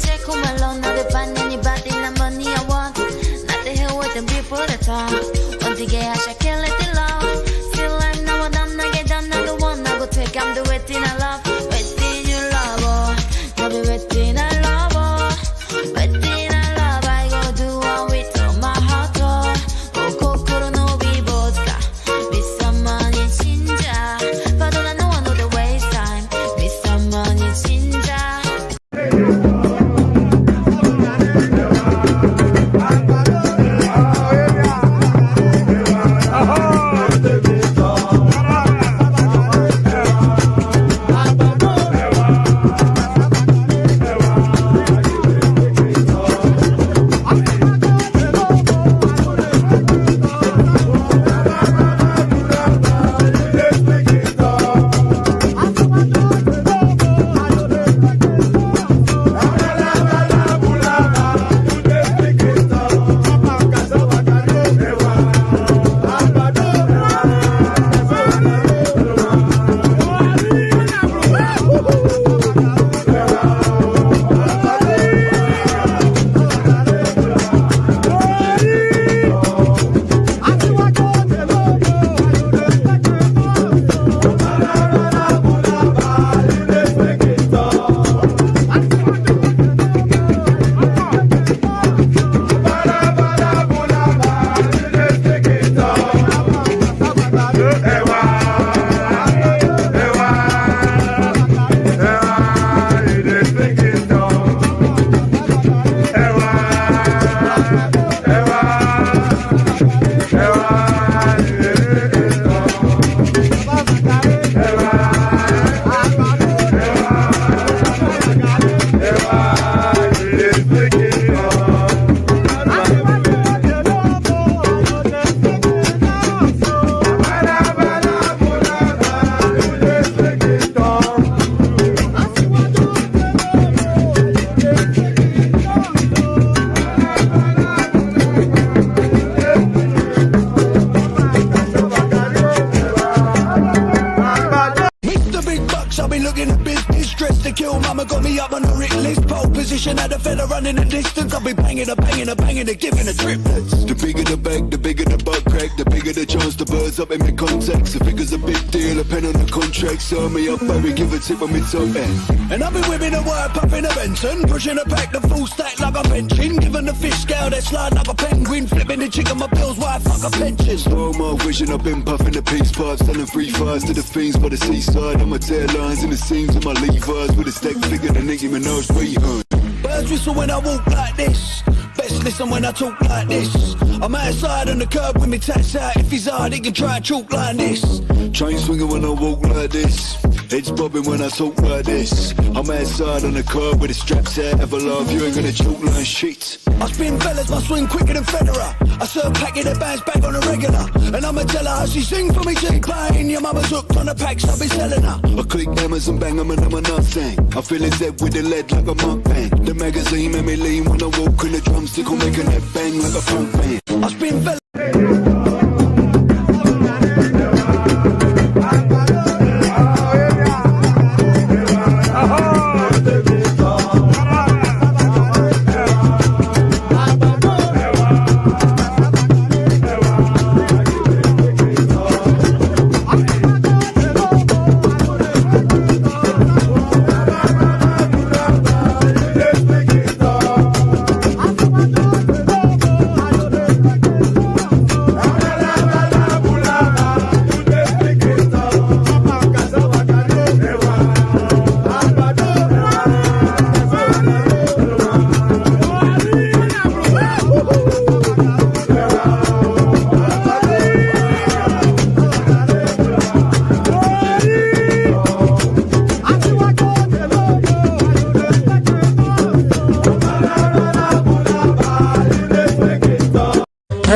check home alone, not to find anybody, the money I want. Not to hear what the people that talk. Want to get I can't let it love. Still I'm now done, I get done, I don't want, I go take, I'm the waiting I love. Waiting you love, oh. Now be waiting I love, oh. Waiting I love, I go do one with all my heart, oh. Oh, kokoro no be vodka. Be someone in Shinja. But I know I know the waste time. Be someone in Shinja. Giving a triplets. The bigger the bag, the bigger the butt crack, the bigger the chance the birds up in my contacts. The figure's a big deal, a pen on the contract. Sign me up, baby, give a tip on me top end. And I've been whipping a wire, puffing a Benson, pushing a pack, the full stack like a benching, giving the fish scale that slide like a penguin, flipping the chick on my pills, why fuck a pension. Slow mo vision, I've been puffing the peace pipes, selling free fires to the fiends by the seaside. On my tail lines in the seams of my Levi's with a stack figure than Nicki Minaj rehunt. Birds whistle when I walk like this. Best listen when I talk like this. I'm outside on the curb with me tats out. If he's hard, he can try and chalk like this. Chain swinging when I walk like this. Heads bobbing when I talk like this. I'm outside on the curb with the straps out. Ever love, you ain't gonna choke like shit. I spin fellas, my swing quicker than Federer. I serve packet that bounce back on a regular. And I'ma tell her how she sing for me, T-Pain. Your mama's hooked on the packs, I'll be selling her. I click hammers and bang them and I'm a nothing. I feel his head with the lead like a mukbang. The magazine made me lean when I walk in the drumstick will make a net bang like a funk band. I spin fellas.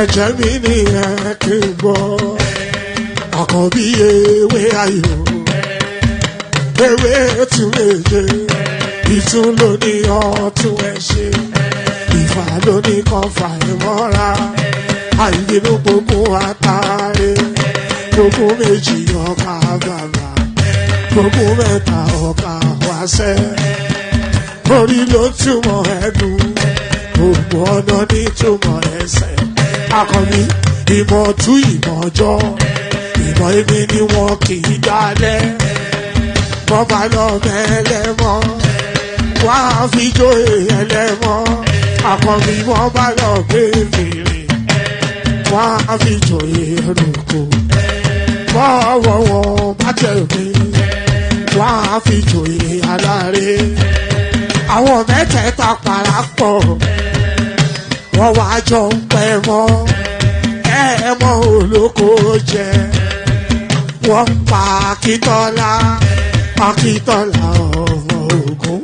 Ẹ̀jẹ̀ mi ni ẹ kí n gbọ́, àkọ́bí ewé ayò, ewé tún méje, ìtún ló ní ọ̀tún ẹ̀ ṣe, ìfà ló ní kan fà ẹ̀ mọ́ra, àìbínú gbogbo àtàrẹ, gbogbo méjì ọkà bàbà, gbogbo mẹ́ta ọkà wáṣẹ́, orí ló túmọ̀ ẹnu gbogbo ọ̀nà ní túmọ̀ ẹsẹ̀ akọni ìmọ̀ tú ìmọ̀ ọjọ́ ìmọ̀ èmi ni wọn kì í dálẹ̀ wọ́n bá lọ mẹ́lẹ́mọ́ wá fi jóye ẹlẹ́mọ́ akọni wọ́n bá lọ gbé fèrè wá fi jóye ẹlòkó bọ́wọ́ wọn bá tẹ̀lé wá fi jóye aláre àwọn mẹ́tẹ̀ẹ̀ta parapọ̀ wọ́n wá jọ ń pẹ́ mọ́ ẹ̀ẹ́mọ́ olóko jẹ wọ́n pa Akíntọ́lá Akíntọ́lá ọmọ Ògún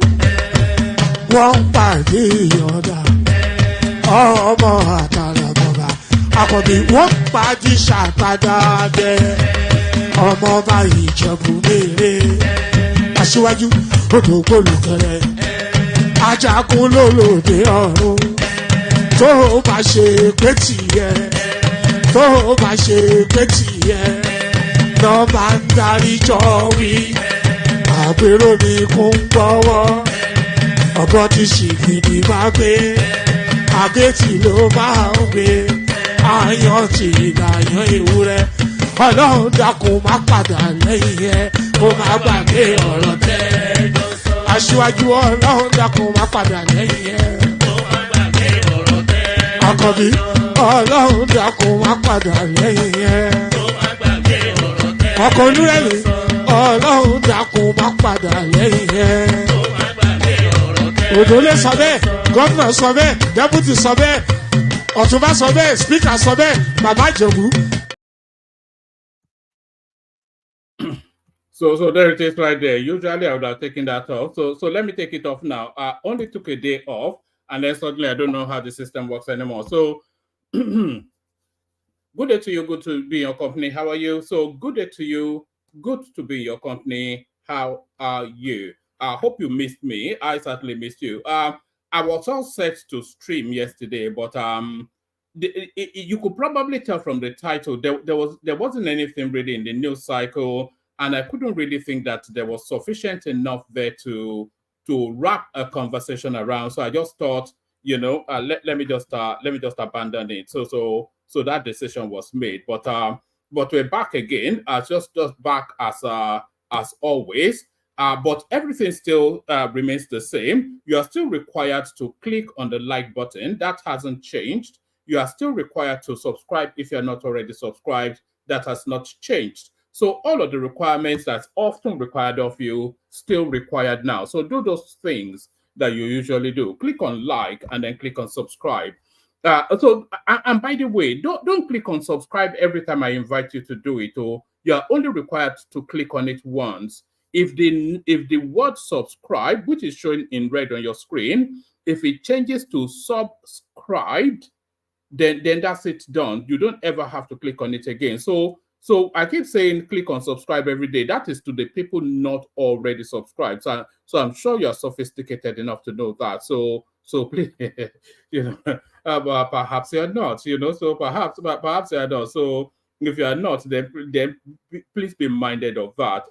wọ́n pàdé Ìyọ̀dà ọmọ Àtàlàbọ̀bà Àkànbí wọ́n pàdé Ṣàtàdàdẹ ọmọ ọba Ìjẹ̀bú Mèrè Aṣíwájú odò gbólùkẹrẹ ajagun lólòdì ọ̀run tó bá ṣe pé tìyẹ tó bá ṣe pé tìyẹ lọ bá ń darí jọ wí àpérò mi kún gbọ́wọ́ ọ̀bọ ti ṣìgìdì máa gbé àgétì ló máa ń gbé àyàn tí ìlàyàn ewúrẹ́ Ọlọ́run dákun má padà lẹ́yìn ẹ kó má gbàgbé ọ̀rọ̀ tẹ́ Aṣíwájú Ọlọ́run dákun má padà lẹ́yìn ẹ kó má gbàgbé ọ̀rọ̀ tẹ́ Àkànbí Ọlọ́run dákun má padà lẹ́yìn ẹ kó má gbàgbé ọ̀rọ̀ tẹ́ ọkọ̀ onírẹ̀lẹ̀ Ọlọ́run dákun má padà lẹ́yìn ẹ kó má gbàgbé ọ̀rọ̀ tẹ́ Òdòlé sọ bẹ́ẹ̀ gọ́vnà sọ bẹ́ẹ̀ dẹ́pútì sọ bẹ́ẹ̀ Ọ̀túnba sọ bẹ́ẹ̀ spíkà sọ bẹ́ẹ̀ bàbá Ìjẹ̀bú. So there it is right there. Usually I would have taken that off. So let me take it off now. I only took a day off, and then suddenly I don't know how the system works anymore. So good day to you. Good to be in your company. How are you? So good day to you. Good to be in your company. How are you? I hope you missed me. I certainly missed you. I was all set to stream yesterday, but you could probably tell from the title there wasn't anything really in the news cycle. And I couldn't really think that there was sufficient enough there to wrap a conversation around. So I just thought, let me just abandon it. So that decision was made. But we're back again. Just back as always. But everything still remains the same. You are still required to click on the like button. That hasn't changed. You are still required to subscribe if you're not already subscribed. That has not changed. So all of the requirements that's often required of you still required now. So do those things that you usually do. Click on like and then click on subscribe. And by the way, don't click on subscribe every time I invite you to do it. Or you are only required to click on it once. If the word subscribe, which is showing in red on your screen, if it changes to subscribed, then that's it done. You don't ever have to click on it again. So I keep saying click on subscribe every day. That is to the people not already subscribed. So I'm sure you're sophisticated enough to know that. So please, perhaps you're not. So perhaps you're not. So if you are not, then please be minded of that.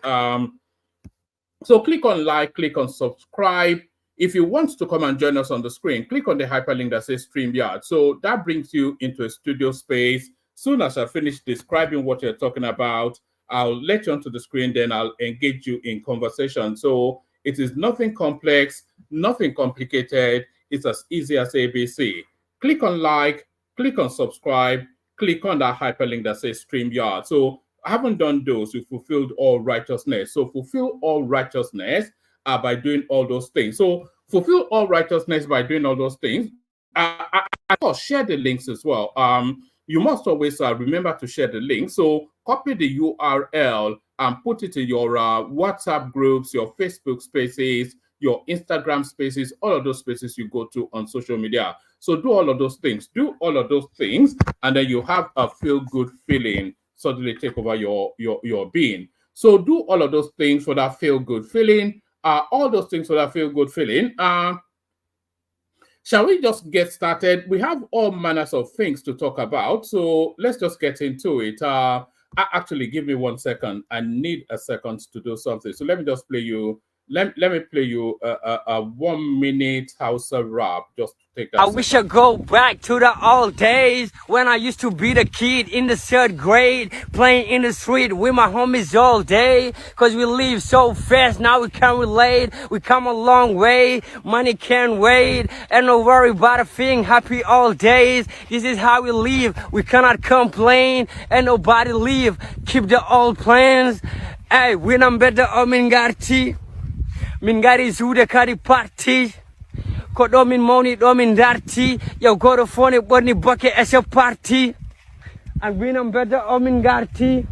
So click on like, click on subscribe. If you want to come and join us on the screen, click on the hyperlink that says StreamYard. So that brings you into a studio space. Soon as I finish describing what you're talking about, I'll let you onto the screen, then I'll engage you in conversation. So it is nothing complex, nothing complicated. It's as easy as ABC. Click on like, click on subscribe, click on that hyperlink that says StreamYard. So I haven't done those. You fulfilled all righteousness. So fulfill all righteousness by doing all those things. So fulfill all righteousness by doing all those things. Of course, share the links as well. You must always remember to share the link. So copy the URL and put it in your WhatsApp groups, your Facebook spaces, your Instagram spaces, all of those spaces you go to on social media. So do all of those things. Do all of those things, and then you have a feel-good feeling suddenly take over your being. So do all of those things for that feel-good feeling. All those things for that feel-good feeling. Shall we just get started? We have all manners of things to talk about, so let's just get into it. Actually, give me 1 second. I need a second to do something. So let me just play you let me play you a 1 minute Hausa rap just to take that. I wish I go back to the old days when I used to be the kid in the 3rd grade, playing in the street with my homies all day. Cause we live so fast, now we can't relate. We come a long way, money can't wait. And no worry about a thing, happy all days. This is how we live, we cannot complain. And nobody leave, keep the old plans. Hey, when I'm better, Mingati. Mingari Zuda Kari Party. Kodo min money, do min darty. Yo go to phone it, bunny bucket as a party. And when I'm better, min garty.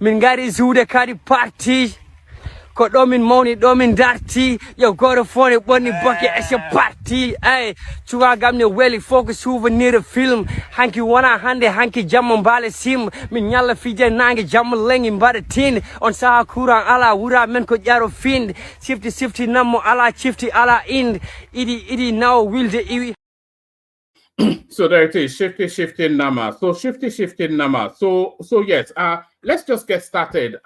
Min gari Zuda Kari Party. Kodo min money, do min darty. Yo go to phone it, bunny bucket as a party. Hey, Chua gamne welly focus souvenir the film. Hanky wana hande, hanky jamon bale sim. Min nyala fije nange jamon lengin bada tin. On saha kurang ala wura men ko jaro find. Sifty namo ala chifty ala ind. Idi now will the iwi. So there it is, shifting nama. So shifting nama. So yes, let's just get started.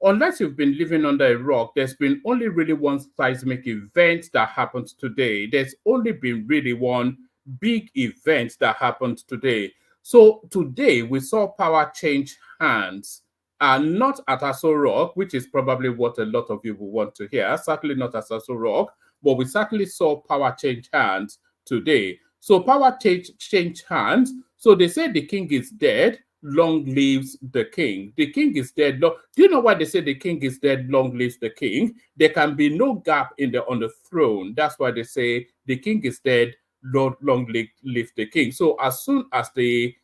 Unless you've been living under a rock, there's been only really one seismic event that happened today. There's only been really one big event that happened today. So today we saw power change hands, not at Aso Rock, which is probably what a lot of you will want to hear. Certainly not at Aso Rock, but we certainly saw power change hands today. So power change hands. So they say the king is dead. Long lives the king. The king is dead. Do you know why they say the king is dead? Long lives the king. There can be no gap on the throne. That's why they say the king is dead. Long live the king. So as soon as the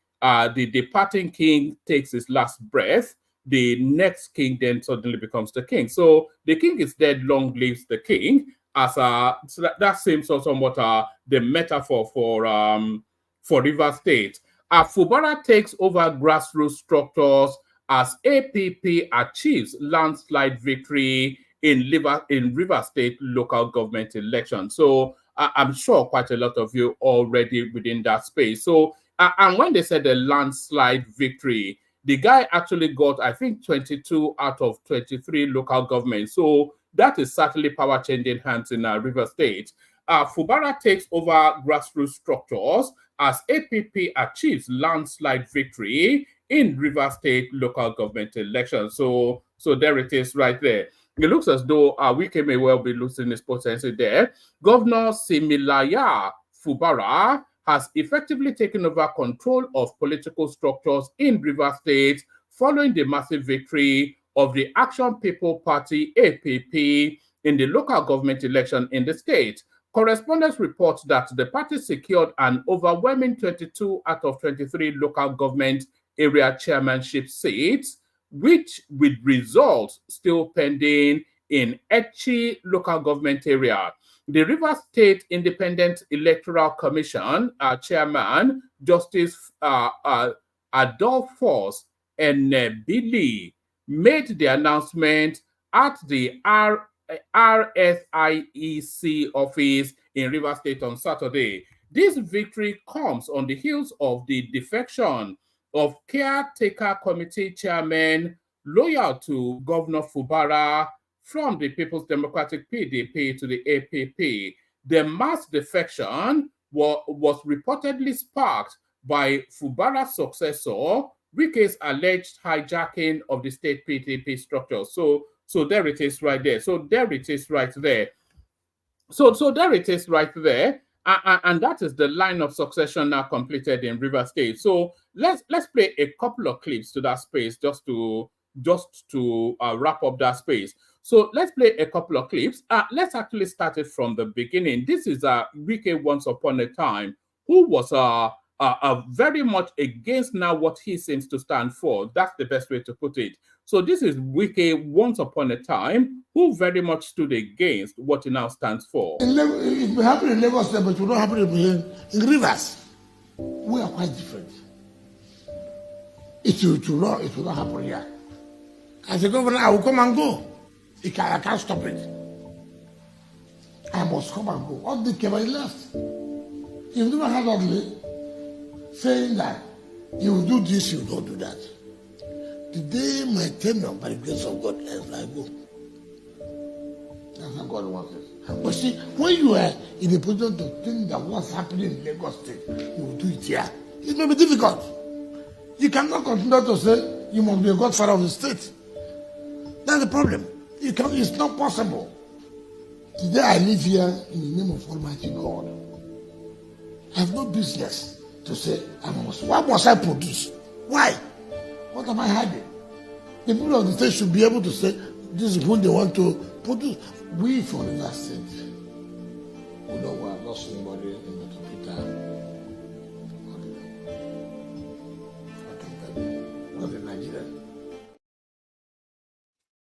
departing king takes his last breath, the next king then suddenly becomes the king. So the king is dead. Long lives the king. So that seems somewhat the metaphor for River State. FUBARA takes over grassroots structures as APP achieves landslide victory in River State local government election. So I'm sure quite a lot of you already within that space. So and when they said the landslide victory, the guy actually got, I think, 22 out of 23 local governments. So that is certainly power changing hands in River State. FUBARA takes over grassroots structures as APP achieves landslide victory in River State local government elections. So there it is right there. It looks as though Wike may well be losing his potency there. Governor Similaya FUBARA has effectively taken over control of political structures in River State following the massive victory of the Action People Party, APP, in the local government election in the state. Correspondents report that the party secured an overwhelming 22 out of 23 local government area chairmanship seats, which with results still pending in Echi local government area. The River State Independent Electoral Commission chairman, Justice Adolphus Enebili, made the announcement at the RSIEC office in River State on Saturday. This victory comes on the heels of the defection of caretaker committee chairman loyal to Governor FUBARA from the People's Democratic PDP to the APP. The mass defection was reportedly sparked by FUBARA's successor, Wike's alleged hijacking of the state PDP structure. So there it is right there. So there it is right there. So there it is right there. And that is the line of succession now completed in River State. So let's play a couple of clips to that space just to wrap up that space. So let's play a couple of clips. Let's actually start it from the beginning. This is Wike once upon a time, who was very much against now what he seems to stand for. That's the best way to put it. So this is Wike once upon a time, who very much stood against what he now stands for. It will happen in Lagos State, but it will not happen in Rivers. We are quite different. It will not happen here. As a governor, I will come and go. I can't stop it. I must come and go. All the Kebari left. You've never heard Audley saying that you will do this, you will not do that. The day my tenure, by the grace of God, ends, I go. That's how God wants it. But see, when you are in a position to think that what's happening in Lagos State, you will do it here. It may be difficult. You cannot continue to say you must be a godfather of the state. That's the problem. It's not possible. Today I live here in the name of Almighty God. I have no business to say what must I produce? Why? What am I hiding? The people of the state should be able to say this is who they want to produce. We from the state, we don't want not somebody in the computer. Not in Nigeria.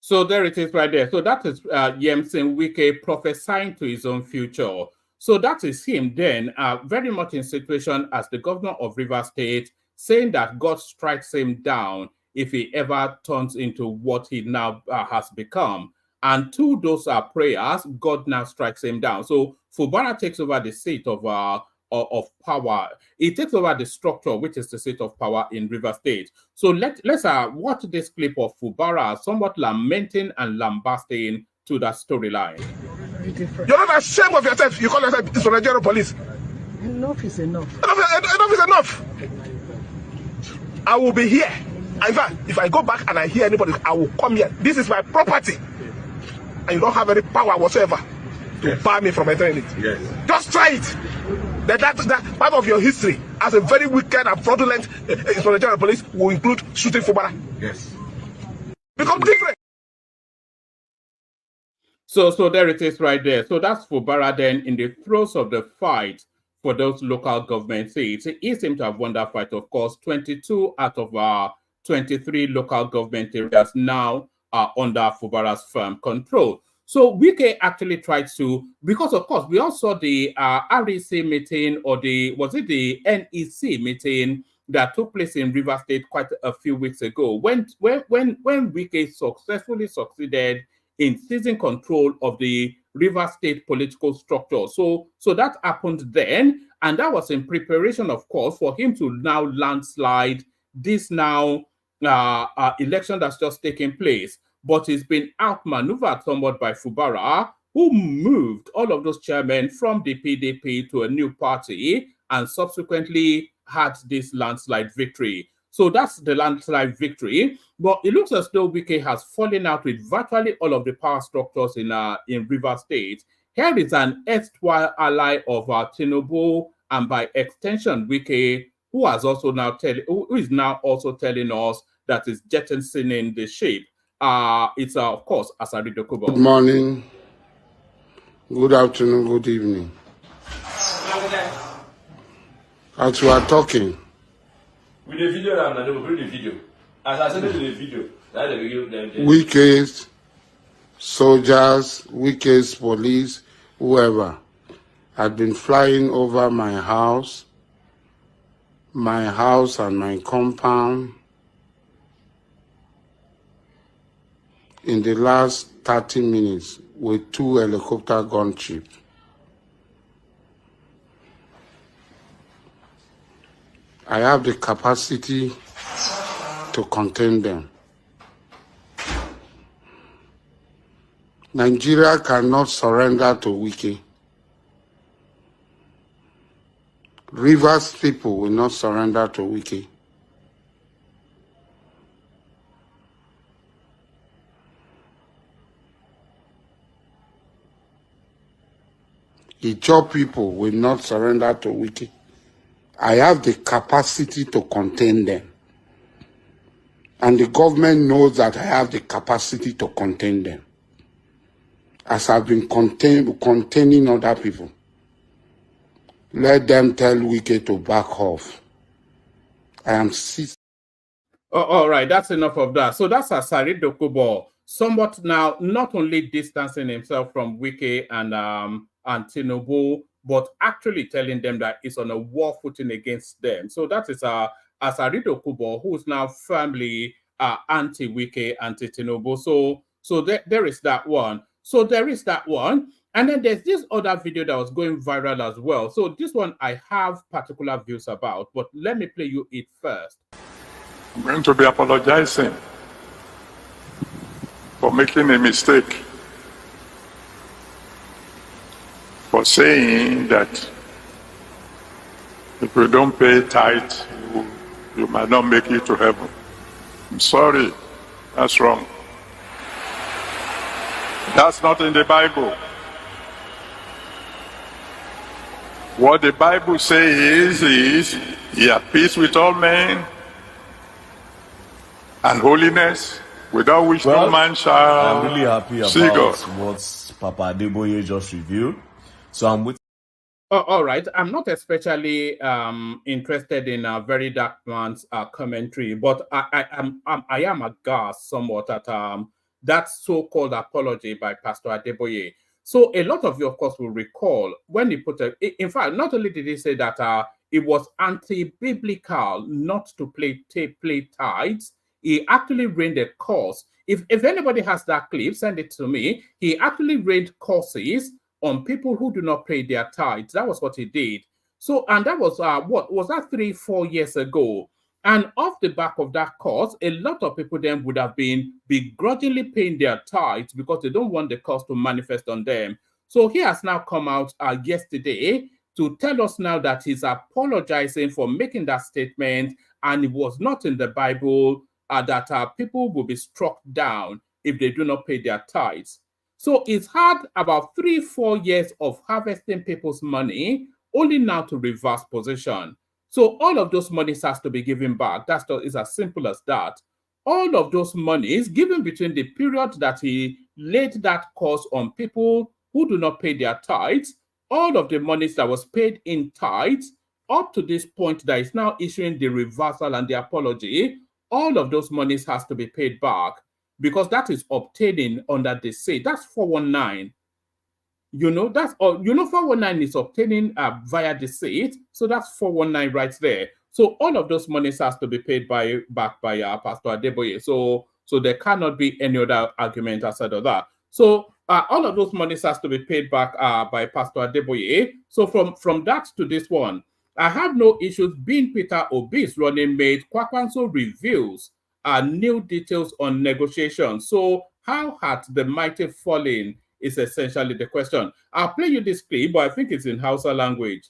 So there it is right there. So that is Yemsin Wike prophesying to his own future. So that is him then very much in situation as the governor of Rivers State, saying that God strikes him down if he ever turns into what he now has become. And to those prayers, God now strikes him down. So FUBARA takes over the seat of power. It takes over the structure, which is the seat of power in Rivers State. So let's watch this clip of FUBARA somewhat lamenting and lambasting to that storyline. You're not ashamed of yourself. You call yourself the Nigerian police. Enough is enough. Enough is enough. I will be here. In fact, if I go back and I hear anybody, I will come here. This is my property. And you don't have any power whatsoever to bar me from entering it. Yes. Just try it. That part of your history as a very wicked and fraudulent Nigerian police will include shooting FUBARA. Yes. Become different. So there it is right there. So that's FUBARA then in the throes of the fight for those local government seats. He seemed to have won that fight, of course. 22 out of 23 local government areas now are under FUBARA's firm control. So Wike actually tried to, because of course we all saw the REC meeting, or the NEC meeting that took place in Rivers State quite a few weeks ago, when Wike successfully succeeded in seizing control of the Rivers State political structure. So that happened then, and that was in preparation, of course, for him to now landslide this now election that's just taken place. But it's been outmaneuvered somewhat by FUBARA, who moved all of those chairmen from the PDP to a new party and subsequently had this landslide victory. So that's the landslide victory. But it looks as though Wike has fallen out with virtually all of the power structures in Rivers State. Here is an erstwhile ally of TINUBU, and by extension Wike, who is now also telling us that is jettisoning the ship. It's of course Asari Dokubo. Good morning, good afternoon, good evening. As we are talking, with the video, I'm not doing the video. As I said in the video, that's the video. Wike's soldiers, Wike's police, whoever, had been flying over my house and my compound in the last 30 minutes with 2 helicopter gunships. I have the capacity to contain them. Nigeria cannot surrender to Wike. Rivers people will not surrender to Wike. Ijaw people will not surrender to Wike. I have the capacity to contain them. And the government knows that I have the capacity to contain them. As I've been containing other people. Let them tell Wike to back off. I am all right, that's enough of that. So that's Asari Dokubo, somewhat now not only distancing himself from Wike and TINUBU, but actually telling them that it's on a war footing against them. So that is Asari Dokubo, who's now firmly anti-Wike, anti-TINUBU. So there is that one. So there is that one. And then there's this other video that was going viral as well. So this one I have particular views about, but let me play you it first. I'm going to be apologizing for making a mistake for saying that if you don't pay tithe, you might not make it to heaven. I'm sorry, that's wrong. That's not in the Bible. What the Bible says is, he had peace with all men and holiness, without which no man shall I'm really happy see about God. what Papa Adeboye just reviewed. So I'm with. Oh, all right. I'm not especially interested in a very dark man's commentary, but I am aghast somewhat at that so-called apology by Pastor Adeboye. So a lot of you, of course, will recall when he put in fact, not only did he say that it was anti-biblical not to play tithes, he actually rained a course. If anybody has that clip, send it to me. He actually rained courses on people who do not pay their tithes. That was what he did. So, and that was what was that 3-4 years ago. And off the back of that course, a lot of people then would have been begrudgingly paying their tithes because they don't want the cost to manifest on them. So he has now come out yesterday to tell us now that he's apologizing for making that statement, and it was not in the Bible, that people will be struck down if they do not pay their tithes. So it's had about 3-4 years of harvesting people's money, only now to reverse position. So all of those monies has to be given back. It's as simple as that. All of those monies given between the period that he laid that course on people who do not pay their tithes, all of the monies that was paid in tithes, up to this point that is now issuing the reversal and the apology, all of those monies has to be paid back, because that is obtaining under the say. That's 419. You know, that's all. You know, 419 is obtaining via the seat. So that's 419 right there. So all of those monies has to be paid back by Pastor Adeboye. So there cannot be any other argument aside of that. So all of those monies has to be paid back by Pastor Adeboye. So from that to this one, I have no issues being Peter Obi'S running mate. Kwakwanso reveals new details on negotiations. So how had the mighty fallen is essentially the question. I'll play you this clip, but I think it's in Hausa language.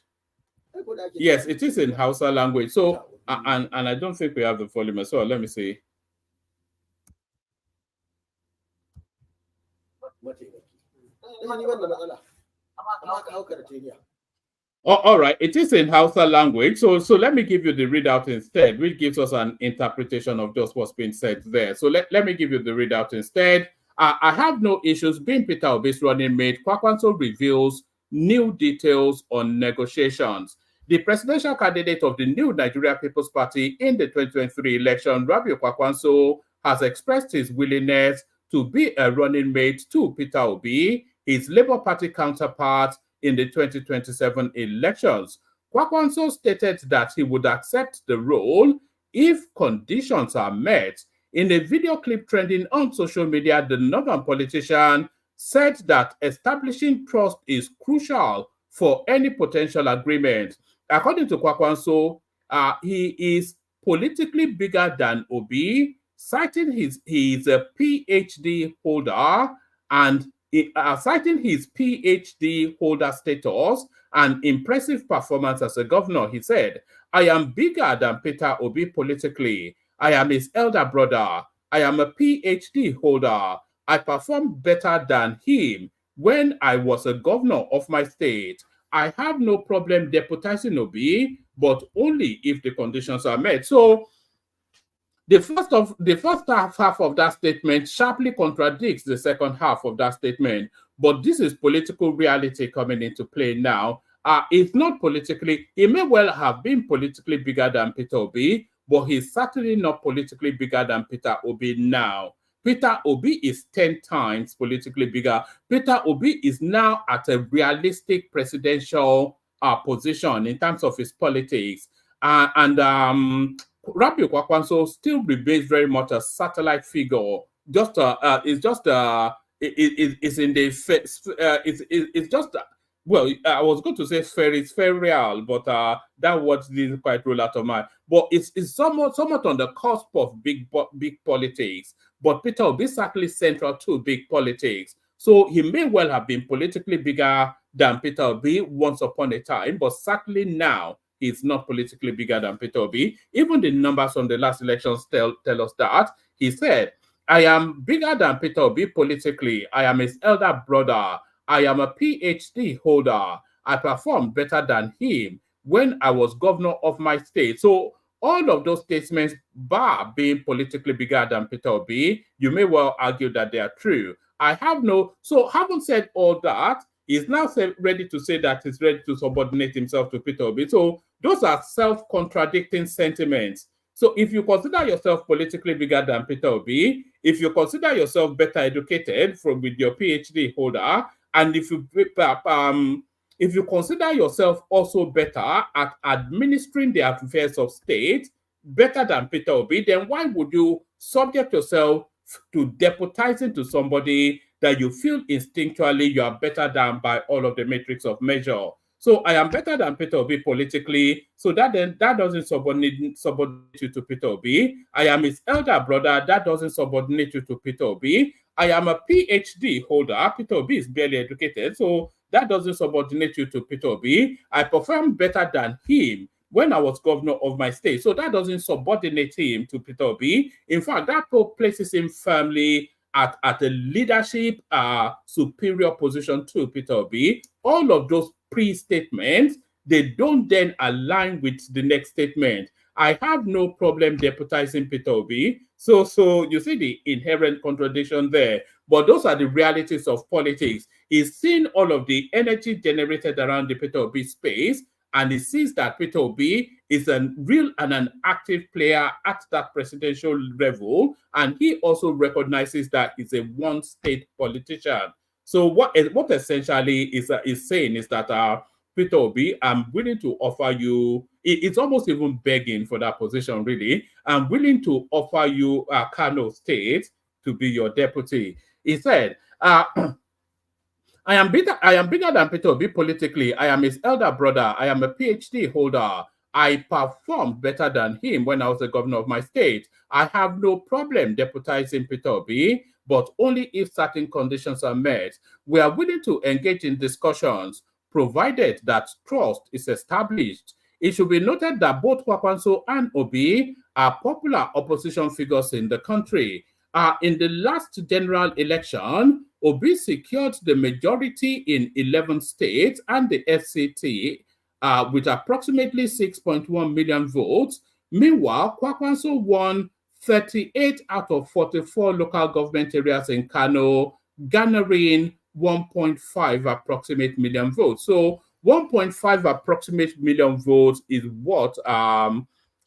Yes, it is in Hausa language. So, and I don't think we have the volume as well. Let me see. Oh, all right, it is in Hausa language. So let me give you the readout instead, which gives us an interpretation of just what's been said there. So let me give you the readout instead. I have no issues being Peter Obi'S running mate. Kwakwanso reveals new details on negotiations. The presidential candidate of the New Nigeria People's Party in the 2023 election, Rabiu Kwakwanso, has expressed his willingness to be a running mate to Peter Obi, his Labour Party counterpart, in the 2027 elections. Kwakwanso stated that he would accept the role if conditions are met. In a video clip trending on social media, the northern politician said that establishing trust is crucial for any potential agreement. According to Kwakwanso, he is politically bigger than Obi, citing he is a PhD holder and citing his PhD holder status and impressive performance as a governor. He said, "I am bigger than Peter Obi politically. I am his elder brother. I am a PhD holder. I performed better than him when I was a governor of my state. I have no problem deputizing Obi, but only if the conditions are met." So the first half of that statement sharply contradicts the second half of that statement. But this is political reality coming into play now. It's not politically, he may well have been politically bigger than Peter Obi, but he's certainly not politically bigger than Peter Obi now. Peter Obi is 10 times politically bigger. Peter Obi is now at a realistic presidential position in terms of his politics. Rabiu Kwakwanso still remains very much a satellite figure. It's in the it's just well, I was going to say it's very real, but that word didn't quite roll out of my. But it's somewhat on the cusp of big politics. But Peter Obi is certainly central to big politics. So he may well have been politically bigger than Peter Obi once upon a time, but certainly now he's not politically bigger than Peter Obi. Even the numbers from the last elections tell us that. He said, I am bigger than Peter Obi politically. I am his elder brother. I am a PhD holder. I performed better than him when I was governor of my state. So all of those statements, bar being politically bigger than Peter Obi, you may well argue that they are true. So having said all that, he's now ready to say that he's ready to subordinate himself to Peter Obi. So those are self-contradicting sentiments. So if you consider yourself politically bigger than Peter Obi, if you consider yourself better educated with your PhD holder, and if you consider yourself also better at administering the affairs of state, better than Peter Obi, then why would you subject yourself to deputizing to somebody that you feel instinctually you are better than by all of the metrics of measure? So I am better than Peter Obi politically, so that doesn't subordinate you to Peter Obi. I am his elder brother, that doesn't subordinate you to Peter Obi. I am a PhD holder, Peter Obi is barely educated, so that doesn't subordinate you to Peter Obi. I performed better than him when I was governor of my state, so that doesn't subordinate him to Peter Obi. In fact, that places him firmly at a leadership superior position to Peter Obi. All of those pre-statements, they don't then align with the next statement. I have no problem deputizing Peter Obi. So you see the inherent contradiction there. But those are the realities of politics. He's seen all of the energy generated around the Peter Obi space, and he sees that Peter Obi is a real and an active player at that presidential level, and he also recognizes that he's a one-state politician. So what essentially is saying is that Peter Obi, I'm willing to offer you, it's almost even begging for that position, really. I'm willing to offer you Kano State to be your deputy. He said, I am bigger than Peter Obi politically. I am his elder brother. I am a PhD holder. I performed better than him when I was the governor of my state. I have no problem deputizing Peter Obi, but only if certain conditions are met. We are willing to engage in discussions, provided that trust is established. It should be noted that both Kwakwanso and Obi are popular opposition figures in the country. In the last general election, Obi secured the majority in 11 states and the FCT with approximately 6.1 million votes. Meanwhile, Kwakwanso won 38 out of 44 local government areas in Kano, garnering 1.5 approximate million votes. So 1.5 approximate million votes is what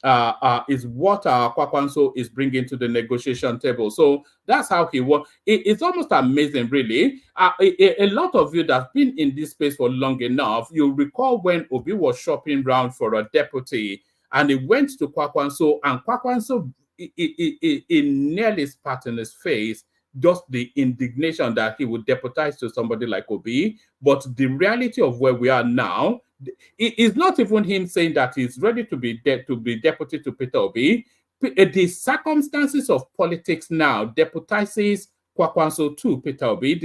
Kwakwanso is bringing to the negotiation table. So that's how he won. It's almost amazing, really. A lot of you that's been in this space for long enough, you recall when Obi was shopping around for a deputy, and he went to Kwakwanso, and Kwakwanso, it nearly spat in his face, just the indignation that he would deputize to somebody like Obi. But the reality of where we are now, it is not even him saying that he's ready to be deputy to Peter Obi. The circumstances of politics now deputizes Kwakwanso to Peter Obi.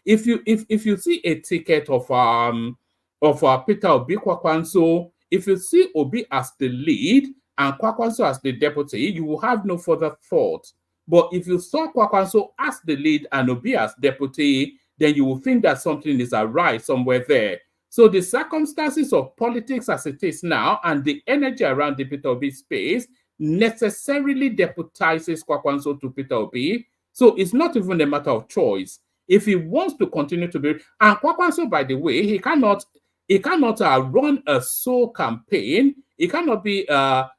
If you see a ticket of Peter Obi Kwakwanso, if you see Obi as the lead and Kwakwanso as the deputy, you will have no further thought. But if you saw Kwakwanso as the lead and Obi as deputy, then you will think that something is awry somewhere there. So the circumstances of politics as it is now and the energy around the Peter Obi space necessarily deputizes Kwakwanso to Peter Obi. So it's not even a matter of choice. If he wants to continue to be, and Kwakwanso, by the way, he cannot run a sole campaign. He cannot be an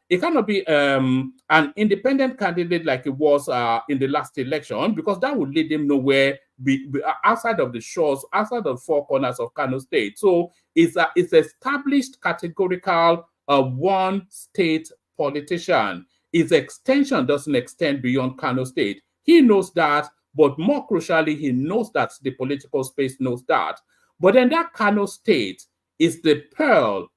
independent candidate like it was in the last election, because that would lead him nowhere outside of the shores, outside of the four corners of Kano State. So it's established categorical one state politician. His extension doesn't extend beyond Kano State. He knows that, but more crucially, he knows that the political space knows that. But then that Kano State is the pearl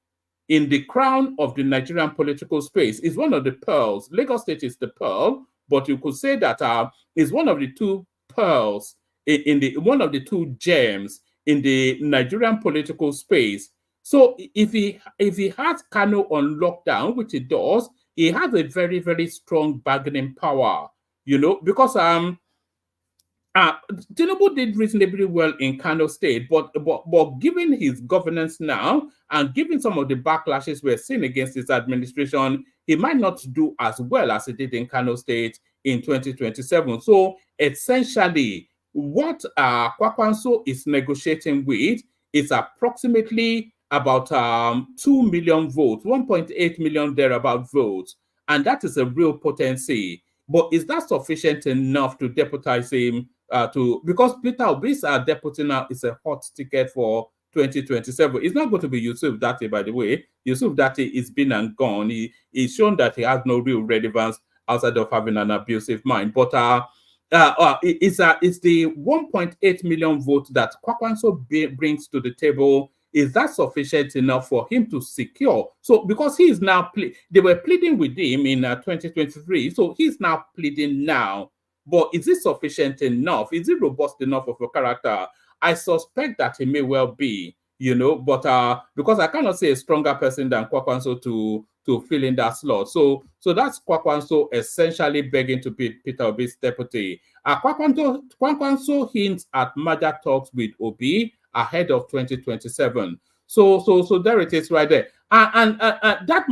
in the crown of the Nigerian political space. Is one of the pearls. Lagos State is the pearl, but you could say that is one of the two pearls in the one of the two gems in the Nigerian political space. So if he has Kano on lockdown, which he does, he has a very, very strong bargaining power, because Tinubu did reasonably well in Kano State, but given his governance now and given some of the backlashes we're seeing against his administration, he might not do as well as he did in Kano State in 2027. So essentially, what Kwakwanso is negotiating with is approximately about 2 million votes, 1.8 million thereabout votes, and that is a real potency. But is that sufficient enough to deputize him because Peter Obi's deputy now is a hot ticket for 2027. It's not going to be Yusuf Dati, by the way. Yusuf Dati is been and gone. He's shown that he has no real relevance outside of having an abusive mind. But it's the 1.8 million vote that Kwakwanso brings to the table. Is that sufficient enough for him to secure? So because he is now, they were pleading with him in 2023, so he's now pleading now. But is it sufficient enough? Is it robust enough of a character? I suspect that he may well be, but because I cannot say a stronger person than Kwakwanso to fill in that slot. So that's Kwakwanso essentially begging to be Peter Obi's deputy. Kwakwanso hints at merger talks with Obi ahead of 2027. So there it is right there. And that,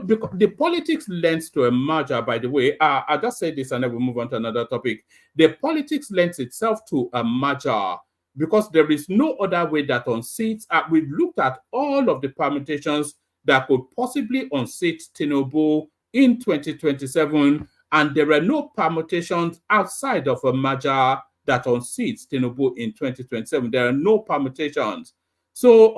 because the politics lends to a merger, by the way. I just say this and then we'll move on to another topic. The politics lends itself to a merger because there is no other way that unseats. We've looked at all of the permutations that could possibly unseat Tinubu in 2027, and there are no permutations outside of a merger that unseats Tinubu in 2027. There are no permutations. So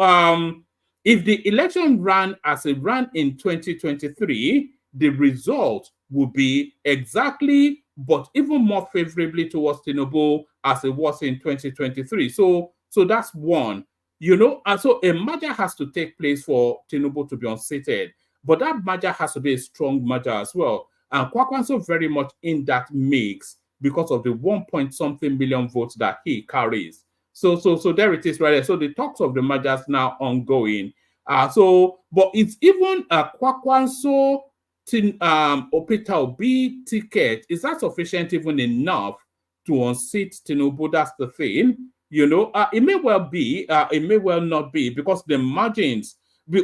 if the election ran as it ran in 2023, the result would be exactly, but even more favorably towards Tinubu as it was in 2023. So that's one, and so a merger has to take place for Tinubu to be unseated, but that merger has to be a strong merger as well. And Kwakwanso very much in that mix because of the 1-point-something million votes that he carries. So there it is right there. So the talks of the mergers now ongoing. But it's even a Kwakwanso Peter Obi ticket. Is that sufficient even enough to unseat Tinubu? That's the thing. It may well be, it may well not be, because the margins,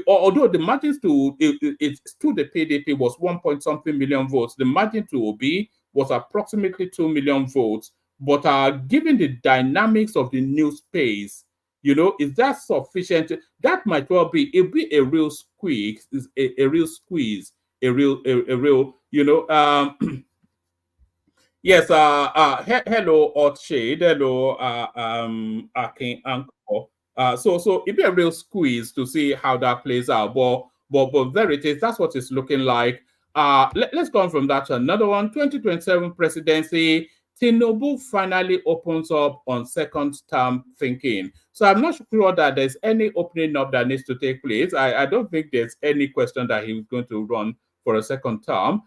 although the margins to the PDP was 1-point-something million votes, the margin to Obi was approximately 2 million votes. But given the dynamics of the new space, is that sufficient? That might well be. It'll be a real squeeze, a real squeeze, a real. Yes. Hello, Otshade. Hello, Akin Anko. So it'd be a real squeeze to see how that plays out. But there it is. That's what it's looking like. Let's go on from that to another one. 2027 presidency. Tinubu finally opens up on second term thinking. So I'm not sure that there's any opening up that needs to take place. I don't think there's any question that he's going to run for a second term.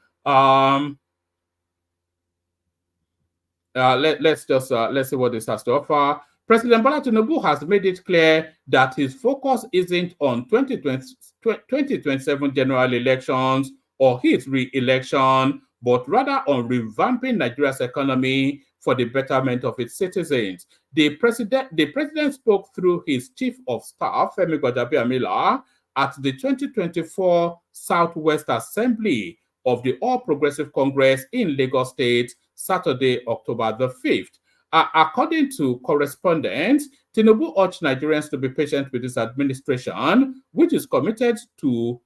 Let's see what this has to offer. President Bola Tinubu has made it clear that his focus isn't on 2027 general elections or his re-election, but rather on revamping Nigeria's economy for the betterment of its citizens. The president spoke through his chief of staff, Femi Gbajabiamila, at the 2024 Southwest Assembly of the All Progressive Congress in Lagos State, Saturday, October the 5th. According to correspondents, Tinubu urged Nigerians to be patient with this administration, which is committed to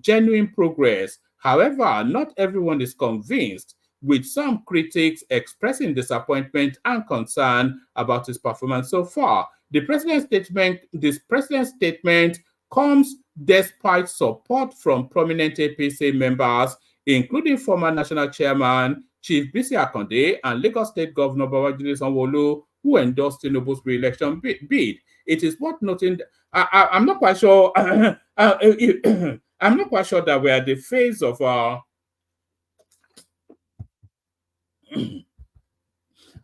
genuine progress. However, not everyone is convinced, with some critics expressing disappointment and concern about his performance so far. This president's statement comes despite support from prominent APC members, including former national chairman Chief Bisi Akande and Lagos State Governor Babajide Sanwo-Olu, who endorsed Tinubu's re-election bid. It is worth noting that I'm not quite sure. I'm not quite sure that we're at the phase of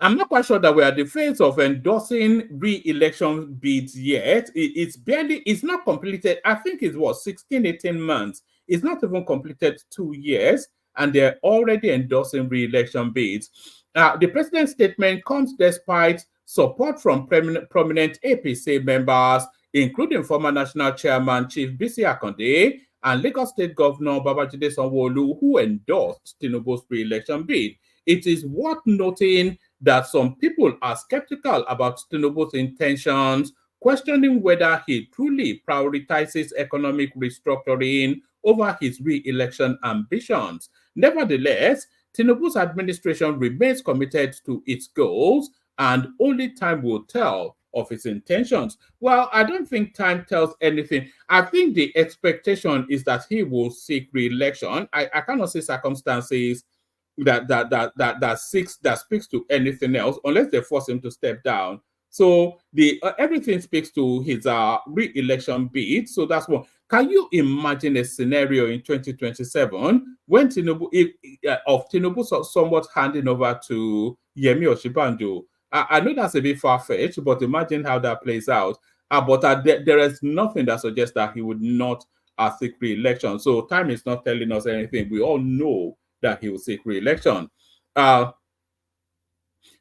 I'm not quite sure that we're at the phase of endorsing re-election bids yet. It's not completed. I think it's 16, 18 months. It's not even completed 2 years, and they're already endorsing re-election bids. The president's statement comes despite support from prominent APC members, including former national chairman Chief Bisi Akande and Lagos State Governor Babajide Sanwo-Olu, who endorsed TINUBU's re-election bid. It is worth noting that some people are skeptical about TINUBU's intentions, questioning whether he truly prioritizes economic restructuring over his re-election ambitions. Nevertheless, TINUBU's administration remains committed to its goals, and only time will tell of his intentions. Well, I don't think time tells anything. I think the expectation is that he will seek re-election. I cannot see circumstances that speaks to anything else unless they force him to step down. So the everything speaks to his re-election bid. So that's one. Can you imagine a scenario in 2027 when TINUBU somewhat handing over to Yemi Oshibanjo? I know that's a bit far-fetched, but imagine how that plays out. There is nothing that suggests that he would not seek re-election. So time is not telling us anything. We all know that he will seek re-election.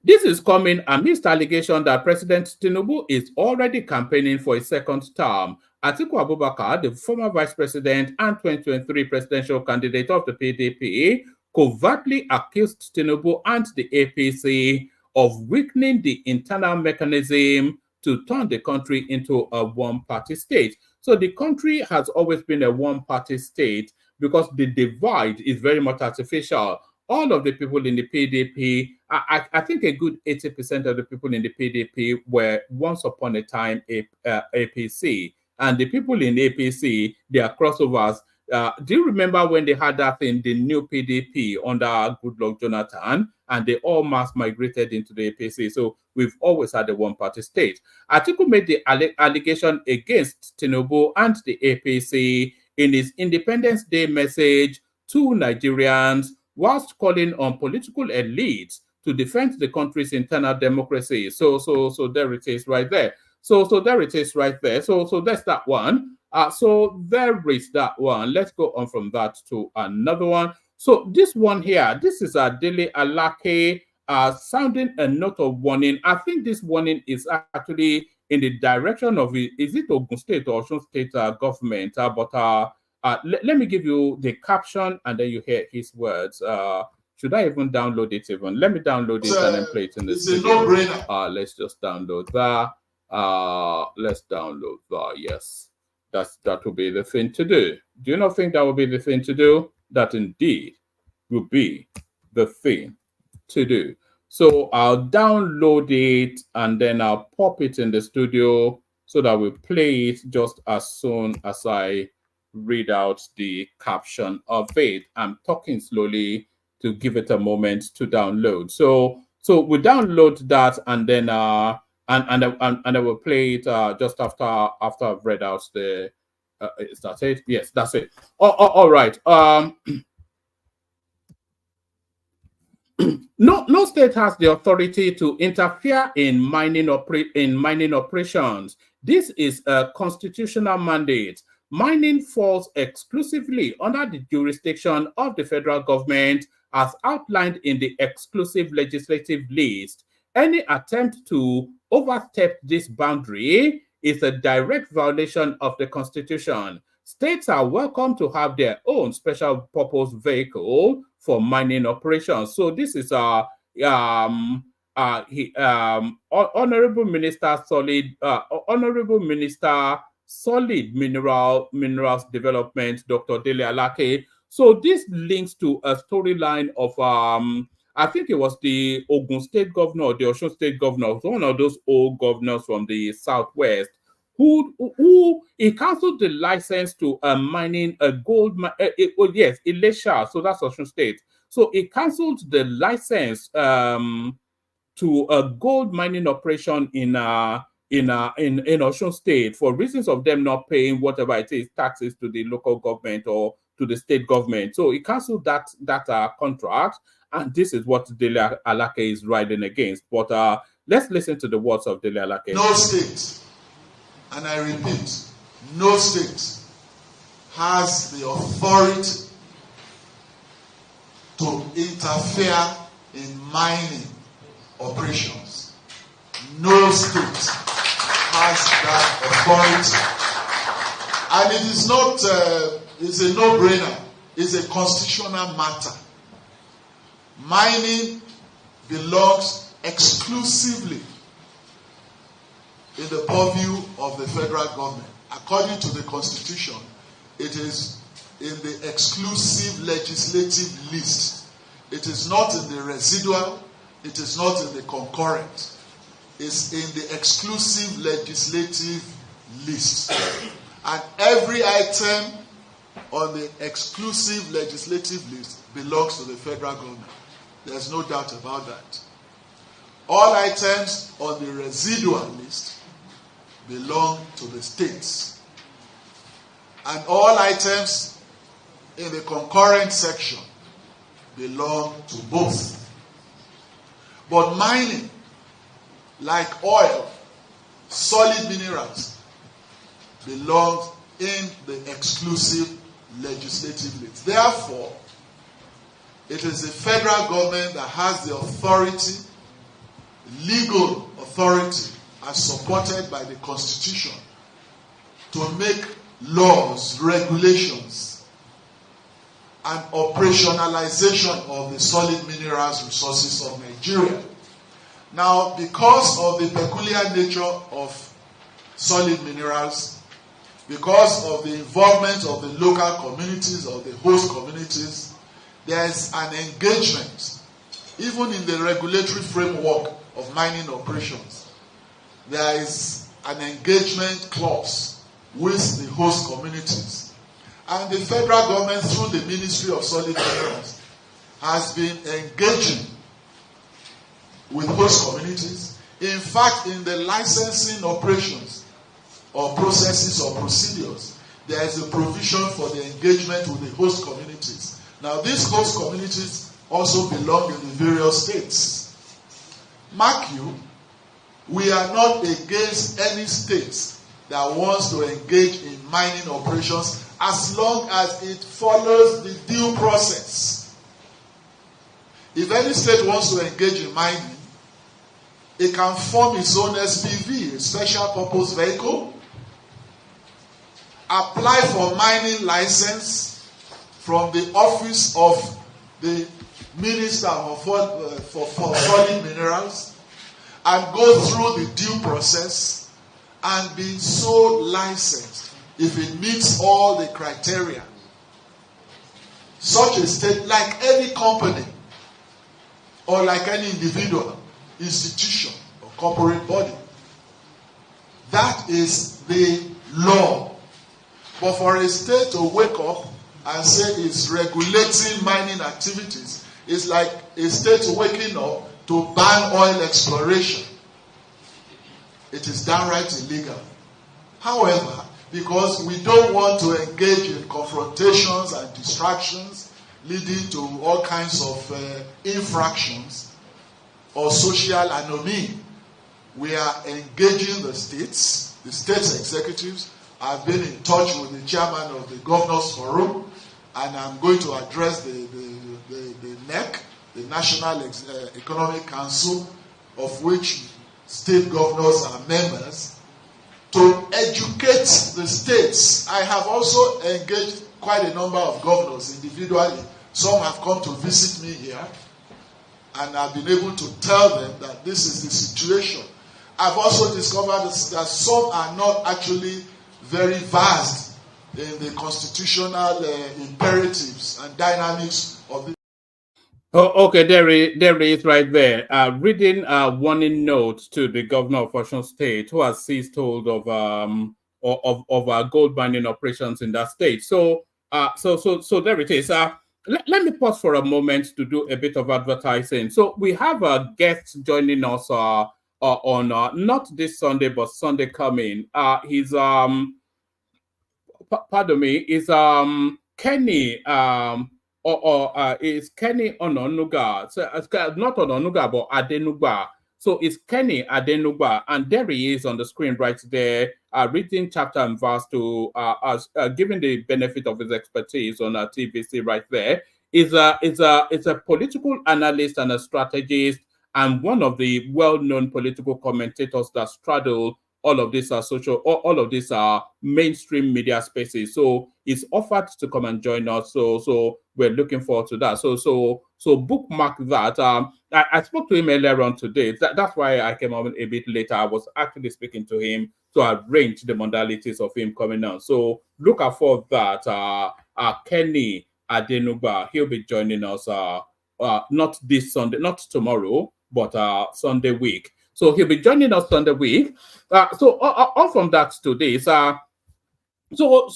This is coming amidst allegation that President TINUBU is already campaigning for a second term. Atiku Abubakar, the former vice president and 2023 presidential candidate of the PDP, covertly accused TINUBU and the APC of weakening the internal mechanism to turn the country into a one-party state. So the country has always been a one-party state because the divide is very much artificial. All of the people in the PDP, I think a good 80% of the people in the PDP were once upon a time APC. And the people in APC, they are crossovers. Do you remember when they had that in the new PDP under Goodluck Jonathan, and they all mass migrated into the APC? So we've always had a one-party state. Atiku made the allegation against TINUBU and the APC in his Independence Day message to Nigerians, whilst calling on political elites to defend the country's internal democracy. So there it is right there. So there it is right there. So that's that one. So there is that one. Let's go on from that to another one. So this one here, this is a Dele Alake sounding a note of warning. I think this warning is actually in the direction of, is it Ogun State or Osun State government? Let me give you the caption and then you hear his words. Should I even download it even? Let me download it and then play it in the studio. Let's just download that. Let's download that. Yes, that will be the thing to do. Do you not think that will be the thing to do? That indeed will be the thing to do. So I'll download it and then I'll pop it in the studio so that we play it just as soon as I read out the caption of it. I'm talking slowly to give it a moment to download. So we download that and then and I will play it just after I've read out the. Is that it? Yes, that's it. All right. No state has the authority to interfere in mining operations. This is a constitutional mandate. Mining falls exclusively under the jurisdiction of the federal government as outlined in the exclusive legislative list. Any attempt to overstep this boundary is a direct violation of the Constitution. States are welcome to have their own special purpose vehicle for mining operations. So this is Honorable Minister Solid Minerals Development, Dr. Dele Alake. So this links to a storyline of I think it was the Ogun State governor or the Osun State governor, one of those old governors from the Southwest, who he cancelled the license to mining a gold mine. Yes, Elisha. So that's Osun State. So he cancelled the license to a gold mining operation in Osun State for reasons of them not paying whatever it is taxes to the local government or to the state government. So he cancelled that contract. And this is what Dele Alake is riding against. But let's listen to the words of Dele Alake. No state, and I repeat, no state has the authority to interfere in mining operations. No state has that authority. And it is not, it's a no-brainer. It's a constitutional matter. Mining belongs exclusively in the purview of the federal government. According to the Constitution, it is in the exclusive legislative list. It is not in the residual, it is not in the concurrent. It's in the exclusive legislative list. And every item on the exclusive legislative list belongs to the federal government. There's no doubt about that. All items on the residual list belong to the states. And all items in the concurrent section belong to both. But mining, like oil, solid minerals, belongs in the exclusive legislative list. Therefore, it is the federal government that has the authority, legal authority, as supported by the Constitution, to make laws, regulations, and operationalization of the solid minerals resources of Nigeria. Now, because of the peculiar nature of solid minerals, because of the involvement of the local communities, of the host communities, there is an engagement, even in the regulatory framework of mining operations. There is an engagement clause with the host communities. And the federal government, through the Ministry of Solid Minerals, has been engaging with host communities. In fact, in the licensing operations or processes or procedures, there is a provision for the engagement with the host communities. Now, these host communities also belong in the various states. Mark you, we are not against any state that wants to engage in mining operations as long as it follows the due process. If any state wants to engage in mining, it can form its own SPV, a special purpose vehicle, apply for mining license from the office of the Minister for Solid Minerals, and go through the due process and be so licensed if it meets all the criteria. Such a state, like any company or like any individual, institution, or corporate body, that is the law. But for a state to wake up and say it's regulating mining activities, it's like a state waking up to ban oil exploration. It is downright illegal. However, because we don't want to engage in confrontations and distractions leading to all kinds of infractions or social anomie, we are engaging the states, the state executives. I've been in touch with the chairman of the Governors Forum, and I'm going to address the NEC, the National Economic Council, of which state governors are members, to educate the states. I have also engaged quite a number of governors individually. Some have come to visit me here, and I've been able to tell them that this is the situation. I've also discovered that some are not actually very vast in the constitutional imperatives and dynamics of the. Oh, okay, there is right there. Reading a warning note to the governor of Osun State, who has seized hold of gold mining operations in that state. So there it is. Let me pause for a moment to do a bit of advertising. So we have a guest joining us on not this Sunday but Sunday coming. He's pardon me, is Kenny is Kenny Ononuga. So not Ononuga, but Adenuga. So it's Kenny Adenuga, and there he is on the screen right there, reading chapter and verse to us, giving the benefit of his expertise on our TVC right there. Is a political analyst and a strategist, and one of the well-known political commentators that straddle all of these all of these mainstream media spaces. So he's offered to come and join us. So we're looking forward to that. So bookmark that. I spoke to him earlier on today. That's why I came on a bit later. I was actually speaking to him to arrange the modalities of him coming on. So look out for that. Kenny Adenuga, he'll be joining us not this Sunday, not tomorrow, but Sunday week. So he'll be joining us Sunday week. So all from that today is so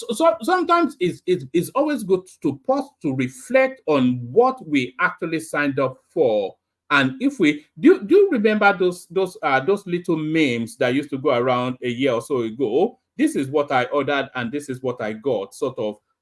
sometimes it's always good to pause to reflect on what we actually signed up for. And if we do you remember those little memes that used to go around a year or so ago? This is what I ordered and this is what I got,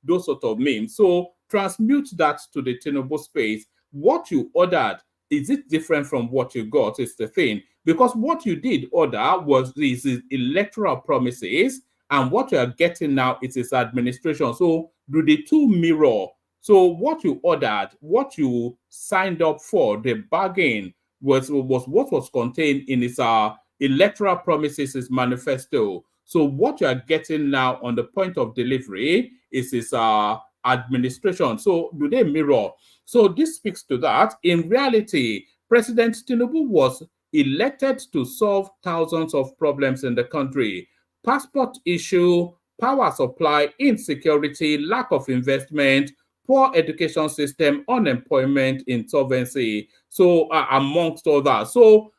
those sort of memes. So transmute that to the TINUBU space. What you ordered, is it different from what you got? Is the thing. Because what you did order was these electoral promises, and what you are getting now is its administration. So do the two mirror? So what you ordered, what you signed up for, the bargain was what was contained in its electoral promises, its manifesto. So what you are getting now on the point of delivery is its administration. So do they mirror? So this speaks to that. In reality, President TINUBU was elected to solve thousands of problems in the country. Passport issue, power supply, insecurity, lack of investment, poor education system, unemployment, insolvency. So amongst all that. So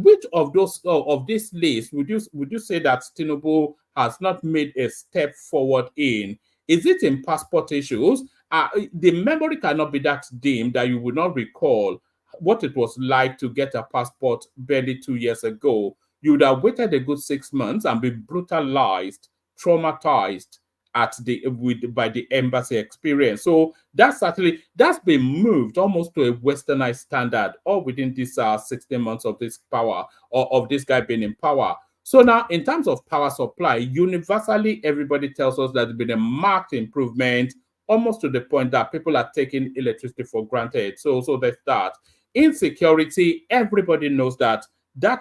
which of those of this list would you say that TINUBU has not made a step forward in? Is it in passport issues? The memory cannot be that dim that you would not recall what it was like to get a passport barely 2 years ago. You would have waited a good 6 months and be brutalized, traumatized by the embassy experience. So that's been moved almost to a westernized standard, all within this 16 months of this power, or of this guy being in power. So now, in terms of power supply, universally everybody tells us that there's been a marked improvement, almost to the point that people are taking electricity for granted. So there's that. Insecurity, everybody knows that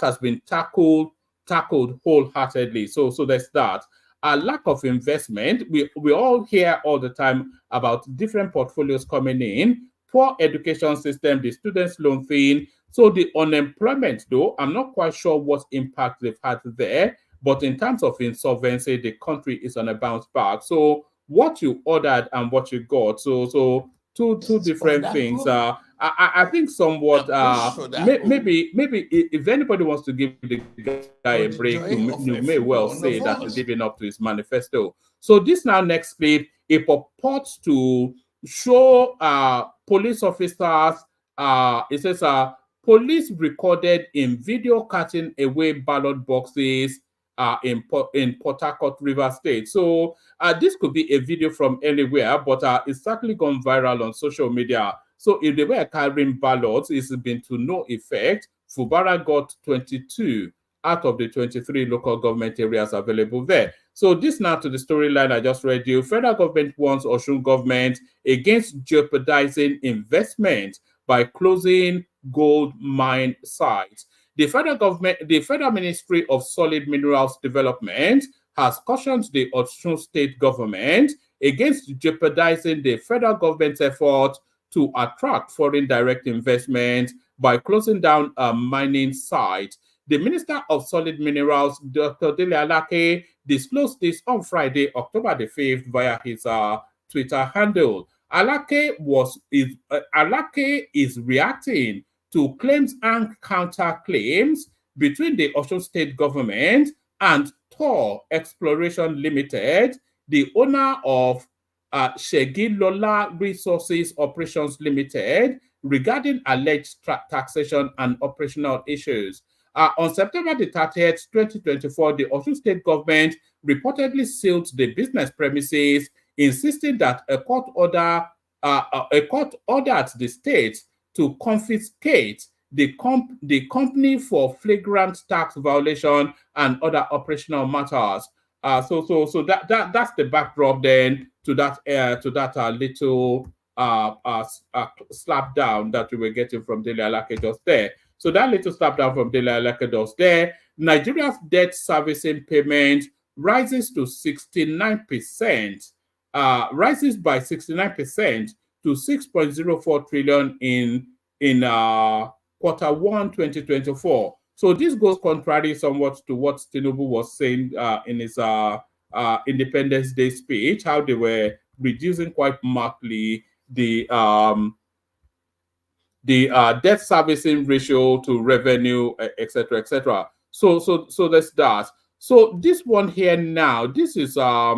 has been tackled wholeheartedly. So there's that. A lack of investment. We all hear all the time about different portfolios coming in. Poor education system, the students' loan thing. So the unemployment, though, I'm not quite sure what impact they've had there. But in terms of insolvency, the country is on a bounce back. So what you ordered and what you got. So two different things. I think somewhat maybe if anybody wants to give the guy a break, you may well say that he's living up to his manifesto. So this now next clip, it purports to show police officers. It says police recorded in video cutting away ballot boxes in Port Harcourt, River State. So this could be a video from anywhere, but it's certainly gone viral on social media. So if they were carrying ballots, it's been to no effect. FUBARA got 22 out of the 23 local government areas available there. So this now to the storyline I just read you. Federal government warns Osun government against jeopardizing investment by closing gold mine sites. The Federal Ministry of Solid Minerals Development has cautioned the Osun state government against jeopardizing the federal government's effort to attract foreign direct investment by closing down a mining site. The Minister of Solid Minerals, Dr. Dele Alake, disclosed this on Friday, October the 5th, via his Twitter handle. Alake is reacting to claims and counterclaims between the Osun State government and Tor Exploration Limited, the owner of Shegilola Resources Operations Limited, regarding alleged taxation and operational issues. On September the 30th, 2024, the Osun State government reportedly sealed the business premises, insisting that a court order a court ordered the state to confiscate the company for flagrant tax violation and other operational matters. So that's the backdrop then to that little slap down that we were getting from Dele Alake just there. So that little slap down from Dele Alake just there. Nigeria's debt servicing payment rises to 69%. Rises by 69% to 6.04 trillion in quarter 1 2024. So this goes contrary somewhat to what TINUBU was saying in his Independence Day speech, how they were reducing quite markedly the debt servicing ratio to revenue, etc., etc. So that's that. So this one here now, this is I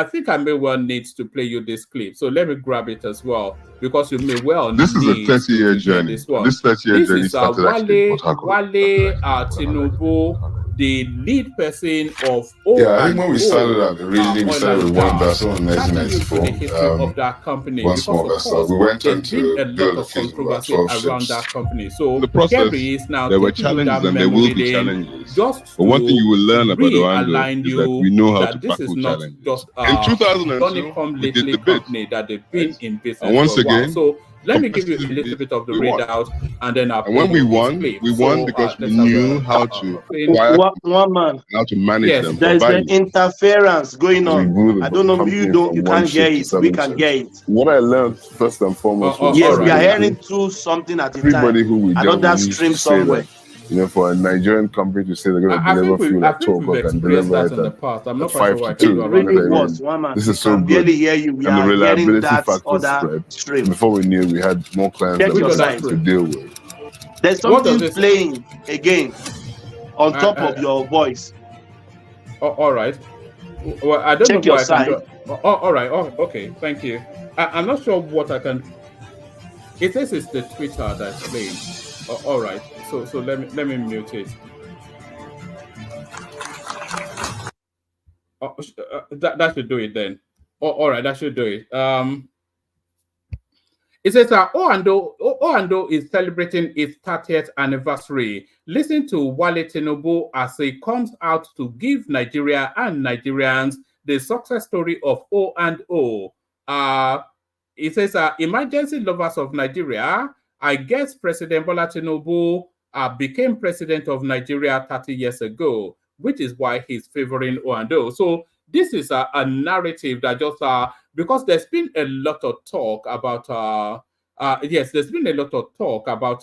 think I may well need to play you this clip. So let me grab it as well, because you may well this is a 30-year journey. This one. This 30-year journey started actually in Wale TINUBU, the lead person of I think when we started out, originally we started with one vessel in 1994. Of that company, one small vessel. We went on to build a fleet of about 12 around ships. that company. So In the process, there were challenges and there will be challenges. But one thing you will learn about Oando is that we know how to tackle challenges. In 2002, we did the bid. That they've been in business and once for a while. again, So let me give you a little bit of the readout, and then I'll. And when we won because we knew how to acquire, one man, how to manage them. There is an interference going on. I don't know if you can't hear it. We can hear it. What I learned first and foremost was yes, we are hearing through something at a time. Everybody who we dealt another with stream somewhere. For a Nigerian company to say they're going to deliver fuel at 12 o'clock and deliver it at 5 to 2. This is so good. Hear you. We and the reliability factor spread. Before we knew, we had more clients that we had to deal with. There's something playing again on top of your voice. All right. Well, I don't Check know your side. All right. Oh, okay. Thank you. I'm not sure what I can. It says it's the Twitter that's playing. All right. So let me mute it. That should do it then. All right, that should do it. It says Oando is celebrating its 30th anniversary. Listen to Wale TINUBU as he comes out to give Nigeria and Nigerians the success story of O&O. It says, emergency lovers of Nigeria, I guess President Bola TINUBU became president of Nigeria 30 years ago, which is why he's favoring Oando. So this is a narrative that just because there's been a lot of talk about there's been a lot of talk about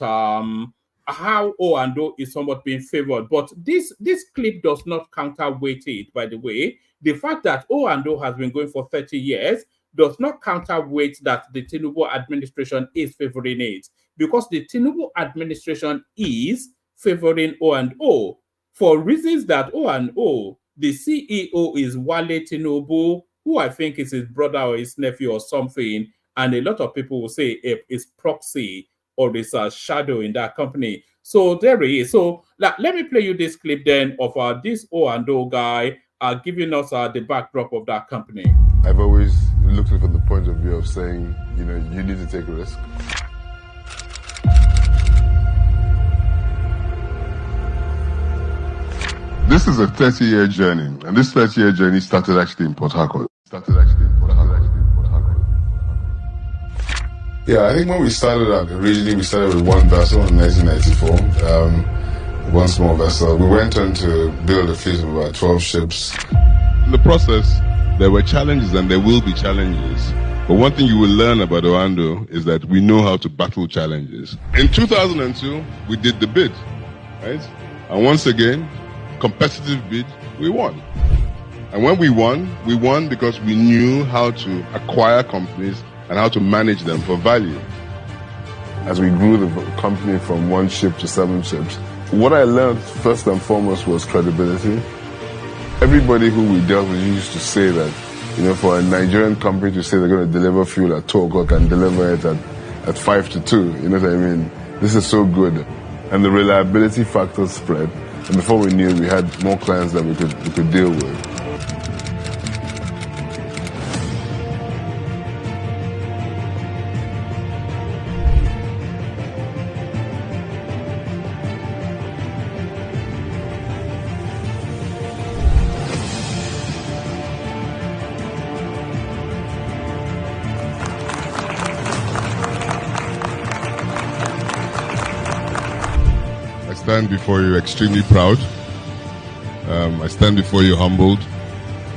how Oando is somewhat being favored, but this clip does not counterweight it. By the way, the fact that Oando has been going for 30 years does not counterweight that the TINUBU administration is favoring it, because the TINUBU administration is favoring O&O for reasons that O&O, the CEO is Wale TINUBU, who I think is his brother or his nephew or something, and a lot of people will say it's proxy or it's a shadow in that company. So there he is. So let me play you this clip then of this O&O guy giving us the backdrop of that company. I've always looked at it from the point of view of saying, you need to take a risk. This is a 30-year journey, and this 30-year journey started actually in Port Harcourt. Yeah, I think when we started out, originally we started with one vessel in 1994, one small vessel. We went on to build a fleet of about 12 ships. In the process, there were challenges and there will be challenges. But one thing you will learn about Oando is that we know how to battle challenges. In 2002, we did the bid, right? And once again, competitive bid, we won. And when we won because we knew how to acquire companies and how to manage them for value. As we grew the company from 1 ship to 7 ships, what I learned first and foremost was credibility. Everybody who we dealt with used to say that, for a Nigerian company to say they're going to deliver fuel at 2 o'clock and deliver it at 5 to 2, you know what I mean? This is so good. And the reliability factor spread. And before we knew, we had more clients that we could deal with. stand before you extremely proud. I stand before you humbled.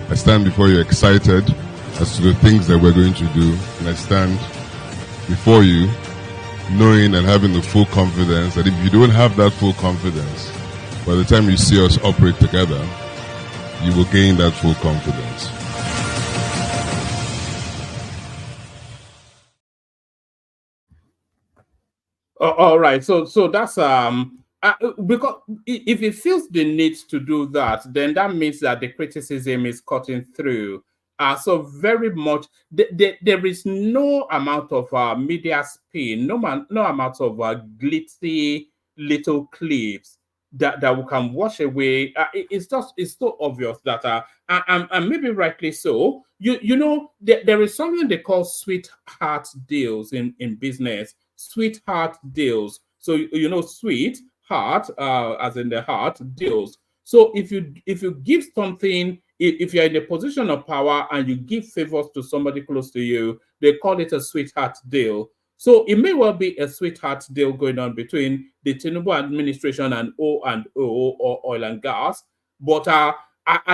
I stand before you excited as to the things that we're going to do. And I stand before you knowing and having the full confidence that if you don't have that full confidence, by the time you see us operate together, you will gain that full confidence. All right. So that's because if it feels the need to do that, then that means that the criticism is cutting through. So very much there is no amount of media spin, no amount of glitzy little clips that we can wash away. It's so obvious that and maybe rightly so. You know there is something they call sweetheart deals in business. Sweetheart deals. So you know, sweetheart, as in the heart, deals. So if you give something, if you're in a position of power and you give favors to somebody close to you, they call it a sweetheart deal. So it may well be a sweetheart deal going on between the TINUBU administration and O&O, or oil and gas. But are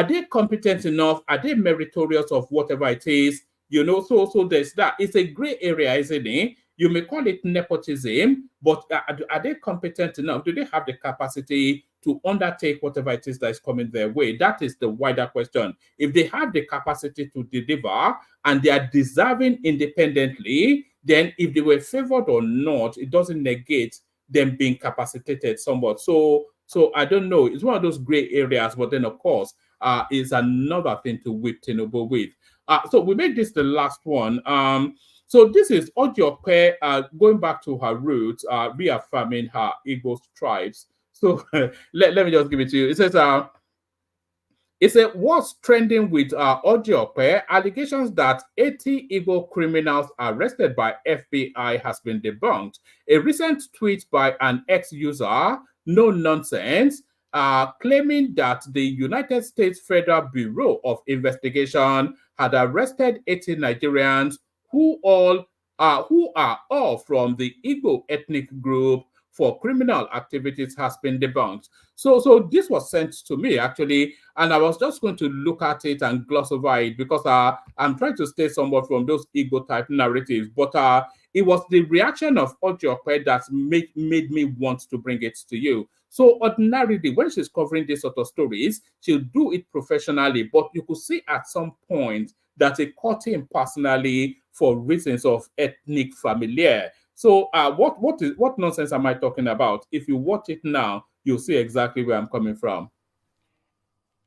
they competent enough? Are they meritorious of whatever it is? You know, so there's that. It's a gray area, isn't it? You may call it nepotism, but are they competent enough? Do they have the capacity to undertake whatever it is that is coming their way? That is the wider question. If they have the capacity to deliver and they are deserving independently, then if they were favored or not, it doesn't negate them being capacitated somewhat. So I don't know. It's one of those gray areas, but then of course, is another thing to whip TINUBU with. So we made this the last one. So this is Obi'S going back to her roots, reaffirming her Igbo tribes. So let me just give it to you. It says, what's trending with Obi'S? Allegations that 80 Igbo criminals arrested by FBI has been debunked. A recent tweet by an ex-user, No Nonsense, claiming that the United States Federal Bureau of Investigation had arrested 80 Nigerians who are all from the Igbo ethnic group for criminal activities has been debunked. So this was sent to me actually, and I was just going to look at it and gloss over it because I'm trying to stay somewhat from those Igbo type narratives. But it was the reaction of Obi'S that made me want to bring it to you. So ordinarily, when she's covering this sort of stories, she'll do it professionally, but you could see at some point that it caught him personally for reasons of ethnic familiar. So what nonsense am I talking about? If you watch it now, you'll see exactly where I'm coming from.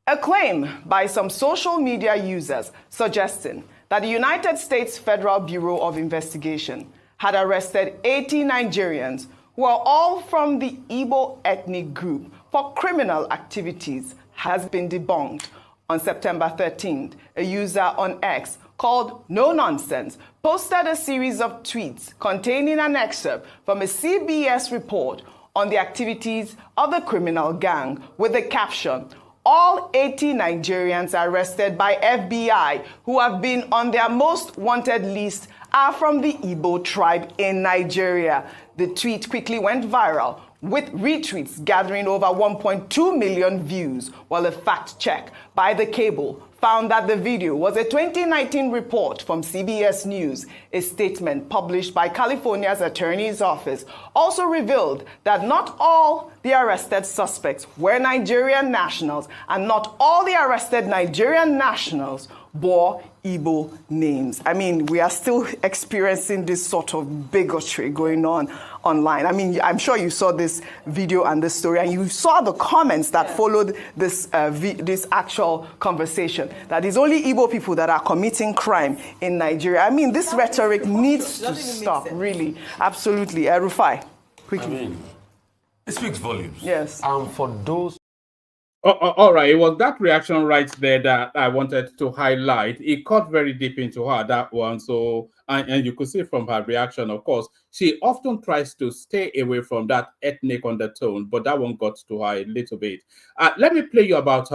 A claim by some social media users suggesting that the United States Federal Bureau of Investigation had arrested 80 Nigerians who are all from the Igbo ethnic group for criminal activities has been debunked. On September 13th, a user on X called No Nonsense posted a series of tweets containing an excerpt from a CBS report on the activities of the criminal gang with the caption, all 80 Nigerians arrested by FBI who have been on their most wanted list are from the Igbo tribe in Nigeria. The tweet quickly went viral, with retweets gathering over 1.2 million views, while a fact check by The Cable found that the video was a 2019 report from CBS News. A statement published by California's Attorney's Office also revealed that not all the arrested suspects were Nigerian nationals, and not all the arrested Nigerian nationals bore Igbo names. I mean, we are still experiencing this sort of bigotry going on online. I mean, I'm sure you saw this video and this story, and you saw the comments that followed this this actual conversation, that it's only Igbo people that are committing crime in Nigeria. I mean, this rhetoric needs to stop, really. Absolutely. Rufai, quickly. I mean, it speaks volumes. Yes. For those... all right, it was that reaction right there that I wanted to highlight. It cut very deep into her, that one. So, and you could see from her reaction, of course, she often tries to stay away from that ethnic undertone, but that one got to her a little bit. Let me play you about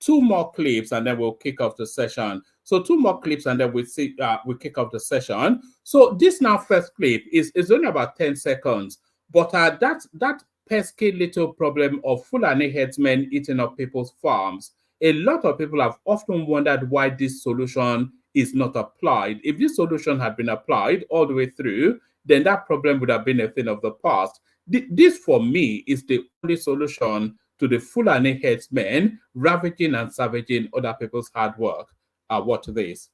2 more clips, and then we'll kick off the session. So 2 more clips, and then we'll kick off the session. So this now first clip is only about 10 seconds, but that pesky little problem of Fulani headsmen eating up people's farms. A lot of people have often wondered why this solution is not applied. If this solution had been applied all the way through, then that problem would have been a thing of the past. This, for me, is the only solution to the Fulani headsmen ravaging and savaging other people's hard work. Watch this.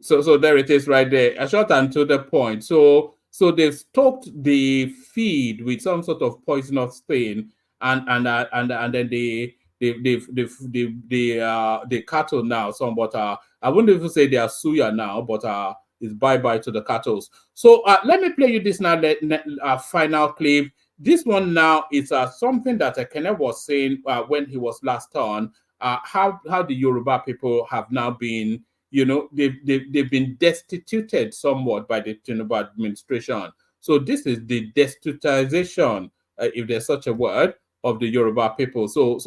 So there it is right there. A short and to the point. So they've stoked the feed with some sort of poisonous thing, and then the cattle now somewhat I wouldn't even say they are suya now, but it's bye-bye to the cattle. So let me play you this now, final clip. This one now is something that Kenneth was saying when he was last on, how the Yoruba people have now been, they've been destituted somewhat by the TINUBU administration. So this is the destitutization, if there's such a word, of the Yoruba people. So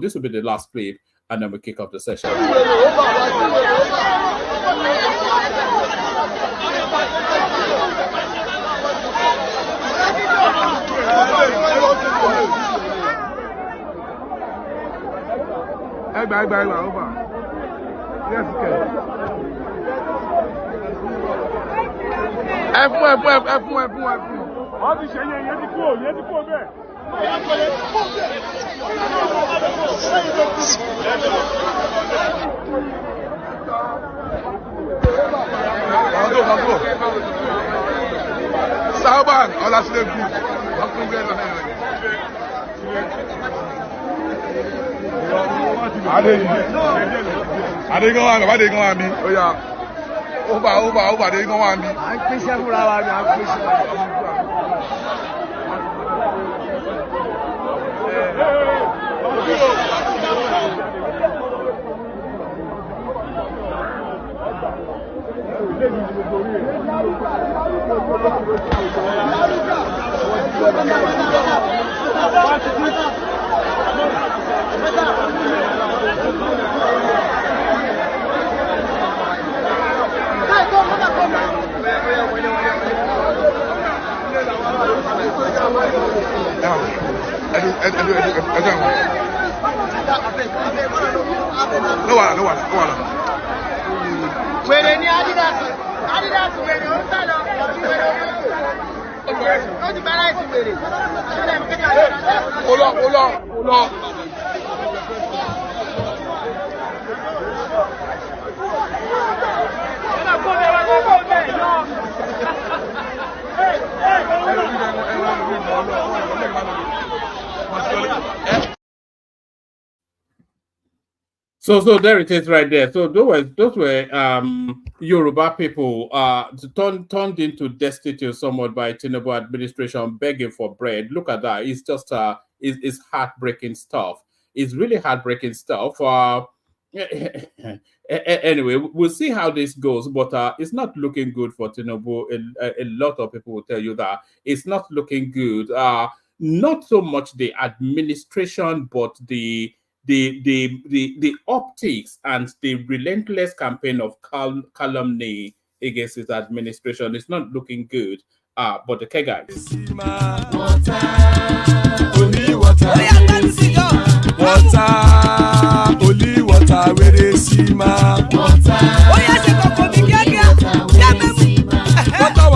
this will be the last clip, and then we kick off the session. Sauban, all slave group. Are they going on? Why they going on me? Oh yeah. Over, they going on me. I'm Christian Flower, I'm Christian. So there it is right there. So those were Yoruba people turned into destitute somewhat by TINUBU administration, begging for bread. Look at that. It's just it's heartbreaking stuff. It's really heartbreaking stuff. Anyway, we'll see how this goes, but it's not looking good for TINUBU. A lot of people will tell you that it's not looking good. Not so much the administration, but the optics and the relentless campaign of calumny against his administration is not looking good. But okay, guys. Only water, where they see ma. Water. Oh yes, only water, where they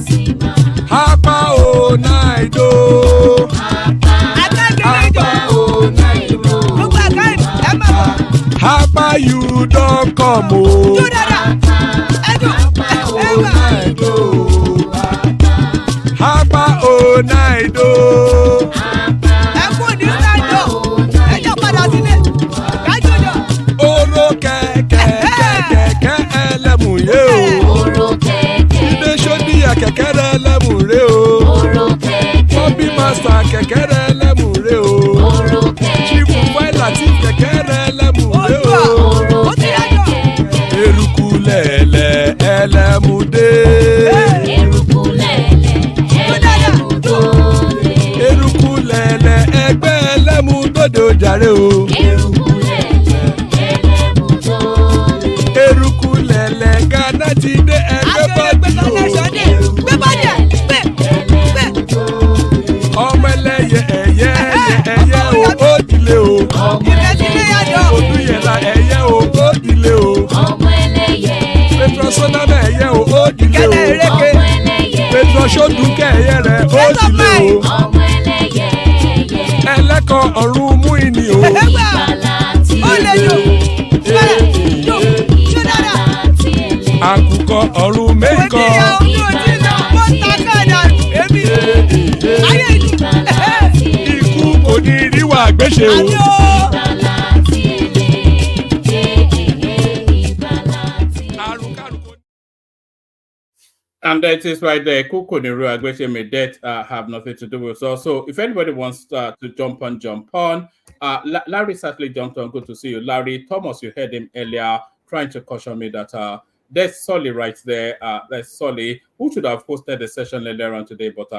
see ma. Hapa o naido. Hapa o naido. Hapa you don't come o. Hapa o naido. Hapa o naido. Oro keke elemu ye o. Oro keke. Ide shodi ya keke elemu re o. Oro keke. Bobby master keke elemu re o. Oro keke. Chifu Latif keke elemu re o. Oro keke. Eruku lele elemu de. Eruku lele elemu de. ẹyẹ rẹ̀ ó dìde o. ọmọ ẹlẹ́yẹ ẹyẹ. ẹlẹ́kọ̀ ọ̀run mú ìní o. ìgbàlà tí èlé. ìgbàlà tí èlé. àkùkọ ọ̀run méjìkọ. ikú kò ní ríwà gbéṣe o. And that is why the Kukuniru Agweshime death have nothing to do with us. So if anybody wants to jump on. Larry certainly jumped on. Good to see you. Larry, Thomas, you heard him earlier trying to caution me that there's Solly right there. There's Solly, who should have hosted the session earlier on today, but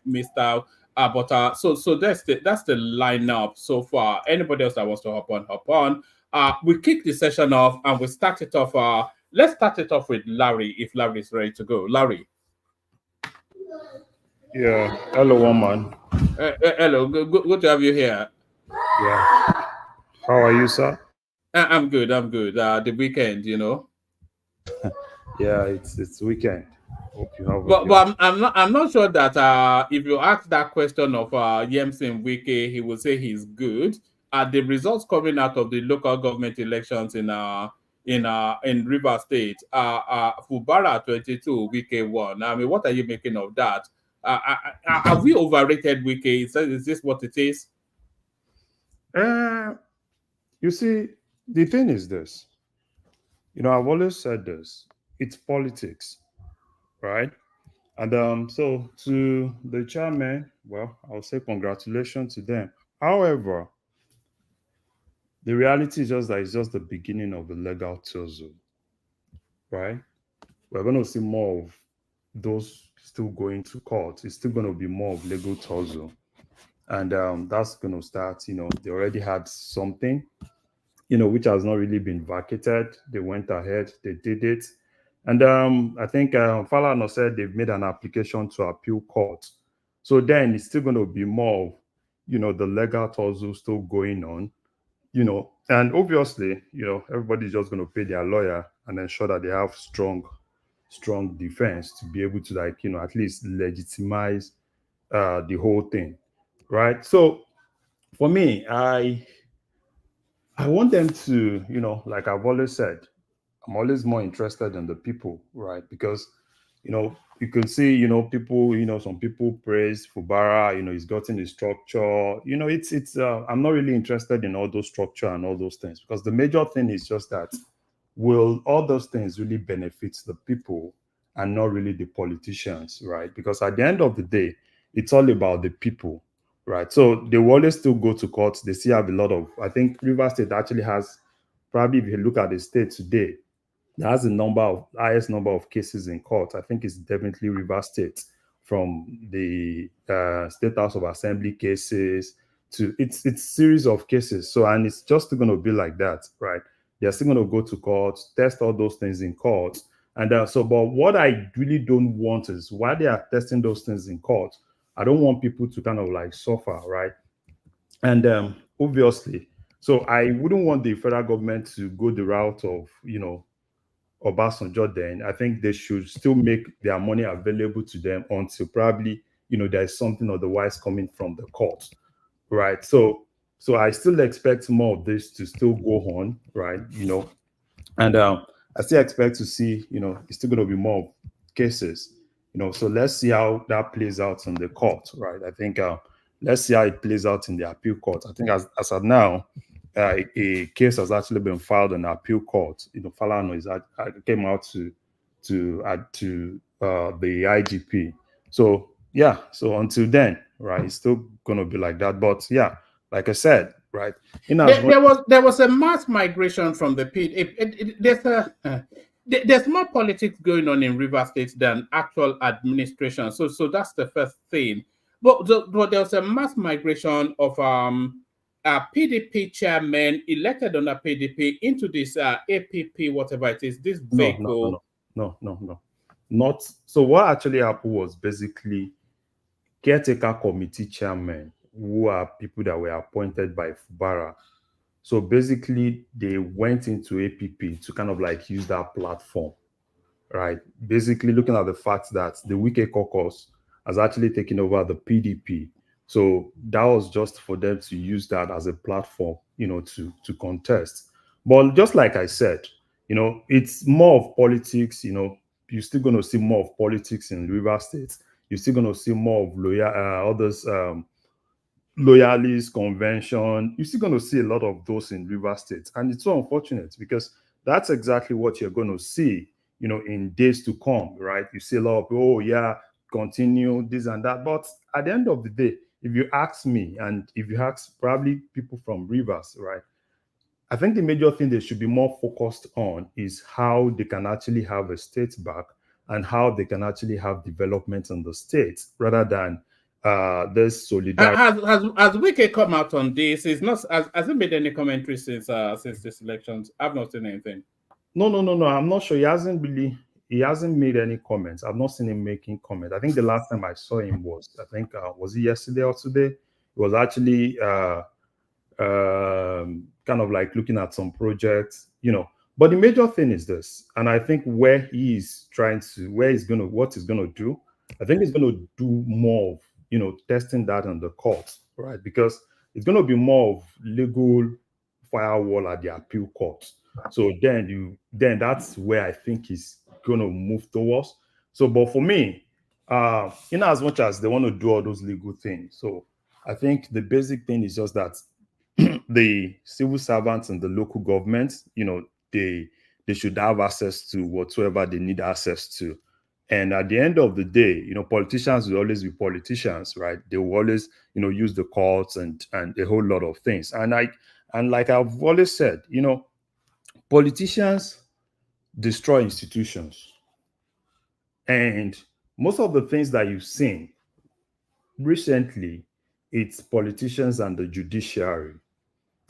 missed out. So that's the lineup so far. Anybody else that wants to hop on. We kick the session off and we start it off. Let's start it off with Larry, if Larry is ready to go. Larry. Yeah. Hello, woman. Hello. Good to have you here. Yeah. How are you, sir? I'm good. The weekend, you know. Yeah, it's weekend. Hope you have. But I'm not sure that if you ask that question of Yemsin Wike, he will say he's good. The results coming out of the local government elections in Rivers State, FUBARA 22, Wike 1. I mean, what are you making of that? Have we overrated Wike? Is this what it is? You see, the thing is this. You know, I've always said this. It's politics, right? And so to the chairman, well, I'll say congratulations to them. However, the reality is just that it's just the beginning of the legal tussle, right? We're going to see more of those still going to court. It's still going to be more of legal tussle. And that's going to start, you know, they already had something, you know, which has not really been vacated. They went ahead, they did it. And I think Falano said they've made an application to appeal court. So then it's still going to be more of, you know, the legal tussle still going on. You know, and obviously, you know, everybody's just going to pay their lawyer and ensure that they have strong defense to be able to, like, you know, at least legitimize the whole thing, right? So for me, I want them to, you know, like I've always said, I'm always more interested in the people, right? Because, you know, you can see, you know, people, you know, some people praise FUBARA, you know, he's gotten his structure. You know, it's I'm not really interested in all those structure and all those things, because the major thing is just that, will all those things really benefit the people and not really the politicians, right? Because at the end of the day, it's all about the people, right? So they will always still go to court. They still have a lot of, I think Rivers State actually has, probably if you look at the state today, that has the highest number of cases in court. I think it's definitely Rivers State, from the State House of Assembly cases to it's series of cases. So, and it's just going to be like that, right? They're still going to go to court, test all those things in court. And but what I really don't want is, while they are testing those things in court, I don't want people to kind of like suffer, right? And obviously, so I wouldn't want the federal government to go the route of, you know, Obasanjo. Then I think they should still make their money available to them until probably, you know, there's something otherwise coming from the court, right? So I still expect more of this to still go on, right? You know, and I still expect to see, you know, it's still going to be more cases, you know. So let's see how that plays out in the court, right? I think let's see how it plays out in the appeal court. I think as of now, a case has actually been filed in the appeal court. You know, Falano came out to add to the IGP. So yeah, so until then, right, it's still going to be like that. But yeah, like I said, right, there was a mass migration from the pit. There's more politics going on in Rivers State than actual administration. So that's the first thing. But there was a mass migration of PDP chairman elected under PDP into this APP, whatever it is, this vehicle. No. Not so. What actually happened was basically caretaker committee chairmen, who are people that were appointed by FUBARA. So basically, they went into APP to kind of like use that platform, right? Basically, looking at the fact that the Wike caucus has actually taken over the PDP. So that was just for them to use that as a platform, to contest. But just like I said, it's more of politics. You're still going to see more of politics in River State. You're still going to see more of others. Loyalist convention, you're still going to see a lot of those in River State. And it's so unfortunate because that's exactly what you're going to see, in days to come, right? You see a lot of, oh yeah, continue this and that. But at the end of the day, if you ask me, and if you ask probably people from Rivers, right, I think the major thing they should be more focused on is how they can actually have a state back and how they can actually have development in the state rather than this solidarity. Has Wike come out on this? Has it made any commentary since this elections? I've not seen anything. No. I'm not sure. He hasn't made any comments. I've not seen him making comment. I think the last time I saw him was it yesterday or today? It was actually kind of like looking at some projects, But the major thing is this, and I think what he's gonna do, I think he's gonna do more of testing that on the court, right? Because it's going to be more of legal firewall at the appeal court. So then that's where I think he's going to move towards. So, but for me, as much as they want to do all those legal things, so I think the basic thing is just that the civil servants and the local governments, they should have access to whatsoever they need access to. And at the end of the day, politicians will always be politicians, right? They will always, use the courts and a whole lot of things. And like I've always said, politicians destroy institutions. And most of the things that you've seen recently, it's politicians and the judiciary.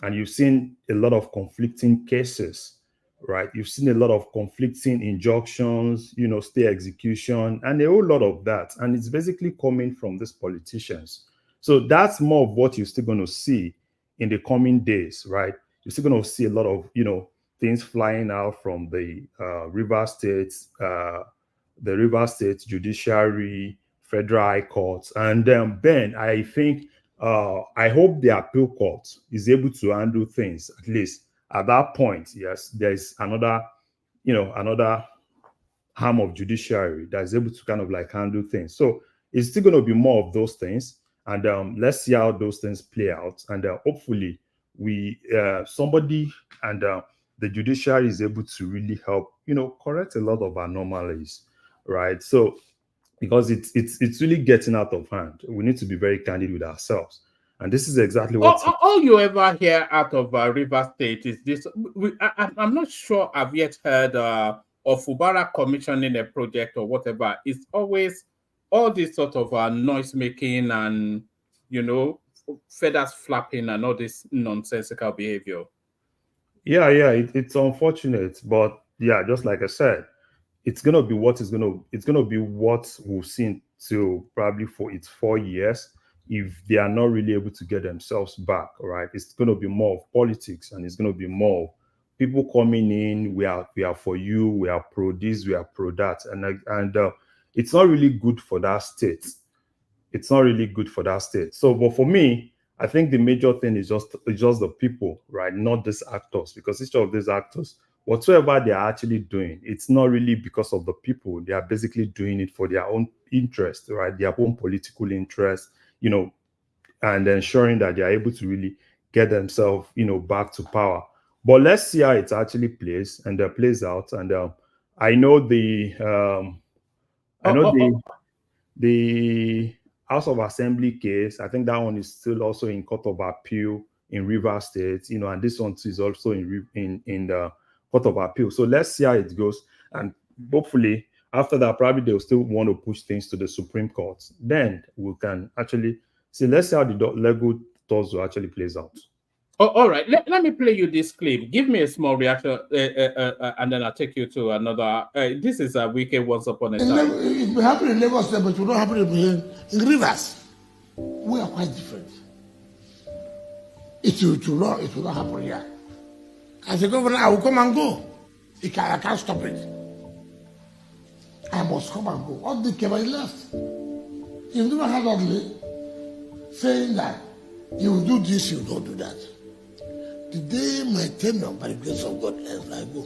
And you've seen a lot of conflicting cases, right? You've seen a lot of conflicting injunctions, stay execution, and a whole lot of that. And it's basically coming from these politicians. So that's more of what you're still going to see in the coming days, right? You're still going to see a lot of, things flying out from the River State judiciary, federal high courts. And Ben, I think, I hope the appeal court is able to handle things, at least at that point. Yes, there's another arm of judiciary that is able to kind of like handle things. So it's still going to be more of those things. And let's see how those things play out. And hopefully somebody and the judiciary is able to really help, correct a lot of anomalies, right? So because it's really getting out of hand. We need to be very candid with ourselves. And this is exactly what... All you ever hear out of River State is this. I'm not sure I've yet heard of FUBARA commissioning a project or whatever. It's always all this sort of noise making and, feathers flapping and all this nonsensical behavior. Yeah, it's unfortunate. But yeah, just like I said, it's gonna be what we've seen till probably for its 4 years if they are not really able to get themselves back, right? It's gonna be more of politics, and it's gonna be more people coming in. We are for you. We are pro this. We are pro that, and it's not really good for that state. It's not really good for that state. So, but for me, I think the major thing is just the people, right? Not these actors, because each of these actors, whatsoever they are actually doing, it's not really because of the people. They are basically doing it for their own interest, right? Their own political interest, and ensuring that they are able to really get themselves, back to power. But let's see how it actually plays out. And I know the House of Assembly case. I think that one is still also in Court of Appeal in River State, and this one too is also in the Court of Appeal. So let's see how it goes, and hopefully after that, probably they'll still want to push things to the Supreme Court. Then we can actually see. Let's see how the legal Thursday actually plays out. Oh, all right. Let me play you this clip. Give me a small reaction, and then I'll take you to another. This is a Wike Once Upon a Time. It will happen in Lagos, but it will not happen in Rivers. We are quite different. It will not happen here. As a governor, I will come and go. I can't stop it. I must come and go. All the Kebari left. You've never heard of me saying that you will do this, you don't do that. The day my tenure, by the grace of God, ends, I go.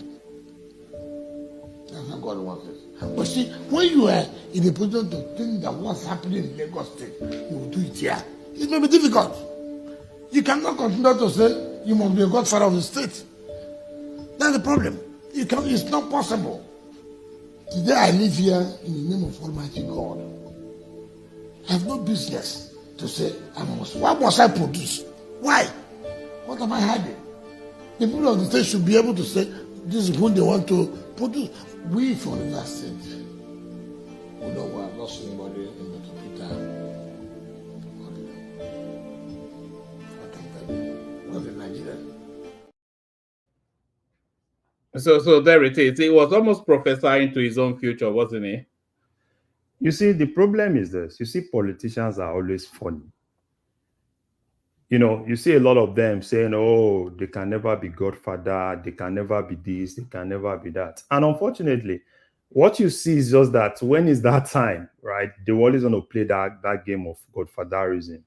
That's how God wants it. But see, when you are in a position to think that what's happening in Lagos State, you will do it here, it may be difficult. You cannot continue to say you must be a godfather of the state. That's the problem. It's not possible. Today I live here in the name of Almighty God. I have no business to say what must I produce? Why? What am I hiding? The people of the state should be able to say this is who they want to produce. We from that state, we don't want to lost anybody in the computer. What in Nigeria? So there it is. He was almost prophesying to his own future, wasn't he? You see, the problem is this. You see, politicians are always funny. You know, you see a lot of them saying, oh, they can never be godfather, they can never be this, they can never be that. And unfortunately, what you see is just that when is that time, right? They always want to play that game of godfatherism.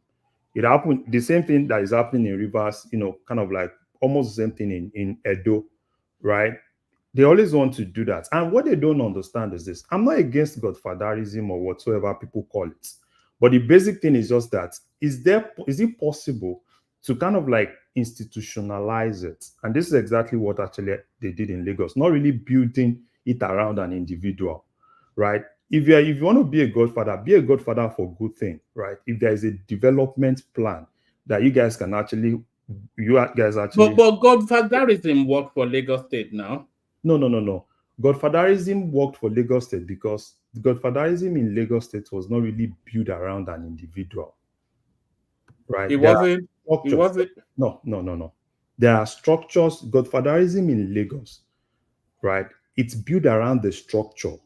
It happened, the same thing that is happening in Rivers, you know, kind of like almost the same thing in Edo, right? They always want to do that. And what they don't understand is this. I'm not against godfatherism or whatsoever people call it. But the basic thing is just that, is it possible to kind of like institutionalize it? And this is exactly what actually they did in Lagos, not really building it around an individual, right? If you want to be a godfather for good thing, right? If there is a development plan that you guys actually. But godfatherism worked for Lagos State now. No. Godfatherism worked for Lagos State because godfatherism in Lagos State was not really built around an individual, right? It wasn't. No. There are structures. Godfatherism in Lagos, right? It's built around the structure,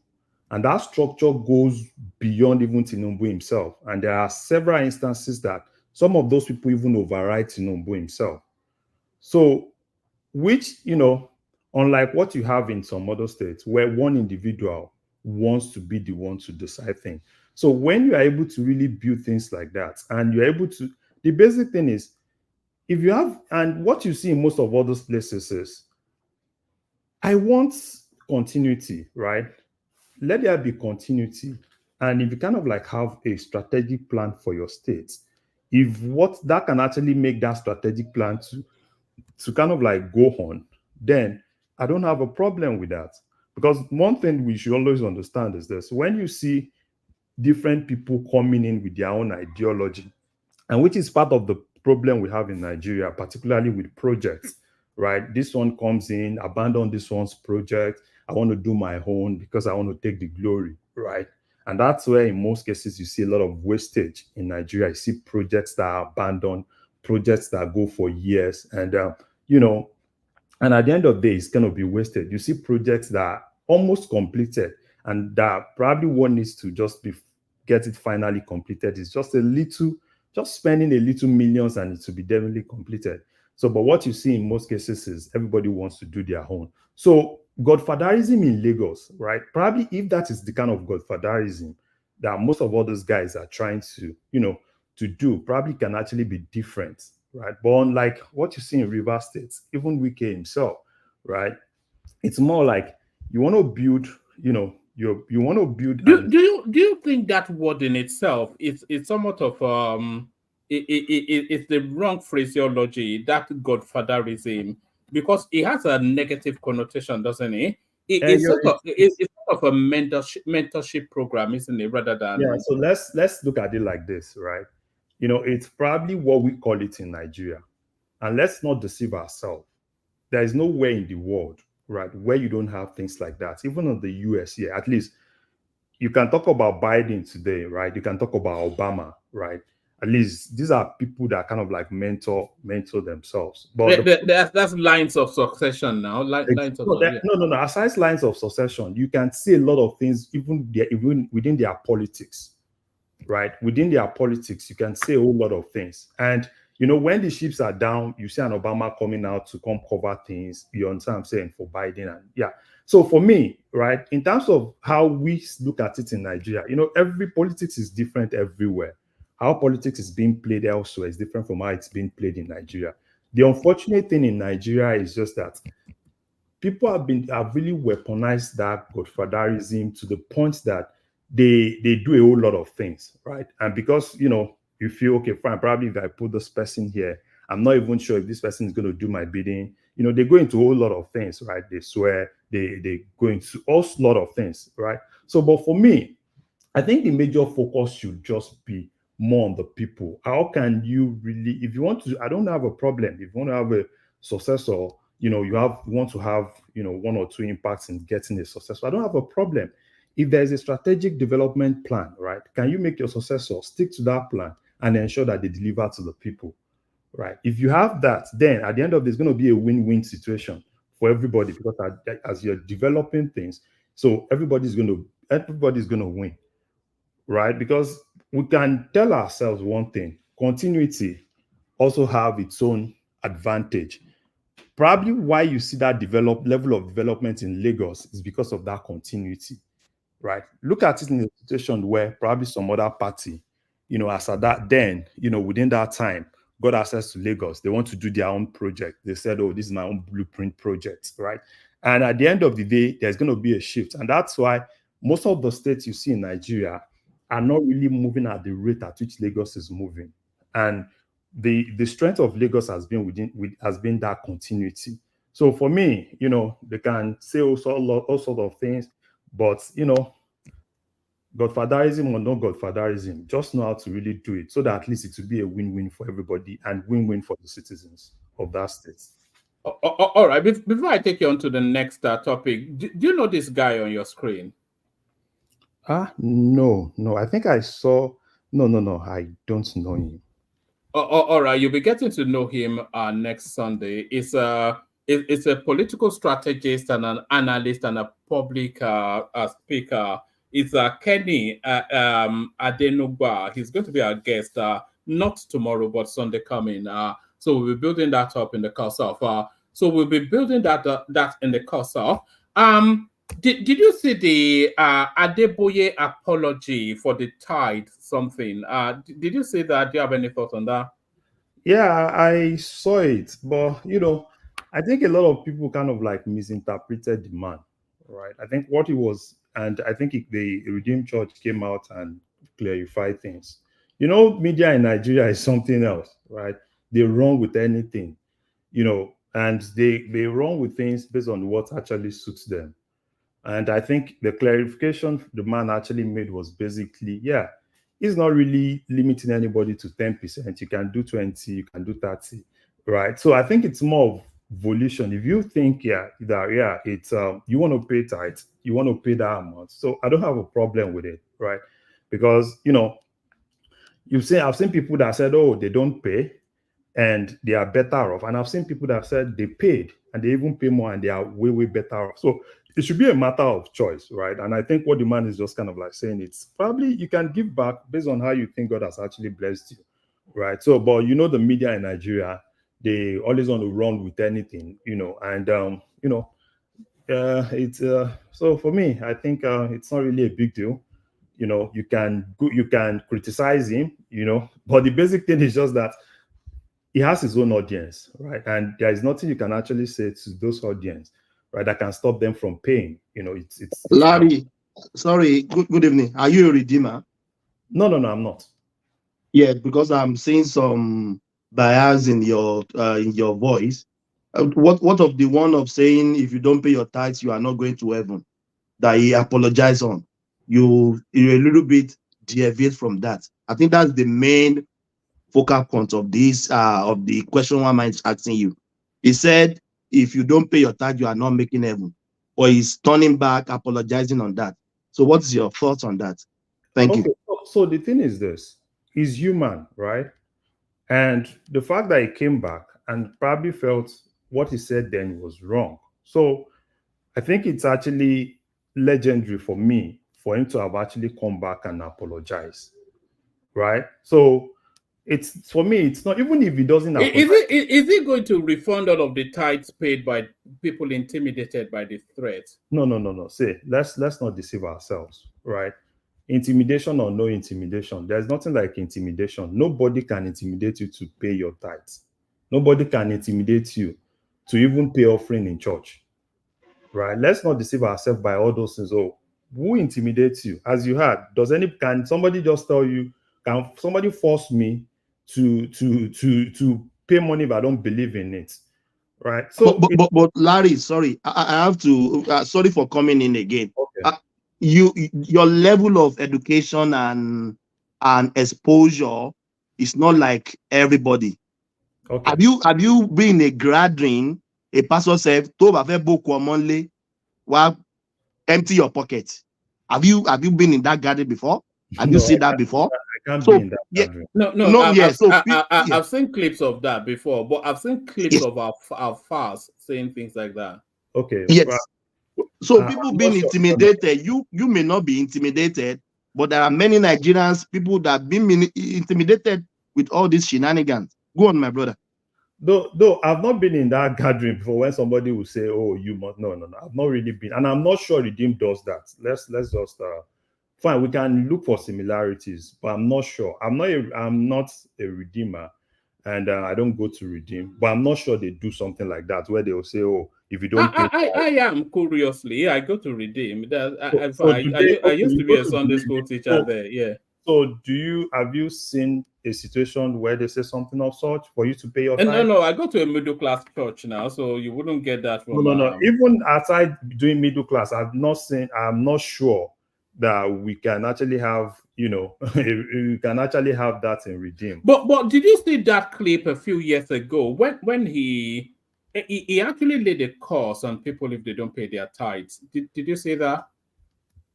and that structure goes beyond even TINUBU himself. And there are several instances that some of those people even override TINUBU himself. So, which, you know, unlike what you have in some other states where one individual wants to be the one to decide things. So when you are able to really build things like that, and you're able to, the basic thing is, if you have, and what you see in most of other places is, I want continuity, right? Let there be continuity. And if you kind of like have a strategic plan for your state, if what that can actually make that strategic plan to kind of like go on, then I don't have a problem with that. Because one thing we should always understand is this: when you see different people coming in with their own ideology, and which is part of the problem we have in Nigeria, particularly with projects, right? This one comes in, abandon this one's project. I want to do my own because I want to take the glory, right? And that's where in most cases you see a lot of wastage in Nigeria. You see projects that are abandoned, projects that go for years, and you know, and at the end of the day, it's going to be wasted. You see projects that are almost completed and that probably one needs to just get it finally completed. It's just spending a little millions and it will be definitely completed. So, but what you see in most cases is everybody wants to do their own. So godfatherism in Lagos, right? Probably if that is the kind of godfatherism that most of all those guys are trying to, you know, to do, probably can actually be different. Right, but unlike what you see in River State, even Wike himself, right? It's more like you want to build, you know, you want to build. Do you think that word in itself is somewhat of it's the wrong phraseology, that godfatherism, because it has a negative connotation, doesn't it? It's sort of a mentorship program, isn't it? Rather than So let's look at it like this, right? You know, it's probably what we call it in Nigeria. And let's not deceive ourselves. There is nowhere in the world, right, where you don't have things like that. Even in the US here, at least you can talk about Biden today, right? You can talk about Obama, right? At least these are people that kind of like mentor themselves. But that's lines of succession now. No. Aside lines of succession, you can see a lot of things even within their politics. Right, within their politics, you can say a whole lot of things. And You know, when the ships are down, you see an Obama coming out to come cover things. You understand what I'm saying, for Biden. And yeah. So for me, right, in terms of how we look at it in Nigeria, you know, every politics is different everywhere. How politics is being played elsewhere is different from how it's being played in Nigeria. The unfortunate thing in Nigeria is just that people have really weaponized that godfatherism to the point that they do a whole lot of things, right? And because, you know, you feel, okay, fine, probably if I put this person here, I'm not even sure if this person is going to do my bidding. You know, they go into a whole lot of things, right? They swear, they go into a lot of things, right? So, but for me, I think the major focus should just be more on the people. How can you really, if you want to, I don't have a problem. If you want to have a successor, you know, you want to have, you know, 1 or 2 impacts in getting a successor. I don't have a problem. If there is a strategic development plan, right? Can you make your successor stick to that plan and ensure that they deliver to the people, right? If you have that, then at the end of this, it's going to be a win-win situation for everybody, because as you're developing things, so everybody's going to win, right? Because we can tell ourselves one thing: continuity also have its own advantage. Probably why you see that level of development in Lagos is because of that continuity, right? Look at it in a situation where probably some other party, you know, as at that then, you know, within that time, got access to Lagos. They want to do their own project. They said, oh, this is my own blueprint project, right? And at the end of the day, there's going to be a shift. And that's why most of the states you see in Nigeria are not really moving at the rate at which Lagos is moving. And the strength of Lagos has been that continuity. So for me, you know, they can say all sorts of things, but you know, godfatherism or no godfatherism, just know how to really do it so that at least it will be a win-win for everybody and win-win for the citizens of that state. All right. Before I take you on to the next topic, do you know this guy on your screen? No. I think I saw. No. I don't know him. All right, you'll be getting to know him next Sunday. It's a political strategist and an analyst and a public speaker. It's Kenny Adenugba. He's going to be our guest, not tomorrow, but Sunday coming. So we'll be building that up in the course of. So we'll be building that in the course of. Did you see the Adeboye apology for the tithe something? Did you see that? Do you have any thoughts on that? Yeah, I saw it, but you know, I think a lot of people kind of like misinterpreted the man, right? I think what he was, and I think the Redeemed Church came out and clarified things. You know, media in Nigeria is something else, right? They run with anything, you know, and they run with things based on what actually suits them. And I think the clarification the man actually made was basically, yeah, he's not really limiting anybody to 10%. You can do 20, you can do 30, right? So I think it's more of volition. If you think, it's you want to pay tithe, you want to pay that amount. So I don't have a problem with it, right? Because you know, I've seen people that said, oh, they don't pay and they are better off. And I've seen people that said they paid and they even pay more and they are way, way better off. So it should be a matter of choice, right? And I think what the man is just kind of like saying, it's probably you can give back based on how you think God has actually blessed you, right? So, but you know, the media in Nigeria, they always want to run with anything, you know, and you know, it's so for me, I think it's not really a big deal. You know, you can criticize him, you know, but the basic thing is just that he has his own audience, right? And there is nothing you can actually say to those audience, right, that can stop them from paying. You know, it's Larry, sorry, good evening. Are you a redeemer? No, I'm not. Yeah, because I'm seeing some bias in your voice. What of the one of saying if you don't pay your tithes, you are not going to heaven, that he apologized on? You a little bit deviate from that. I think that's the main focal point of this of the question one mind asking you. He said, if you don't pay your tithe, you are not making heaven. Or he's turning back, apologizing on that. So what is your thoughts on that? Thank you. So the thing is this, he's human, right? And the fact that he came back and probably felt what he said then was wrong. So I think it's actually legendary for me for him to have actually come back and apologize, right? So It's for me, it's not, even if it doesn't happen. Is it going to refund all of the tithes paid by people intimidated by the threat? No. Say, let's not deceive ourselves, right? Intimidation or no intimidation, there's nothing like intimidation. Nobody can intimidate you to pay your tithes. Nobody can intimidate you to even pay offering in church, right? Let's not deceive ourselves by all those things. Oh, who intimidates you? As you heard, can somebody just tell you, can somebody force me to pay money if I don't believe in it? Right. So but Larry, sorry, I have to sorry for coming in again. Okay. Your level of education and exposure is not like everybody. Okay. Have you been a gathering, a pastor said, empty your pocket? Have you been in that gathering before? Have you seen that before? I can't be in that gathering. I've seen clips of that before, but I've seen clips of our fast saying things like that. Okay. Yes. So people being intimidated, you may not be intimidated, but there are many Nigerians, people that have been intimidated with all these shenanigans. Go on, my brother. Though I've not been in that gathering before when somebody will say, "Oh, you must." No. I've not really been, and I'm not sure Redeem does that. Let's just fine. We can look for similarities, but I'm not sure. I'm not a Redeemer, and I don't go to Redeem, but I'm not sure they do something like that where they will say, "Oh, if you don't pay." I am curiously. Yeah, I go to Redeem. I Okay, used to you be go a to Sunday Redeem. school teacher there. Yeah. So have you seen a situation where they say something of such for you to pay your tithe? No, I go to a middle class church now, so you wouldn't get that from No. Even aside doing middle class, I'm not sure that we can actually have, we can actually have that in Redeem. But did you see that clip a few years ago when he actually laid a curse on people if they don't pay their tithes? Did you see that?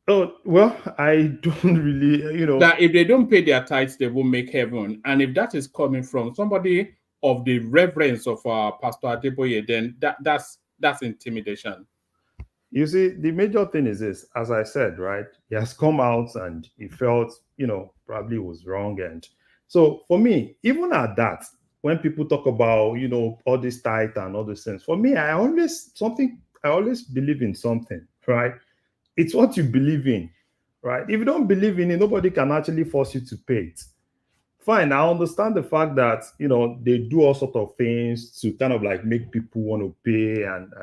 Oh, well, I don't really, that if they don't pay their tithes, they will make heaven. And if that is coming from somebody of the reverence of Pastor Adeboye, then that's intimidation. You see, the major thing is this, as I said, right? He has come out and he felt, probably was wrong. And so for me, even at that, when people talk about, all this tithe and all these things, for me, I always believe in something, right? It's what you believe in, right? If you don't believe in it, nobody can actually force you to pay it. Fine, I understand the fact that they do all sort of things to kind of like make people want to pay, and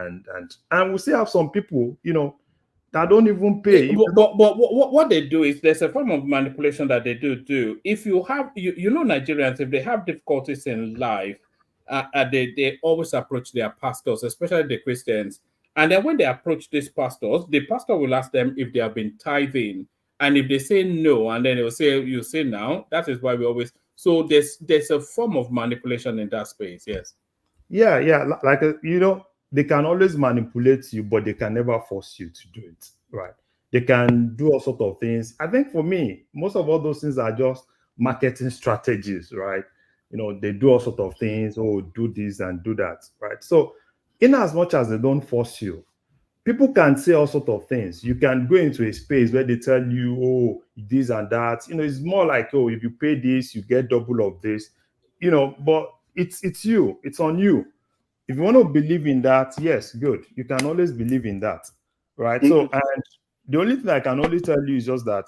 we still have some people that don't even pay. But what they do is there's a form of manipulation that they do. If you have Nigerians, if they have difficulties in life, they always approach their pastors, especially the Christians. And then when they approach these pastors, the pastor will ask them if they have been tithing. And if they say no, and then they'll say, you say now, that is why we always. So there's a form of manipulation in that space, yes. Yeah. Like, they can always manipulate you, but they can never force you to do it, right? They can do all sorts of things. I think for me, most of all those things are just marketing strategies, right? They do all sorts of things, do this and do that, right? So in as much as they don't force you, people can say all sorts of things. You can go into a space where they tell you, this and that. It's more like, if you pay this, you get double of this. But it's you. It's on you. If you want to believe in that, yes, good. You can always believe in that, right? So, and the only thing I can only tell you is just that,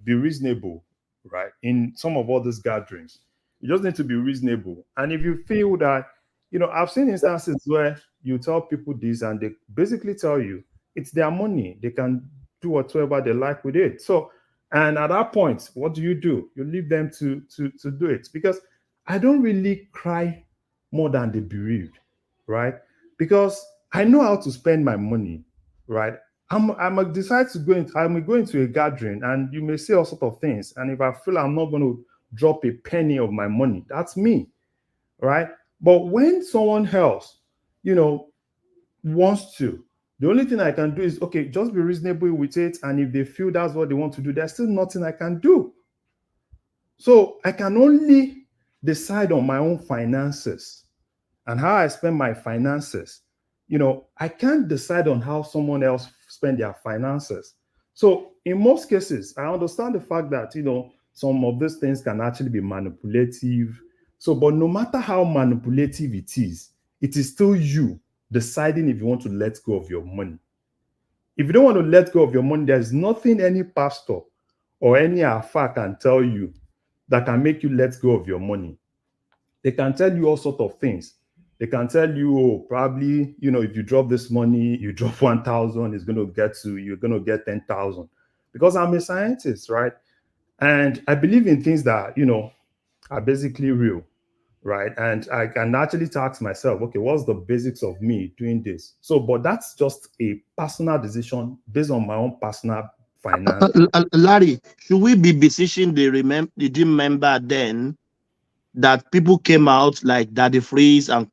be reasonable, right? In some of all these gatherings, you just need to be reasonable. And if you feel that, I've seen instances where you tell people this and they basically tell you it's their money. They can do whatever they like with it. So, and at that point, what do? You leave them to do it, because I don't really cry more than the bereaved, right? Because I know how to spend my money, right? I'm decide to I'm going to a gathering, and you may say all sorts of things. And if I feel I'm not going to drop a penny of my money, that's me, right? But when someone else, wants to, the only thing I can do is, okay, just be reasonable with it. And if they feel that's what they want to do, there's still nothing I can do. So I can only decide on my own finances and how I spend my finances. I can't decide on how someone else spend their finances. So in most cases, I understand the fact that, some of these things can actually be manipulative So, but no matter how manipulative it is still you deciding if you want to let go of your money. If you don't want to let go of your money, there's nothing any pastor or any alpha can tell you that can make you let go of your money. They can tell you all sorts of things. They can tell you, oh, probably, if you drop this money, you drop 1,000, you're going to get 10,000. Because I'm a scientist, right? And I believe in things that, are basically real, right? And I can actually ask myself, okay, what's the basics of me doing this? So, but that's just a personal decision based on my own personal finance. Larry, should we be beseeching the gym member then that people came out like Daddy Freeze and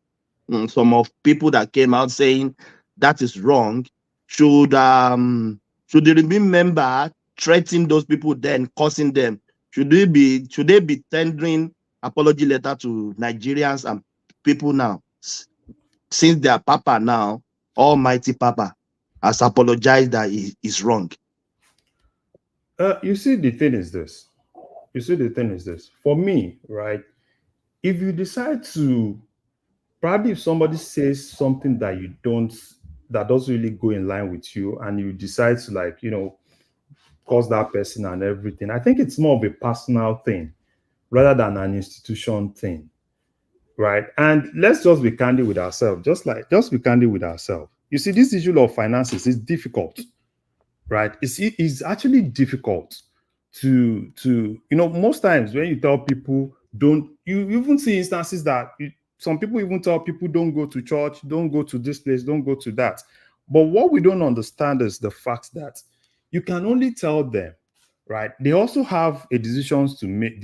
some of people that came out saying that is wrong? Should the gym member threaten those people then, causing them? Should they be tendering apology letter to Nigerians and people now, since their Papa now, Almighty Papa, has apologized that he is wrong? You see, the thing is this. For me, right, if you decide to, probably if somebody says something that that doesn't really go in line with you, and you decide to cause that person and everything, I think it's more of a personal thing rather than an institution thing, right? And let's just be candid with ourselves. Just be candid with ourselves. You see, this issue of finances is difficult, right? It's actually difficult to most times when you tell people you even see instances that some people even tell people don't go to church, don't go to this place, don't go to that. But what we don't understand is the fact that you can only tell them, right? They also have decisions to make.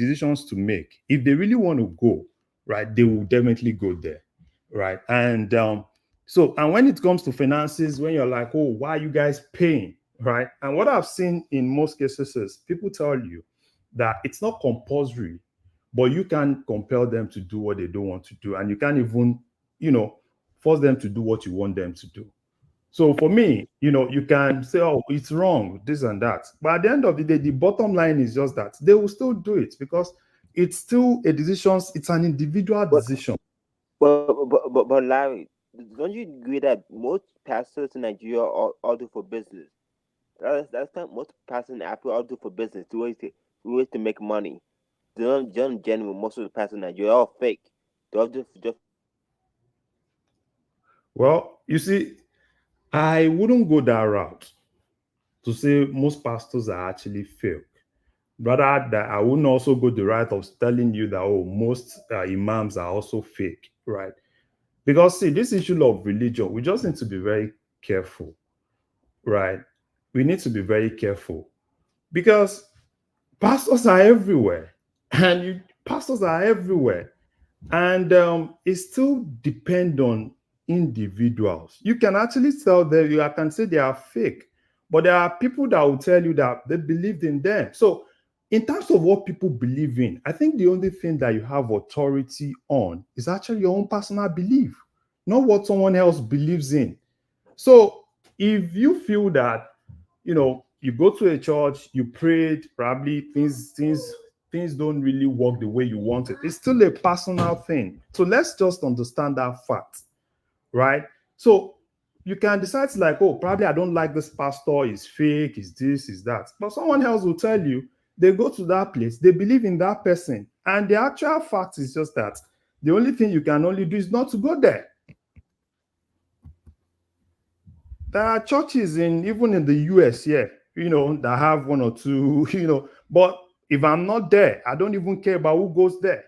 If they really want to go, right, they will definitely go there, right? And and when it comes to finances, when you're like, oh, why are you guys paying? Right. And what I've seen in most cases is people tell you that it's not compulsory, but you can compel them to do what they don't want to do. And you can't even, force them to do what you want them to do. So for me, you can say, oh, it's wrong, this and that. But at the end of the day, the bottom line is just that they will still do it because it's still a decision. It's an individual decision. But Larry, don't you agree that most pastors in Nigeria all do for business? That's not most pastors in Africa all do for business. Two ways to make money. They don't genuine. Most of the pastors in Nigeria are all fake. They all just. Well, you see, I wouldn't go that route to say most pastors are actually fake. Rather, that I wouldn't also go the route of telling you that most imams are also fake, right? Because see, this issue of religion, we just need to be very careful, right? We need to be very careful because pastors are everywhere, and pastors are everywhere, and it still depends on individuals. You can actually tell them, I can say they are fake, but there are people that will tell you that they believed in them. So in terms of what people believe in, I think the only thing that you have authority on is actually your own personal belief, not what someone else believes in. So if you feel that, you go to a church, you prayed, probably things don't really work the way you want it. It's still a personal thing. So let's just understand that fact, right? So you can decide oh, probably I don't like this pastor, is fake, is this, is that. But someone else will tell you, they go to that place, they believe in that person. And the actual fact is just that the only thing you can only do is not to go there. There are churches even in the US here, that have one or two, but if I'm not there, I don't even care about who goes there.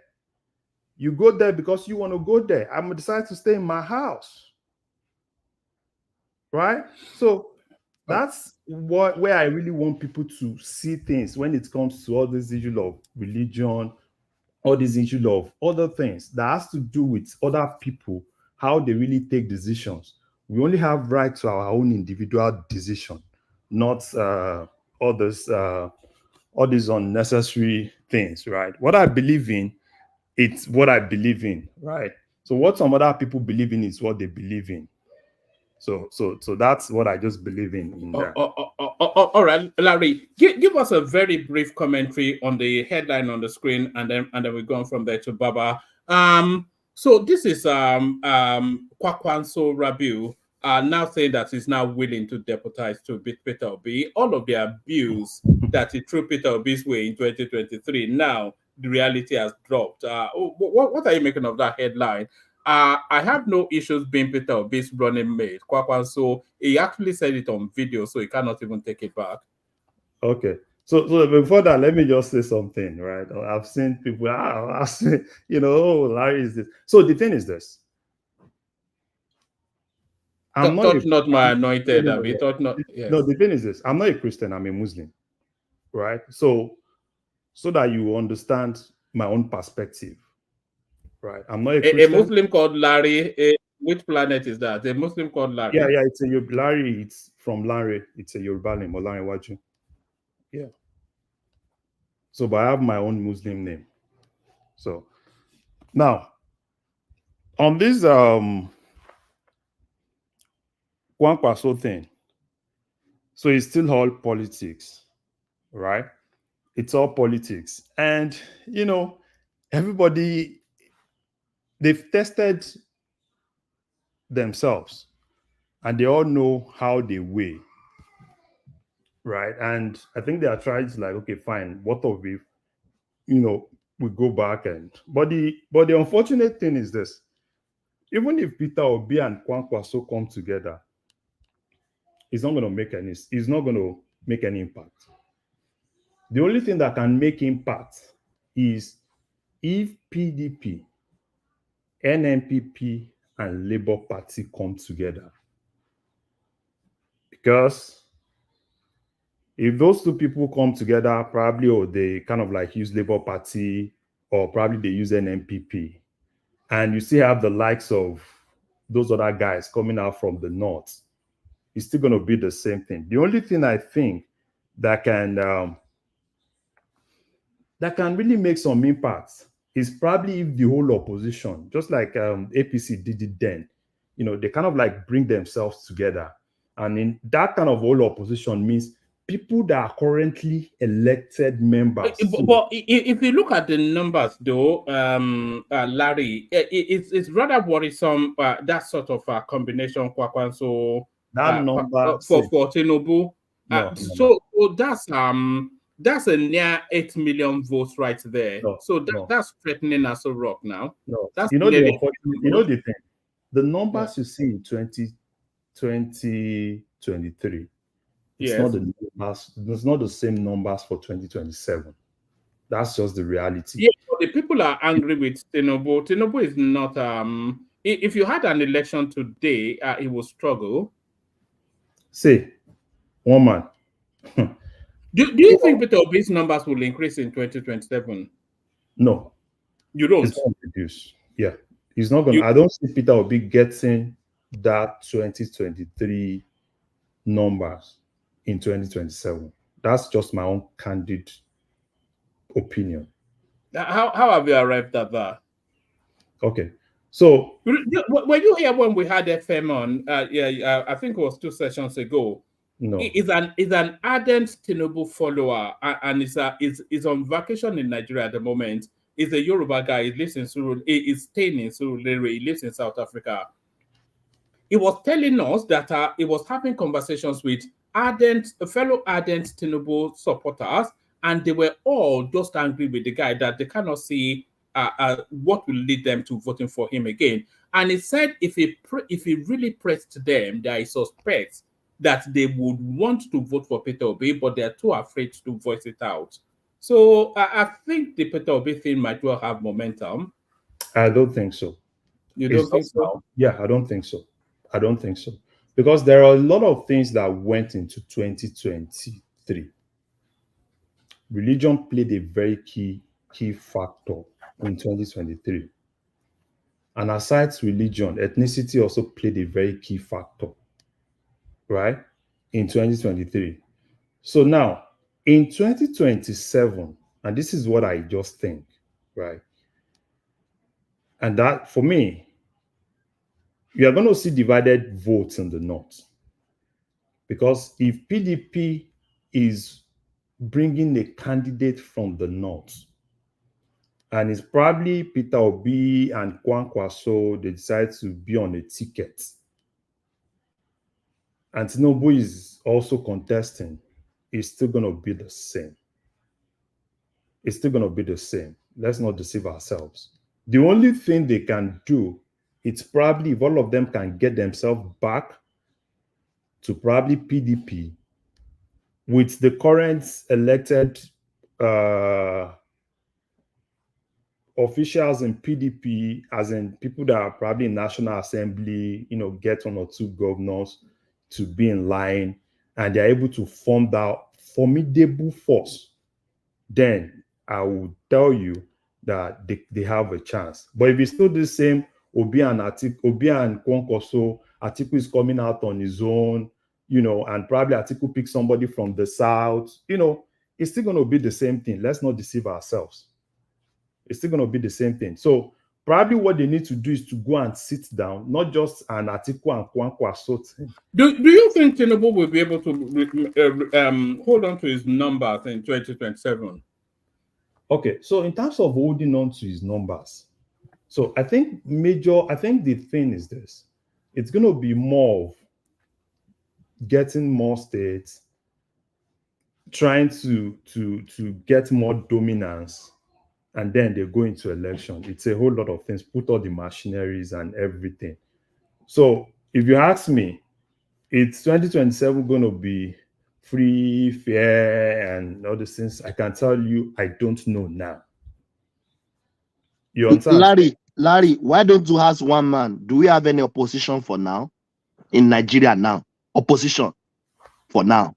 You go there because you want to go there. I'm decided to stay in my house. Right? So that's where I really want people to see things when it comes to all this issue of religion, all this issue of other things that has to do with other people, how they really take decisions. We only have right to our own individual decision, not all these unnecessary things, right? What I believe in, it's what I believe in, right? So what some other people believe in is what they believe in. So that's what I just believe in that. All right, Larry, give us a very brief commentary on the headline on the screen, and then we're going from there to Baba. So this is Kwakwanso Rabiu now saying that he's now willing to deputize to beat Peter Obi. All of the abuse that he threw Peter Obi's way in 2023, now the reality has dropped. What are you making of that headline? I have no issues being Peter Obi's running mate. Kwakwanso, he actually said it on video, so he cannot even take it back. Okay. So before that, let me just say something, right? I've seen people, I've seen, oh, Larry is this. So the thing is this. I'm not my anointed. No, Yes. No, the thing is this. I'm not a Christian. I'm a Muslim, right? So that you understand my own perspective, right? I'm not a Christian. A Muslim called Larry. Which planet is that? A Muslim called Larry. Yeah, it's a Larry. It's from Larry. It's a Yoruba name, Olari Waju. Yeah. So, but I have my own Muslim name. So now on this Kwakwanso thing, so it's still all politics, right? It's all politics. And everybody, they've tested themselves and they all know how they weigh, right? And I think they are trying to like, okay, fine, what of if we go back but the unfortunate thing is this: even if Peter Obi and Kwakwanso come together, it's not going to make any impact. The only thing that can make impact is if PDP, NNPP, and Labour Party come together. Because if those two people come together, probably or they kind of like use Labour Party or probably they use NNPP, and you still have the likes of those other guys coming out from the north, it's still going to be the same thing. The only thing I think that can really make some impact is probably if the whole opposition, just like APC did it then, they kind of like bring themselves together. And in that kind of whole opposition means people that are currently elected members. But if you look at the numbers, though, Larry, it's rather worrisome that sort of combination Kwakwanso that number for TINUBU. No. That's a near 8 million votes right there. That's threatening us a rock now. No, that's the thing. The numbers you see in 2023, it's not the numbers. It's not the same numbers for 2027. That's just the reality. Yeah, but the people are angry with TINUBU. TINUBU is not. If you had an election today, it will struggle. Say, one man. Do you think Peter Obi's numbers will increase in 2027? No. You don't? It's going to reduce. Yeah. He's not going to. I don't see Peter Obi getting that 2023 numbers in 2027. That's just my own candid opinion. How have you arrived at that? Okay. So were you here when we had FM on? I think it was 2 sessions ago. No. He's an ardent TINUBU follower, and is on vacation in Nigeria at the moment. He's a Yoruba guy. He lives in he's staying in Surulere. He lives in South Africa. He was telling us that he was having conversations with fellow ardent TINUBU supporters, and they were all just angry with the guy that they cannot see what will lead them to voting for him again. And he said if he really pressed them, that he suspects that they would want to vote for Peter Obi, but they're too afraid to voice it out. So I think the Peter Obi thing might well have momentum. I don't think so. You don't think so? Yeah, I don't think so. I don't think so. Because there are a lot of things that went into 2023. Religion played a very key factor in 2023. And aside religion, ethnicity also played a very key factor, right, in 2023. So now, in 2027, and this is what I just think, right, and that, for me, you are going to see divided votes in the north. Because if PDP is bringing a candidate from the north, And it's probably Peter Obi and Kwakwanso, they decide to be on a ticket. And TINUBU is also contesting. It's still going to be the same. It's still going to be the same. Let's not deceive ourselves. The only thing they can do, it's probably if all of them can get themselves back to probably PDP with the current elected officials in PDP, as in people that are probably in National Assembly, get 1 or 2 governors to be in line, and they're able to form that formidable force, then I will tell you that they have a chance. But if it's still the same, Obi and Kwakwanso, Atiku is coming out on his own, and probably Atiku picks somebody from the south, it's still going to be the same thing. Let's not deceive ourselves. It's still going to be the same thing. So probably what they need to do is to go and sit down, not just an Atiku and Kwakwanso thing. Do you think TINUBU will be able to hold on to his numbers in 2027? Okay, so in terms of holding on to his numbers, so I think the thing is this: it's going to be more of getting more states, trying to get more dominance, and then they go into election. It's a whole lot of things, put all the machineries and everything. So if you ask me, it's 2027 going to be free, fair, and all these things? I can tell you, I don't know now. You understand? Larry, why don't you ask one man? Do we have any opposition for now in Nigeria now? Opposition for now.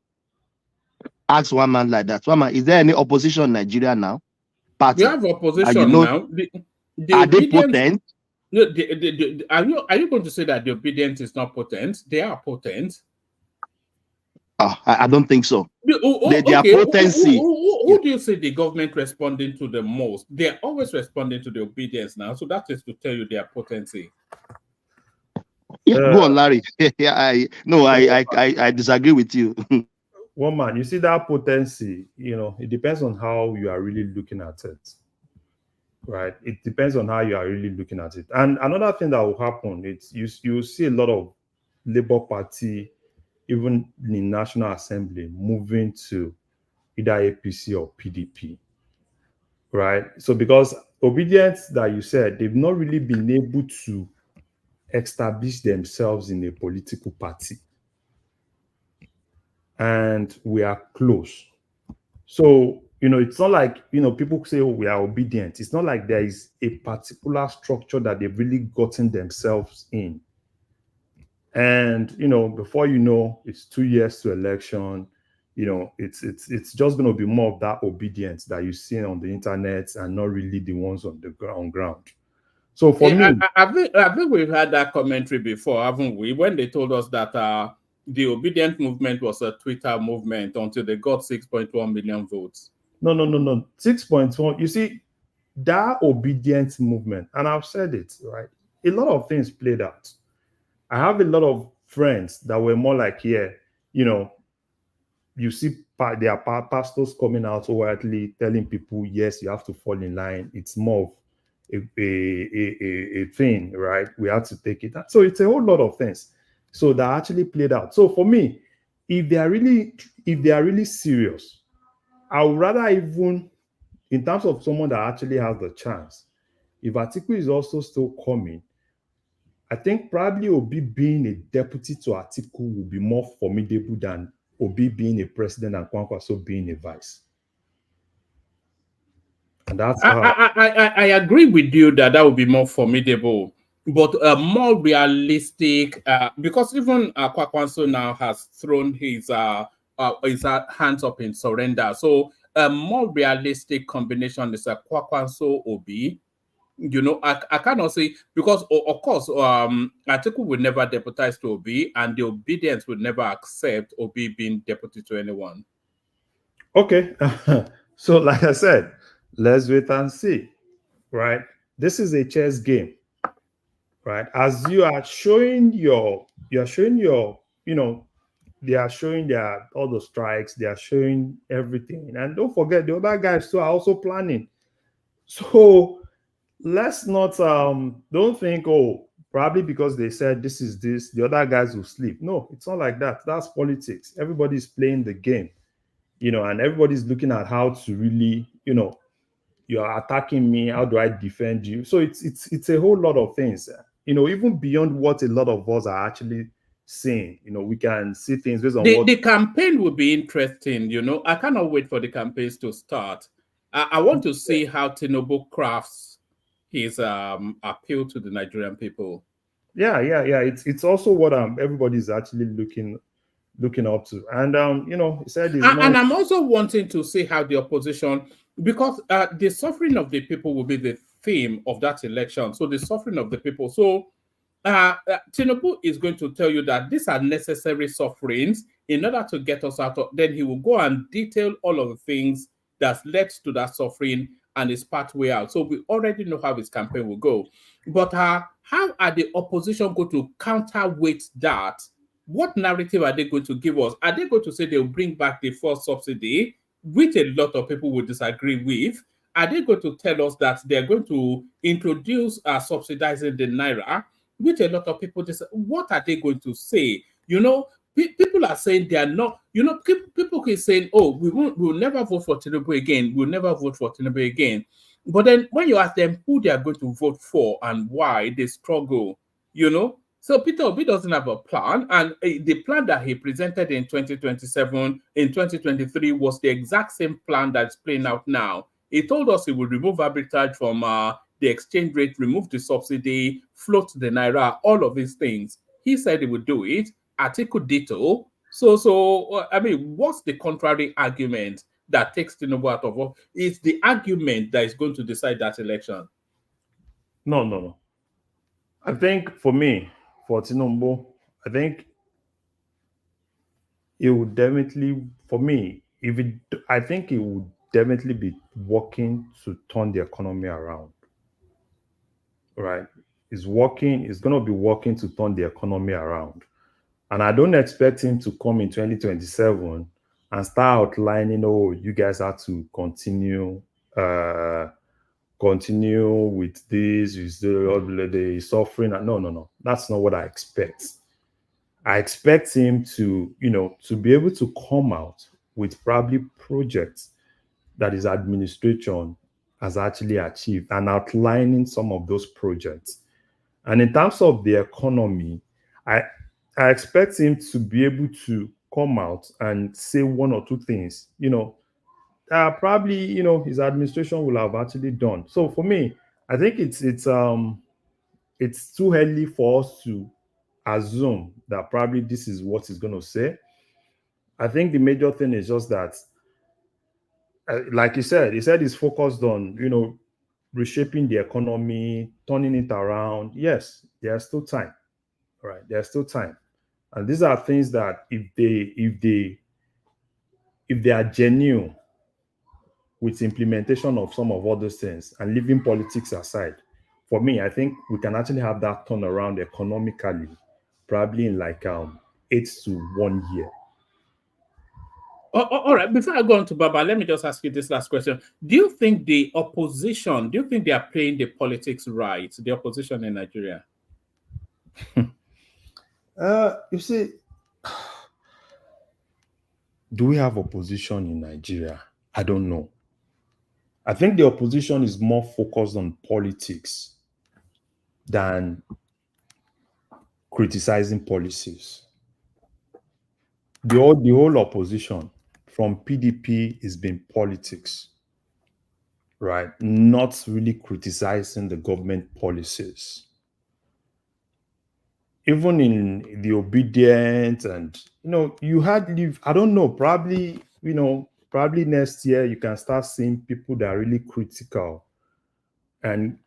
Ask one man like that. One man, is there any opposition in Nigeria now? Party. We have opposition now. Are they potent? No, are you going to say that the obedience is not potent? They are potent. I don't think so. They are potency. Who do you say the government responding to the most? They are always responding to the obedience now. So that is to tell you their potency. Yeah, go on, Larry. I disagree with you. One man, you see that potency, it depends on how you are really looking at it. Right? It depends on how you are really looking at it. And another thing that will happen, you see a lot of Labour Party, even in National Assembly, moving to either APC or PDP. Right? So because obedience that you said, they've not really been able to establish themselves in a political party. And we are close. So, it's not like, people say, oh, we are obedient. It's not like there is a particular structure that they've really gotten themselves in. And, before you know, it's 2 years to election. It's just going to be more of that obedience that you see on the internet and not really the ones on the ground. So for me, I think we've had that commentary before, haven't we? When they told us that the obedient movement was a Twitter movement until they got 6.1 million votes. No. 6.1. You see, that obedience movement, and I've said it, right? A lot of things played out. I have a lot of friends that were more like, you see their pastors coming out overtly telling people, yes, you have to fall in line. It's more of a thing, right? We have to take it. So it's a whole lot of things. So that actually played out. So for me, if they are really serious, I would rather, even in terms of someone that actually has the chance, if Atiku is also still coming, I think probably Obi being a deputy to Atiku will be more formidable than Obi being a president and Kwakwanso being a vice. And that's I agree with you that would be more formidable, but more realistic, because even Kwakwanso now has thrown his hands up in surrender. So a more realistic combination is a Kwakwanso Obi. I cannot say, because of course Atiku would never deputize to Obi, and the obedience would never accept Obi being deputy to anyone. Okay. So like I said, let's wait and see. Right? This is a chess game. Right? As you are showing they are showing all the strikes, they are showing everything. And don't forget, the other guys too are also planning. So let's not don't think, oh, probably because they said this is this, the other guys will sleep. No, it's not like that. That's politics. Everybody's playing the game, and everybody's looking at how to really, you're attacking me, how do I defend you? So it's a whole lot of things, even beyond what a lot of us are actually saying. We can see things based on what The campaign will be interesting. I cannot wait for the campaigns to start. I want to see how TINUBU crafts his appeal to the Nigerian people. yeah. It's also what everybody's actually looking up to. And he said he's And not. I'm also wanting to see how the opposition, because the suffering of the people will be the theme of that election. So the suffering of the people. So TINUBU is going to tell you that these are necessary sufferings in order to get us out of. Then he will go and detail all of the things that led to that suffering and his pathway out. So we already know how his campaign will go. But how are the opposition going to counterweight that? What narrative are they going to give us? Are they going to say they'll bring back the first subsidy, which a lot of people will disagree with? Are they going to tell us that they're going to introduce subsidizing the naira, which a lot of people what are they going to say? People are saying they are not. People keep saying, "Oh, we'll never vote for TINUBU again. We'll never vote for TINUBU again." But then when you ask them who they are going to vote for and why, they struggle. So Peter Obi doesn't have a plan, and the plan that he presented in 2027, in 2023, was the exact same plan that's playing out now. He told us he would remove arbitrage from the exchange rate, remove the subsidy, float the naira, all of these things. He said he would do it. Atiku ditto. So I mean, what's the contrary argument that takes TINUBU out of office? It's the argument that is going to decide that election. No. I think for me, for TINUBU, I think it would definitely, for me, I think it would definitely be working to turn the economy around. Right? It's going to be working to turn the economy around. And I don't expect him to come in 2027 and start outlining, oh, you guys have to continue with this, is the suffering. No. That's not what I expect. I expect him to be able to come out with probably projects that his administration has actually achieved and outlining some of those projects. And in terms of the economy, I expect him to be able to come out and say one or two things, probably, his administration will have actually done. So for me, I think it's too early for us to assume that probably this is what he's going to say. I think the major thing is just that, like he said he's focused on, reshaping the economy, turning it around. Yes, there's still time, right? There's still time. And these are things that if they are genuine with implementation of some of all those things and leaving politics aside, for me, I think we can actually have that turnaround economically, probably in like 8 to 1 year. All right. Before I go on to Baba, let me just ask you this last question. Do you think the opposition, they are playing the politics right, the opposition in Nigeria? You see, do we have opposition in Nigeria? I don't know. I think the opposition is more focused on politics than criticizing policies. The whole opposition from PDP has been politics, right? Not really criticizing the government policies. Even in the obedience and, you had, I don't know, probably next year you can start seeing people that are really critical and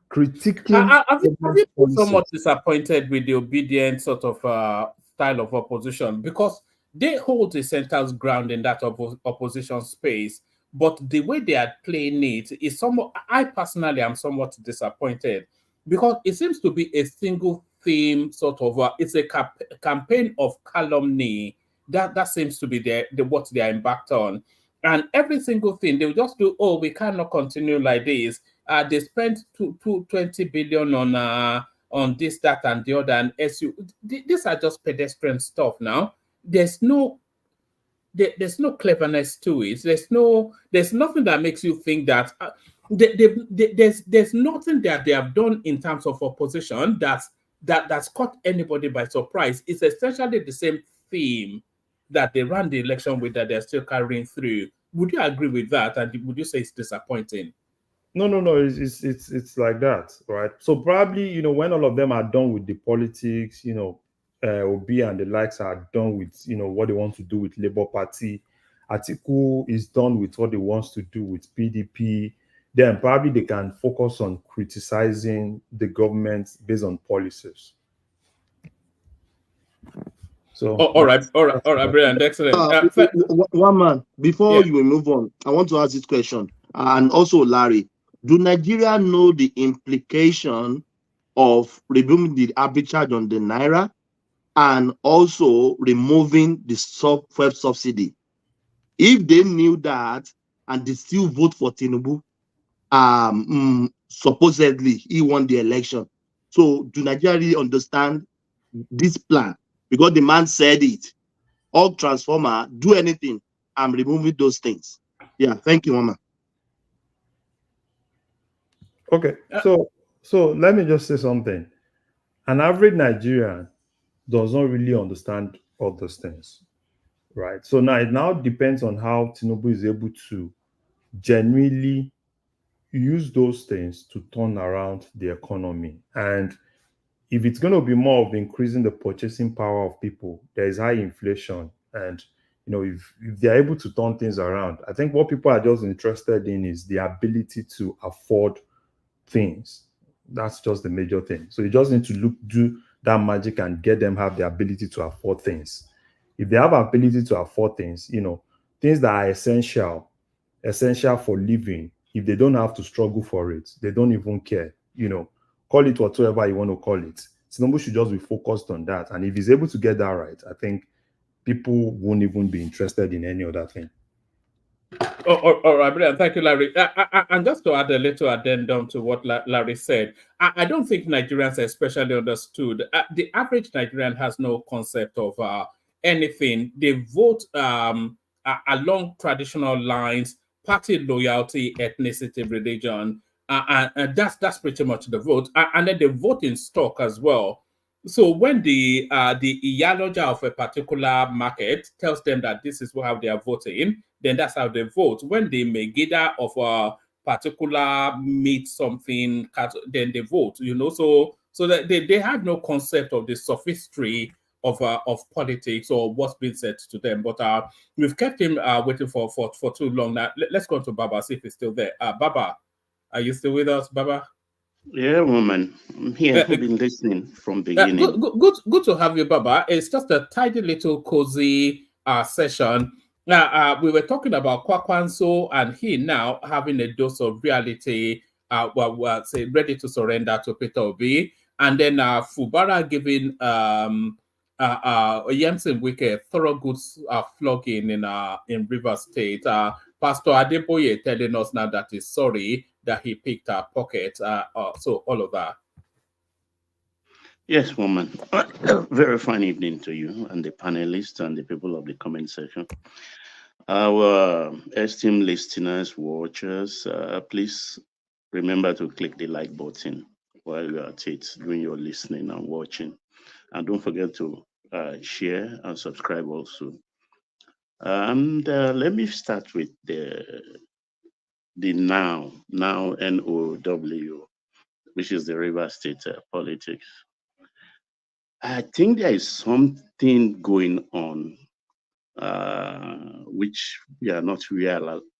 critiquing. Have you been somewhat disappointed with the obedient sort of style of opposition? Because they hold the center's ground in that opposition space, but the way they are playing it is somewhat, I personally am somewhat disappointed, because it seems to be a single theme sort of, it's a campaign of calumny that seems to be what they are embarked on. And every single thing, they will just do, oh, we cannot continue like this. They spent 20 billion on this, that, and the other. And these are just pedestrian stuff now. There's no cleverness to it. There's nothing that makes you think that there's nothing that they have done in terms of opposition that's caught anybody by surprise. It's essentially the same theme that they ran the election with, that they're still carrying through. Would you agree with that? And would you say it's disappointing? No. It's like that, right? So probably, when all of them are done with the politics, Obi and the likes are done with, what they want to do with Labour Party. Atiku is done with what he wants to do with PDP. Then probably they can focus on criticizing the government based on policies. So, all right, brilliant, excellent. One man, before you move on, I want to ask this question, and also Larry, do Nigeria know the implication of removing the arbitrage on the naira and also removing the fuel subsidy? If they knew that and they still vote for TINUBU, supposedly he won the election. So do Nigeria really understand this plan? Because the man said it. All transformer, do anything. I'm removing those things. Yeah, thank you, Mama. Okay, so let me just say something. An average Nigerian does not really understand all those things, right? So now it now depends on how TINUBU is able to genuinely use those things to turn around the economy. And if it's going to be more of increasing the purchasing power of people, there is high inflation. And if they're able to turn things around, I think what people are just interested in is the ability to afford things. That's just the major thing. So you just need to do that magic and get them have the ability to afford things. If they have ability to afford things, things that are essential for living, if they don't have to struggle for it, they don't even care. Call it whatever you want to call it. TINUBU should just be focused on that. And if he's able to get that right, I think people won't even be interested in any other thing. All right, brilliant. Thank you, Larry. And just to add a little addendum to what Larry said, I don't think Nigerians especially understood. The average Nigerian has no concept of anything. They vote along traditional lines, party loyalty, ethnicity, religion, and that's pretty much the vote. And then they vote in stock as well. So when the iyaloja of a particular market tells them that this is how they are voting, then that's how they vote. When the Megiddo of a particular meat something, then they vote. So that they have no concept of the sophistry of politics or what's being said to them. But we've kept him waiting for too long now. Let's go to Baba, see if he's still there. Baba, are you still with us, Baba? Yeah, woman. I'm here. I've been listening from beginning. Good to have you, Baba. It's just a tidy little cozy session. Now, we were talking about Kwakwanso and he now having a dose of reality, say, ready to surrender to Peter Obi. And then FUBARA giving Yemson Wike a thorough good flogging in Rivers State. Pastor Adeboye telling us now that he's sorry that he picked our pocket. So all of that. Yes, woman. Very fine evening to you and the panelists and the people of the comment section. Our esteemed listeners, watchers, please remember to click the like button while you're at it, doing your listening and watching. And don't forget to share and subscribe also. And let me start with the now NOW, which is the River State politics. I think there is something going on which we are not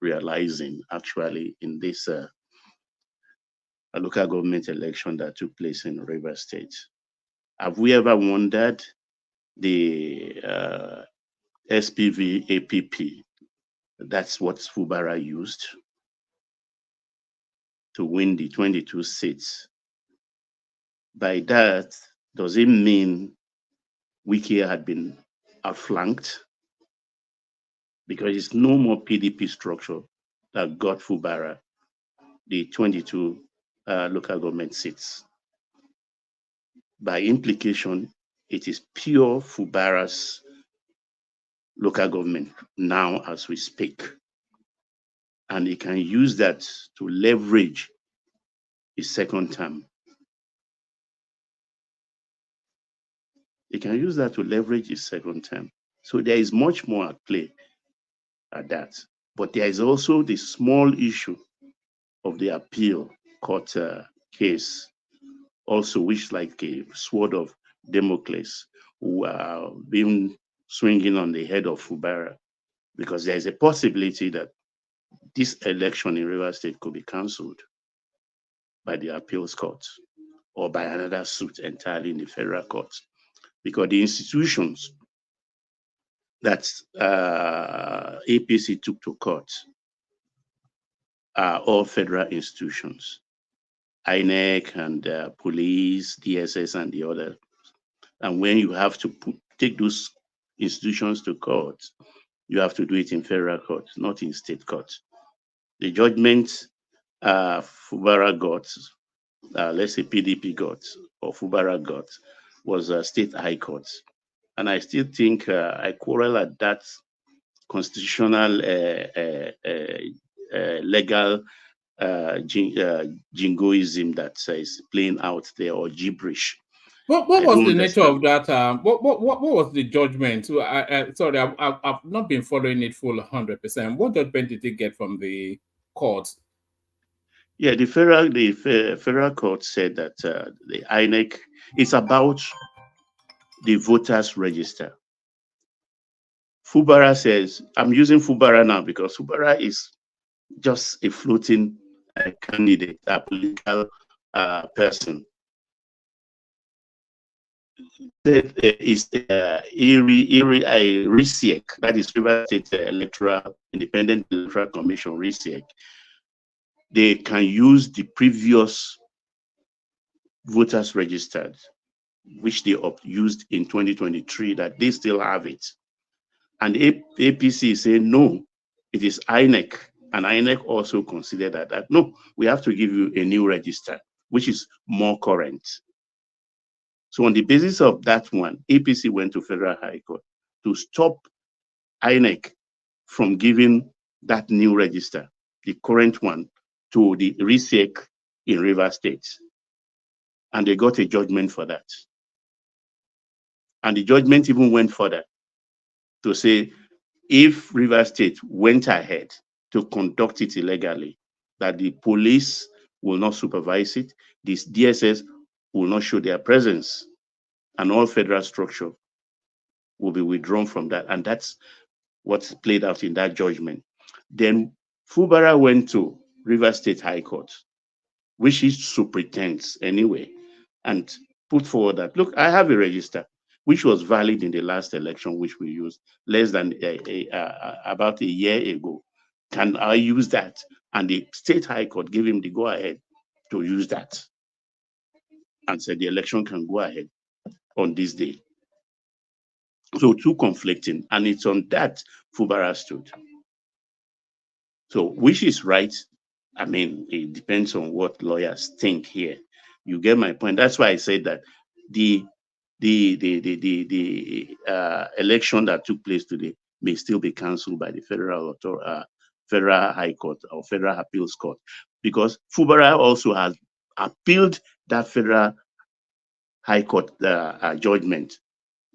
realizing actually in this local government election that took place in River State. Have we ever wondered the SPV APP? That's what FUBARA used to win the 22 seats. By that, does it mean Wike had been outflanked because it's no more PDP structure that got FUBARA the 22 local government seats. By implication, it is pure FUBARA's local government now as we speak. And he can use that to leverage his second term. He can use that to leverage his second term. So there is much more at play at that. But there is also the small issue of the appeal court case, also which like a sword of Damocles, who are being swinging on the head of FUBARA, because there is a possibility that this election in Rivers State could be cancelled by the appeals court or by another suit entirely in the federal court, because the institutions that APC took to court are all federal institutions, INEC and police, DSS and the other. And when you have to take those institutions to court, you have to do it in federal court, not in state court. The judgment FUBARA got, let's say PDP got, or FUBARA got, was a state high court. And I still think I quarrel at that constitutional legal jingoism that is playing out there, or gibberish. What was the nature of that? What was the judgment? Sorry, I've not been following it full 100%. What judgment did they get from the court? Yeah, the federal court said that the INEC, it's about the voters register. FUBARA says, I'm using FUBARA now because FUBARA is just a floating candidate, a political person. That is RISIEC, that is River State Independent Electoral Commission, RISIEC. They can use the previous voters registered, which they used in 2023, that they still have it. And APC say no, it is INEC. And INEC also considered that no, we have to give you a new register, which is more current. So on the basis of that one, APC went to Federal High Court to stop INEC from giving that new register, the current one, to the RISIEC in Rivers State. And they got a judgment for that. And the judgment even went further to say, if Rivers State went ahead to conduct it illegally, that the police will not supervise it, this DSS will not show their presence, and all federal structure will be withdrawn from that. And that's what's played out in that judgment. Then FUBARA went to Rivers State High Court, which is superintends anyway, and put forward that, look, I have a register, which was valid in the last election, which we used less than about a year ago. Can I use that? And the State High Court gave him the go-ahead to use that, and said the election can go ahead on this day. So two conflicting, and it's on that FUBARA stood. So which is right? I mean, it depends on what lawyers think here. You get my point. That's why I said that the election that took place today may still be cancelled by the Federal High Court or Federal Appeals Court, because FUBARA also has appealed that Federal High Court judgment.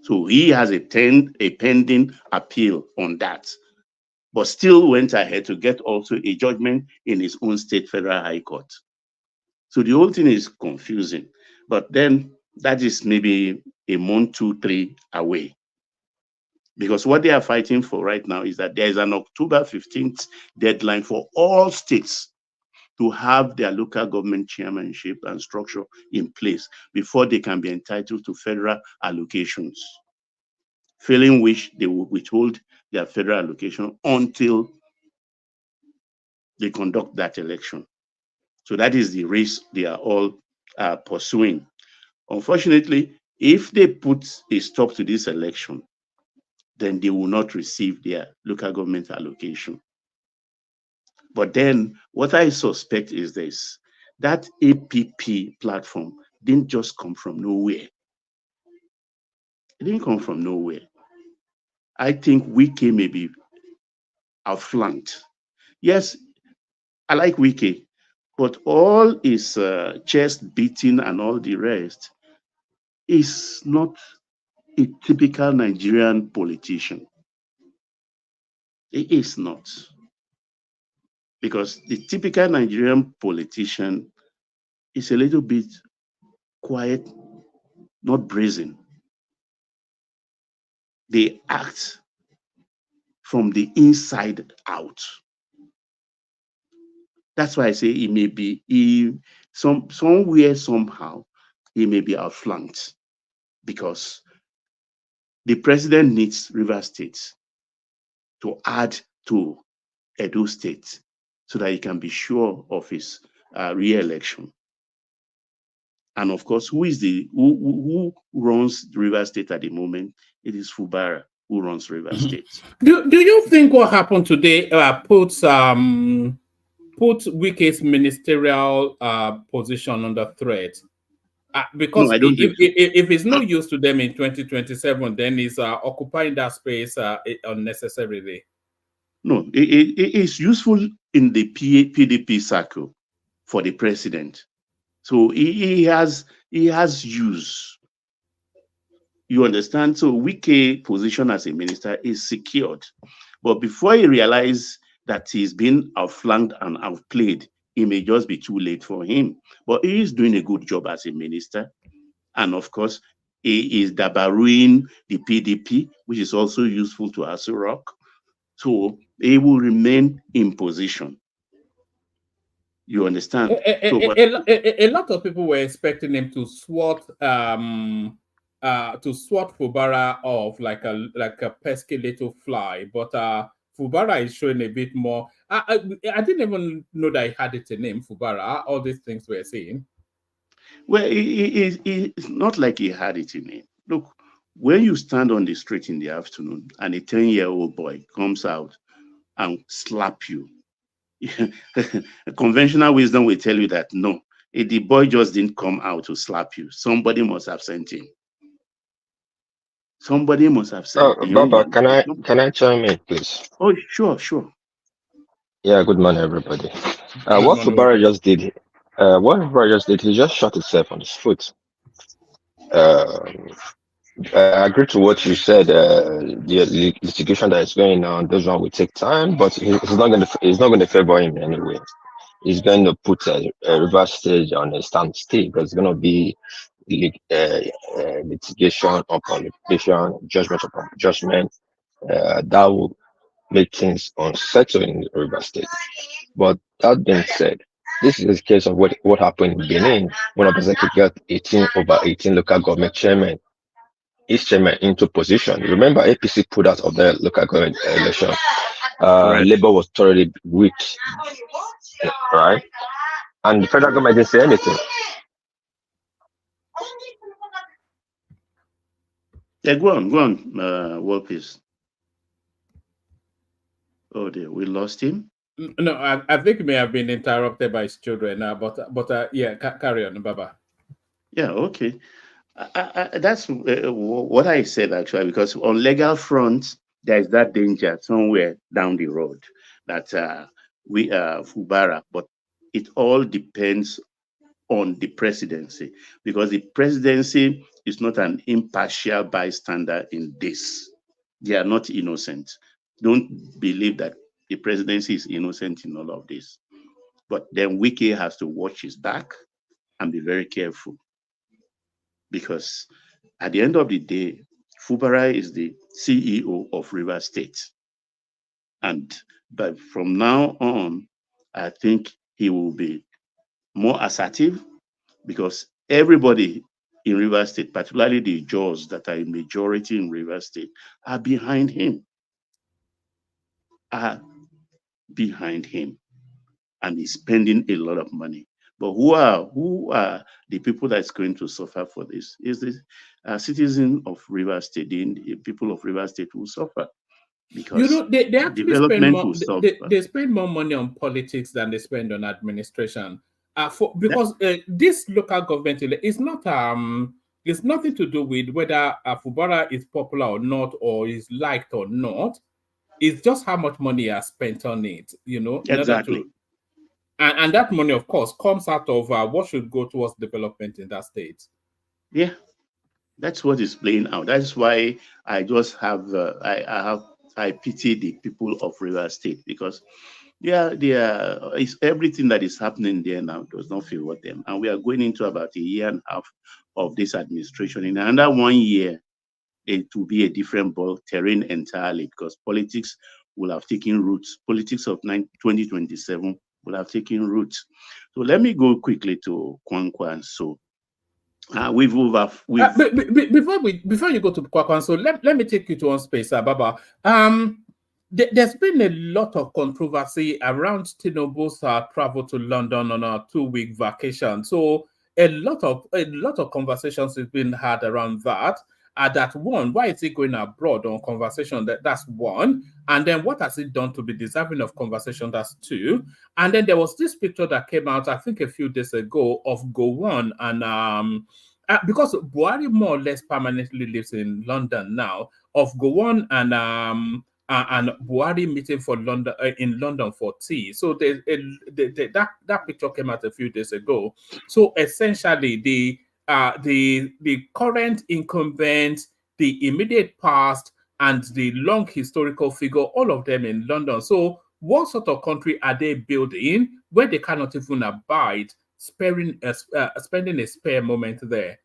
So he has a pending appeal on that, but still went ahead to get also a judgment in his own state Federal High Court. So the whole thing is confusing, but then that is maybe a month, 2, 3 away. Because what they are fighting for right now is that there is an October 15th deadline for all states to have their local government chairmanship and structure in place before they can be entitled to federal allocations, failing which they will withhold their federal allocation until they conduct that election. So that is the race they are all pursuing. Unfortunately, if they put a stop to this election, then they will not receive their local government allocation. But then what I suspect is this, that APP platform didn't just come from nowhere. It didn't come from nowhere. I think Wike may be outflanked. Yes, I like Wike, but all his chest beating and all the rest is not a typical Nigerian politician. It is not. Because the typical Nigerian politician is a little bit quiet, not brazen. They act from the inside out. That's why I say he may be somewhere, somehow, he may be outflanked, because the president needs River State to add to Edo State so that he can be sure of his re-election. And of course, who runs River State at the moment? It is FUBARA who runs River State. Do you think what happened today puts Wike's ministerial position under threat? Because no, I don't think so. if it's no use to them in 2027, then he's occupying that space unnecessarily. No, it is useful in the PDP circle for the president. So he has use. You understand? So Wike's position as a minister is secured. But before he realizes that he's been outflanked and outplayed, it may just be too late for him. But he is doing a good job as a minister. And of course, he is dabaruing the PDP, which is also useful to Aso Rock. So he will remain in position. You understand? A lot of people were expecting him to swat FUBARA off like a pesky little fly, but FUBARA is showing a bit more. I didn't even know that he had it a name, FUBARA. All these things we're seeing. Well, it's not like he had it in him. Look, when you stand on the street in the afternoon and a 10-year-old boy comes out and slap you, conventional wisdom will tell you that no, the boy just didn't come out to slap you. Somebody must have sent him. Somebody must have sent him. Baba, can I chime in, please? Oh, sure. Yeah, good morning, everybody. What FUBARA just did, he just shot himself on his foot. I agree to what you said. The litigation that is going on, those one will take time, but it's not going to favor him anyway. He's going to put a River State on a standstill. There's going to be litigation upon litigation, judgment upon judgment. That will make things unsettled in River State. But that being said, this is a case of what happened in Benin when Obaseki got 18/18 local government chairman, each chairman into position. Remember, APC put out of the local government election. Labour was thoroughly weak, right? And the federal government didn't say anything. Yeah, go on, Walpis. Oh dear, we lost him. No, I think he may have been interrupted by his children now, but yeah, carry on, Baba. Yeah, okay. That's what I said actually, because on legal front, there is that danger somewhere down the road that we FUBARA, but it all depends on the presidency, because the presidency is not an impartial bystander in this. They are not innocent. Don't believe that the presidency is innocent in all of this. But then Wike has to watch his back and be very careful, because at the end of the day, FUBARA is the CEO of River State. But from now on, I think he will be more assertive, because everybody in River State, particularly the Jaws that are a majority in River State, are behind him. And he's spending a lot of money. But who are the people that's going to suffer for this? Is the citizen of River State, the people of River State will suffer because You know, they actually spend development more. will suffer. They spend more money on politics than they spend on administration. Because this local government is not it's nothing to do with whether FUBARA is popular or not, or is liked or not. It's just how much money are spent on it. You know, in order Exactly. to, and that money, of course, comes out of what should go towards development in that state. Yeah, that's what is playing out. That's why I just have I pity the people of River State because it's everything that is happening there now does not favor them, and we are going into about a year and a half of this administration. In another 1 year, it will be a different ball terrain entirely because politics will have taken roots. Politics of 2027 will have taken roots. So let me go quickly to Kwakwanso. Before you go to Kwakwanso, let me take you to one space, Baba. There's been a lot of controversy around TINUBU's travel to London on a 2-week vacation. So a lot of conversations has been had around that. That one, why is he going abroad on conversation? That's one. And then what has it done to be deserving of conversation? That's two. And then there was this picture that came out, I think, a few days ago of Gowon and because Buhari more or less permanently lives in London now, of Gowon and Buhari meeting for London in London for tea. So that picture came out a few days ago. So essentially, the current incumbent, the immediate past, and the long historical figure, all of them in London. So what sort of country are they building where they cannot even abide spending a spare moment there?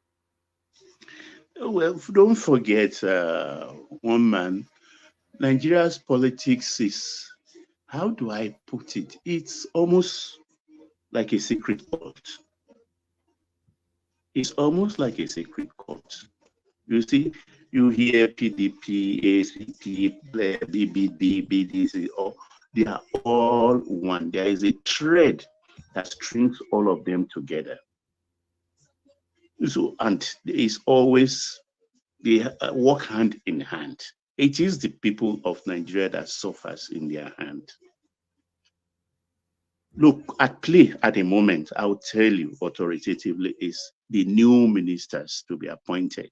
Well, don't forget one man. Nigeria's politics is, how do I put it? It's almost like a secret cult. It's almost like a secret cult. You see, you hear PDP, ACP, BBB, BDC, they are all one. There is a thread that strings all of them together. So, and it's always, they work hand in hand. It is the people of Nigeria that suffers in their hand. Look, at play at the moment, I will tell you authoritatively, is the new ministers to be appointed.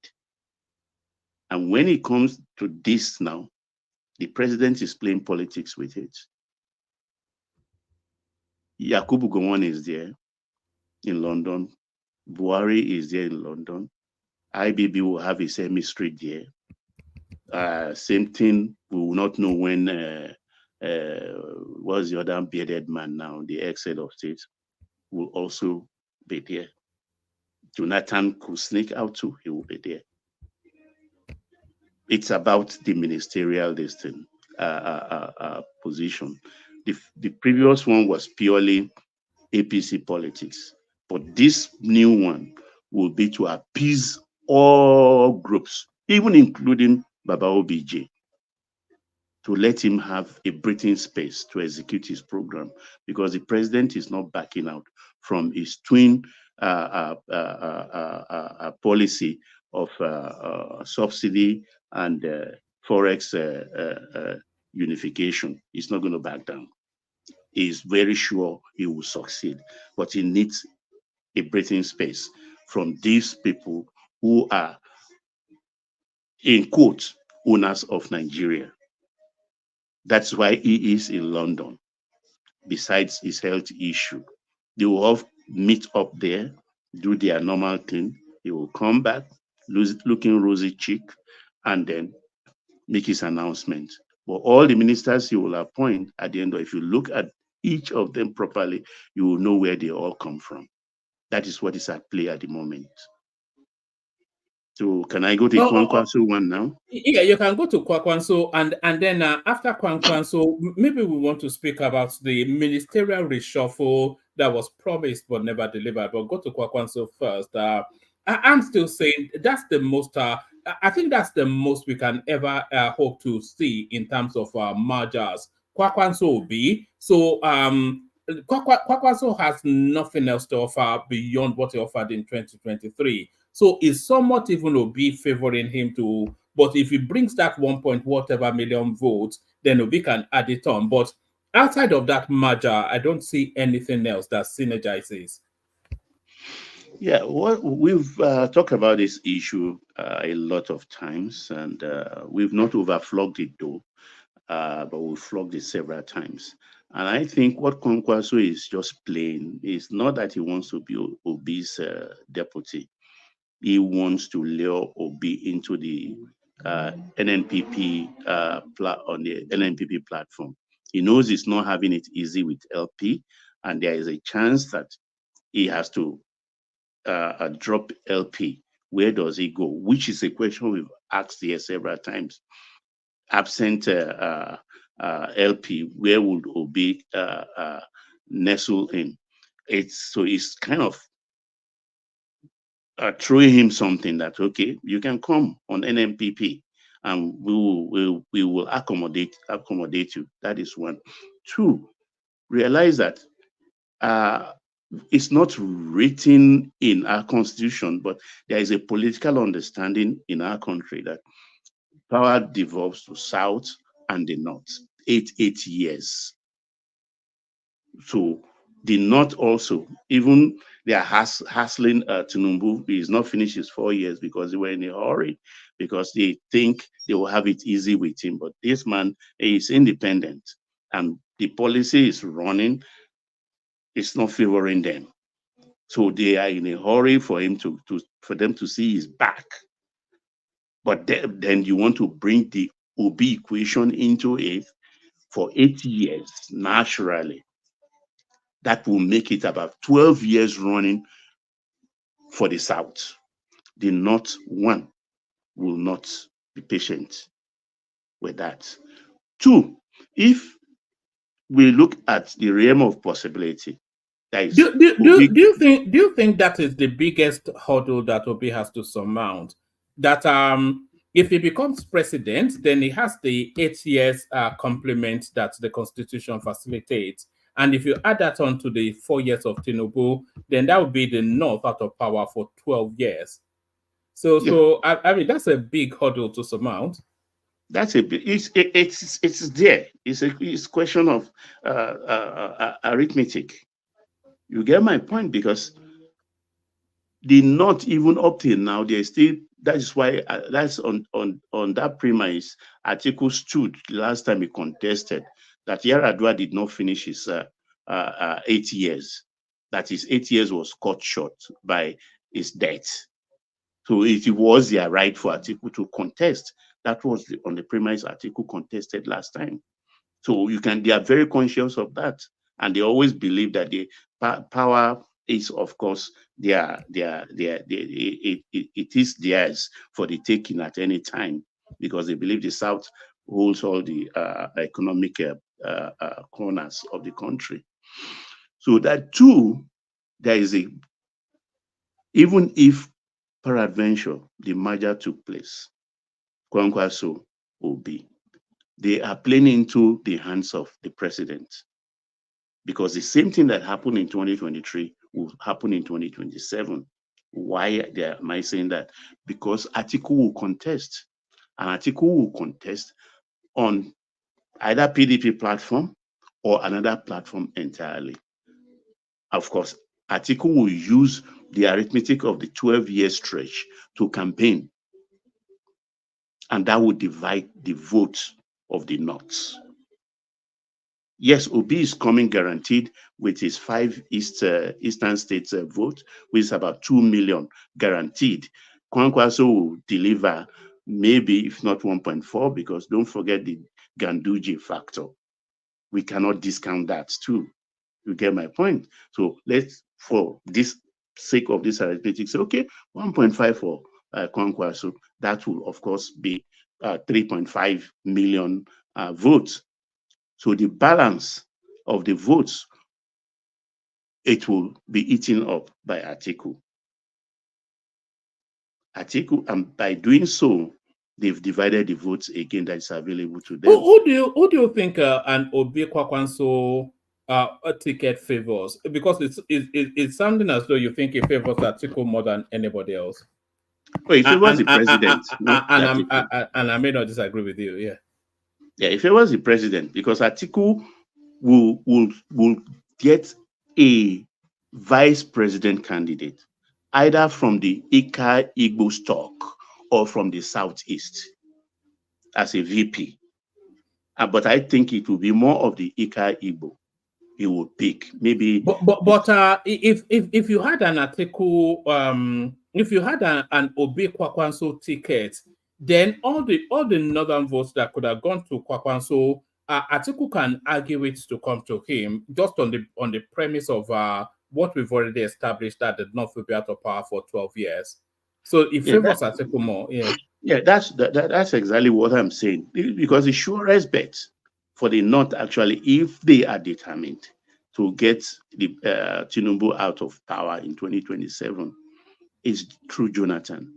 And when it comes to this now, the president is playing politics with it. Yakubu Gowon is there in London. Buhari is there in London. IBB will have his emissary there. Same thing, we will not know when, what's the other bearded man now, the ex-head of state, will also be there. Jonathan could sneak out too, he will be there. It's about the ministerial position. The previous one was purely APC politics, but this new one will be to appease all groups, even including Baba OBJ, to let him have a breathing space to execute his program, because the president is not backing out from his twin policy of subsidy and forex unification. He's not going to back down. He's very sure he will succeed, but he needs a breathing space from these people who are, in quotes, owners of Nigeria. That's why he is in London. Besides his health issue, they will all meet up there, do their normal thing. He will come back, looking rosy cheek, and then make his announcement. But all the ministers he will appoint at the end, if you look at each of them properly, you will know where they all come from. That is what is at play at the moment. So can I go to Kwakwanso one now? Yeah, you can go to Kwakwanso, and then after Kwakwanso, maybe we want to speak about the ministerial reshuffle that was promised but never delivered. But go to Kwakwanso first. I'm still saying that's the most. I think that's the most we can ever hope to see in terms of mergers. Kwakwanso will be so. Kwakwanso has nothing else to offer beyond what he offered in 2023. So it's somewhat even Obi favoring him to, but if he brings that 1 point whatever million votes, then Obi can add it on. But outside of that merger, I don't see anything else that synergizes. Yeah, well, we've talked about this issue a lot of times, and we've not overflogged it though, but we've flogged it several times. And I think what Kwakwanso is just playing is not that he wants to be Obi's deputy. He wants to lure Obi into the NNPP on the NNPP platform. He knows he's not having it easy with LP, and there is a chance that he has to drop LP. Where does he go? Which is a question we've asked here several times. Absent LP, where would Obi nestle in? It's kind of throwing him something that, okay, you can come on NMPP and we will accommodate you. That is one. Two, realize that it's not written in our constitution, but there is a political understanding in our country that power devolves to South and the North. 8 years. So the North also, even they are hassling TINUBU. He's not finished his 4 years because they were in a hurry, because they think they will have it easy with him. But this man is independent, and the policy is running. It's not favoring them. So they are in a hurry for him for them to see his back. But then you want to bring the Obi equation into it for 8 years, naturally. That will make it about 12 years running for the South. The North one will not be patient with that. Two, if we look at the realm of possibility, Do you think that is the biggest hurdle that Obi has to surmount? That if he becomes president, then he has the 8 years complement that the constitution facilitates. And if you add that on to the 4 years of TINUBU, then that would be the North out of power for 12 years. So I mean, that's a big hurdle to surmount. That's it's there. It's a question of arithmetic. You get my point, because the North, even up till now, they still. That is why that's on that premise. Article stood the last time he contested that Yar'Adua did not finish his 8 years. That his 8 years was cut short by his death. So it was their right for Atiku to contest. That was on the premise Atiku contested last time. So they are very conscious of that, and they always believe that the power is, of course, it is theirs for the taking at any time, because they believe the South holds all the economic corners of the country. So that too, there is even if peradventure the merger took place, Kwakwanso Obi, they are playing into the hands of the president, because the same thing that happened in 2023 will happen in 2027. Why am I saying that? Because Atiku will contest, and Atiku will contest on either PDP platform or another platform entirely. Of course, Atiku will use the arithmetic of the 12-year stretch to campaign, and that would divide the vote of the North. Yes, Obi is coming guaranteed with his 5 eastern states vote, which is about 2 million guaranteed. Kwakwanso will deliver maybe, if not 1.4, because don't forget the Ganduje factor. We cannot discount that too. You get my point? So let's, for this sake of this arithmetic, say, okay, 1.5 for Kwakwanso. That will, of course, be 3.5 million votes. So the balance of the votes, it will be eaten up by Atiku. And by doing so, they've divided the votes again that is available to them. Who do you think an Obi Kwakwanso ticket favors? Because it's something as though you think it favors Atiku more than anybody else. Well, if he was the president, and I may not disagree with you, yeah. Yeah, if he was the president, because Atiku will get a vice president candidate, either from the Ika Igbo stock or from the Southeast as a VP. But I think it will be more of the Ika Igbo he would pick. Maybe. But if you had an Atiku, if you had an Obi Kwakwanso ticket, then all the northern votes that could have gone to Kwakwanso, Atiku can argue it to come to him just on the premise of what we've already established, that the North will be out of power for 12 years. So it favors Atiku more. Yeah. Yeah, that's exactly what I'm saying. Because the surest bet for the North, actually, if they are determined to get the TINUBU out of power in 2027, is through Jonathan.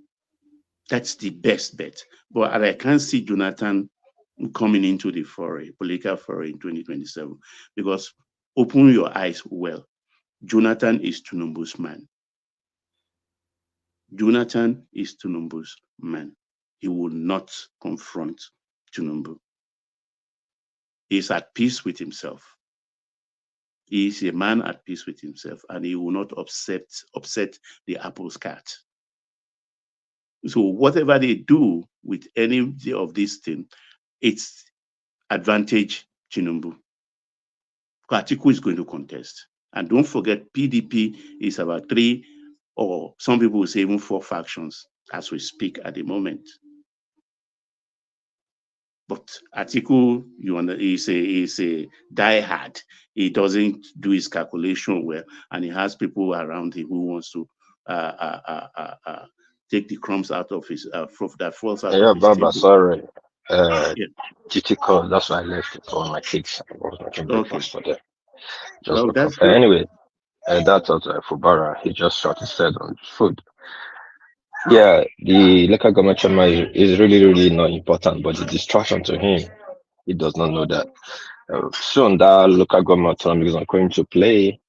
That's the best bet. But I can't see Jonathan coming into the political foray in 2027, because open your eyes well. Jonathan is TINUBU's man. Jonathan is TINUBU's man. He will not confront TINUBU. He's at peace with himself. He is a man at peace with himself, and he will not upset the apple's cart. So whatever they do with any of these things, it's advantage TINUBU. Atiku is going to contest. And don't forget, PDP is about 3, or some people will say even 4 factions as we speak at the moment. But Atiku, is a diehard. He doesn't do his calculation well, and he has people around him who wants to take the crumbs out of his that falls out of his Baba, table. sorry. GT call, that's why I left it for my kids. I was making breakfast for them. Anyway, that's what FUBARA, he just shot his head on food. Yeah, the local government chairman is really, really not important, but the distraction to him, he does not know that. Soon that local government autonomy is not going to play,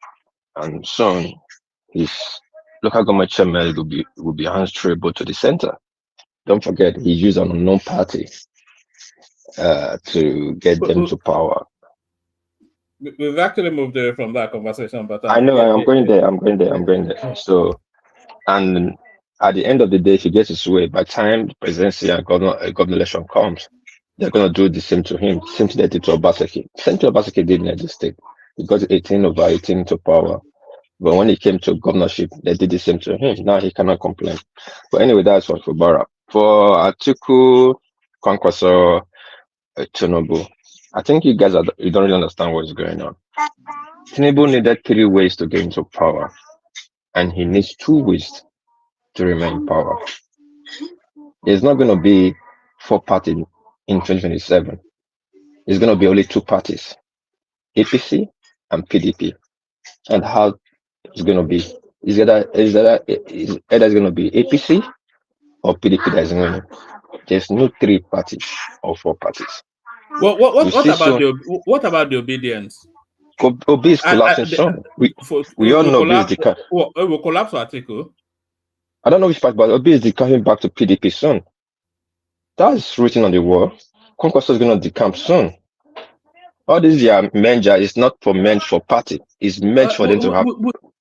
and soon his local government chairman will be answerable to the center. Don't forget, he used an unknown party to get them to power. We've actually moved away from that conversation, but I know I'm going there. So, and at the end of the day, if he gets his way, by the time the presidency and government election comes, they're going to do the same to him. Same thing they did to Obaseki. Same thing Obaseki did in United States. He got 18/18 to power. But when he came to governorship, they did the same to him. Now he cannot complain. But anyway, that's what FUBARA. For Atiku, Kwakwanso, TINUBU, I think you guys you don't really understand what's going on. TINUBU needed 3 ways to get into power, and he needs 2 ways to remain in power. There's not going to be 4 parties in 2027. There's going to be only 2 parties, APC and PDP. And how it's going to be is either it's going to be APC or PDP that is winning. There's no 3 parties or 4 parties. Well, what about the obedience? Obi is collapsing soon. We all know Obi is the it will collapse Atiku. I don't know which part, but Obi is coming back to PDP soon. That is written on the wall. Kwakwanso is going to decamp soon. All this menja is not meant for party. It's meant for them to have.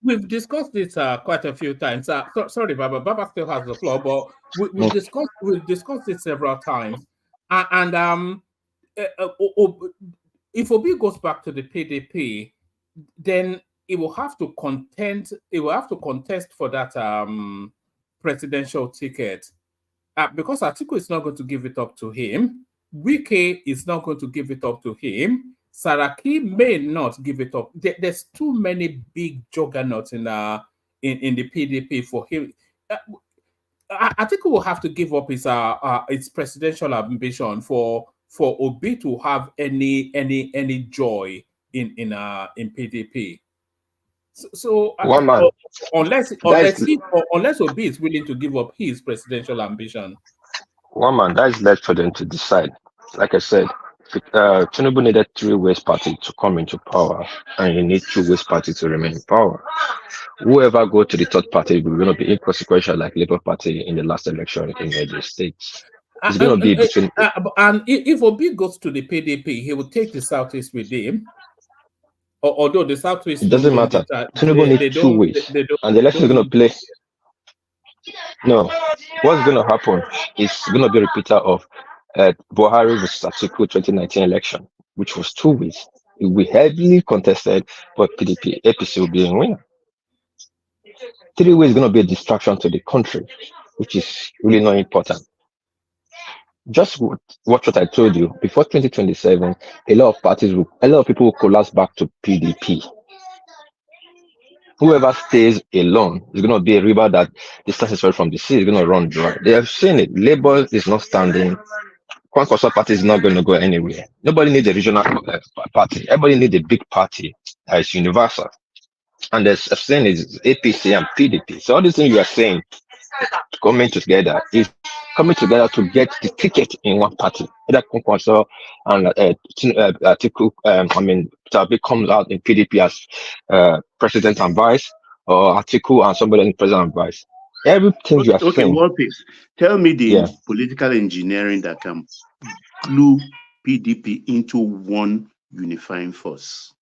We've discussed this quite a few times. Sorry, Baba. Baba still has the floor, but we've discussed it several times. If Obi goes back to the PDP, then it will have to contest. It will have to contest for that presidential ticket, because Atiku is not going to give it up to him. Wike is not going to give it up to him. Saraki may not give it up. There's too many big juggernauts in the PDP for him. Atiku will have to give up its presidential ambition for Obi to have any joy in PDP. So unless Obi is willing to give up his presidential ambition. One man, that is left for them to decide. Like I said, Tinubu needed three-way party to come into power, and you need two-way party to remain in power. Whoever go to the third party will going to be inconsequential, like Labour Party in the last election in the states. It's going to be between. And if Obi goes to the PDP, he will take the Southeast with him. Although the Southeast It doesn't matter. Tinubu needs two ways, and the election is going to play. No, what's going to happen is going to be a repeater of Buhari versus Atiku 2019 election, which was 2 ways. It will be heavily contested, but PDP, APC will be a winner. 3 ways is going to be a distraction to the country, which is really not important. Just watch what I told you. Before 2027, a lot of people will collapse back to PDP. Whoever stays alone is going to be a river that distances away from the sea is going to run dry. They have seen it. Labour is not standing. Kwakwanso party is not going to go anywhere. Nobody needs a regional party. Everybody needs a big party that is universal. And the saying is APC and PDP. So all these things you are saying coming together is coming together to get the ticket in one party. Either Kwakwanso and Atiku, Tabi comes out in PDP as president and vice, or Atiku and somebody in president and vice. Everything you are saying. Tell me the political engineering that can glue PDP into one unifying force.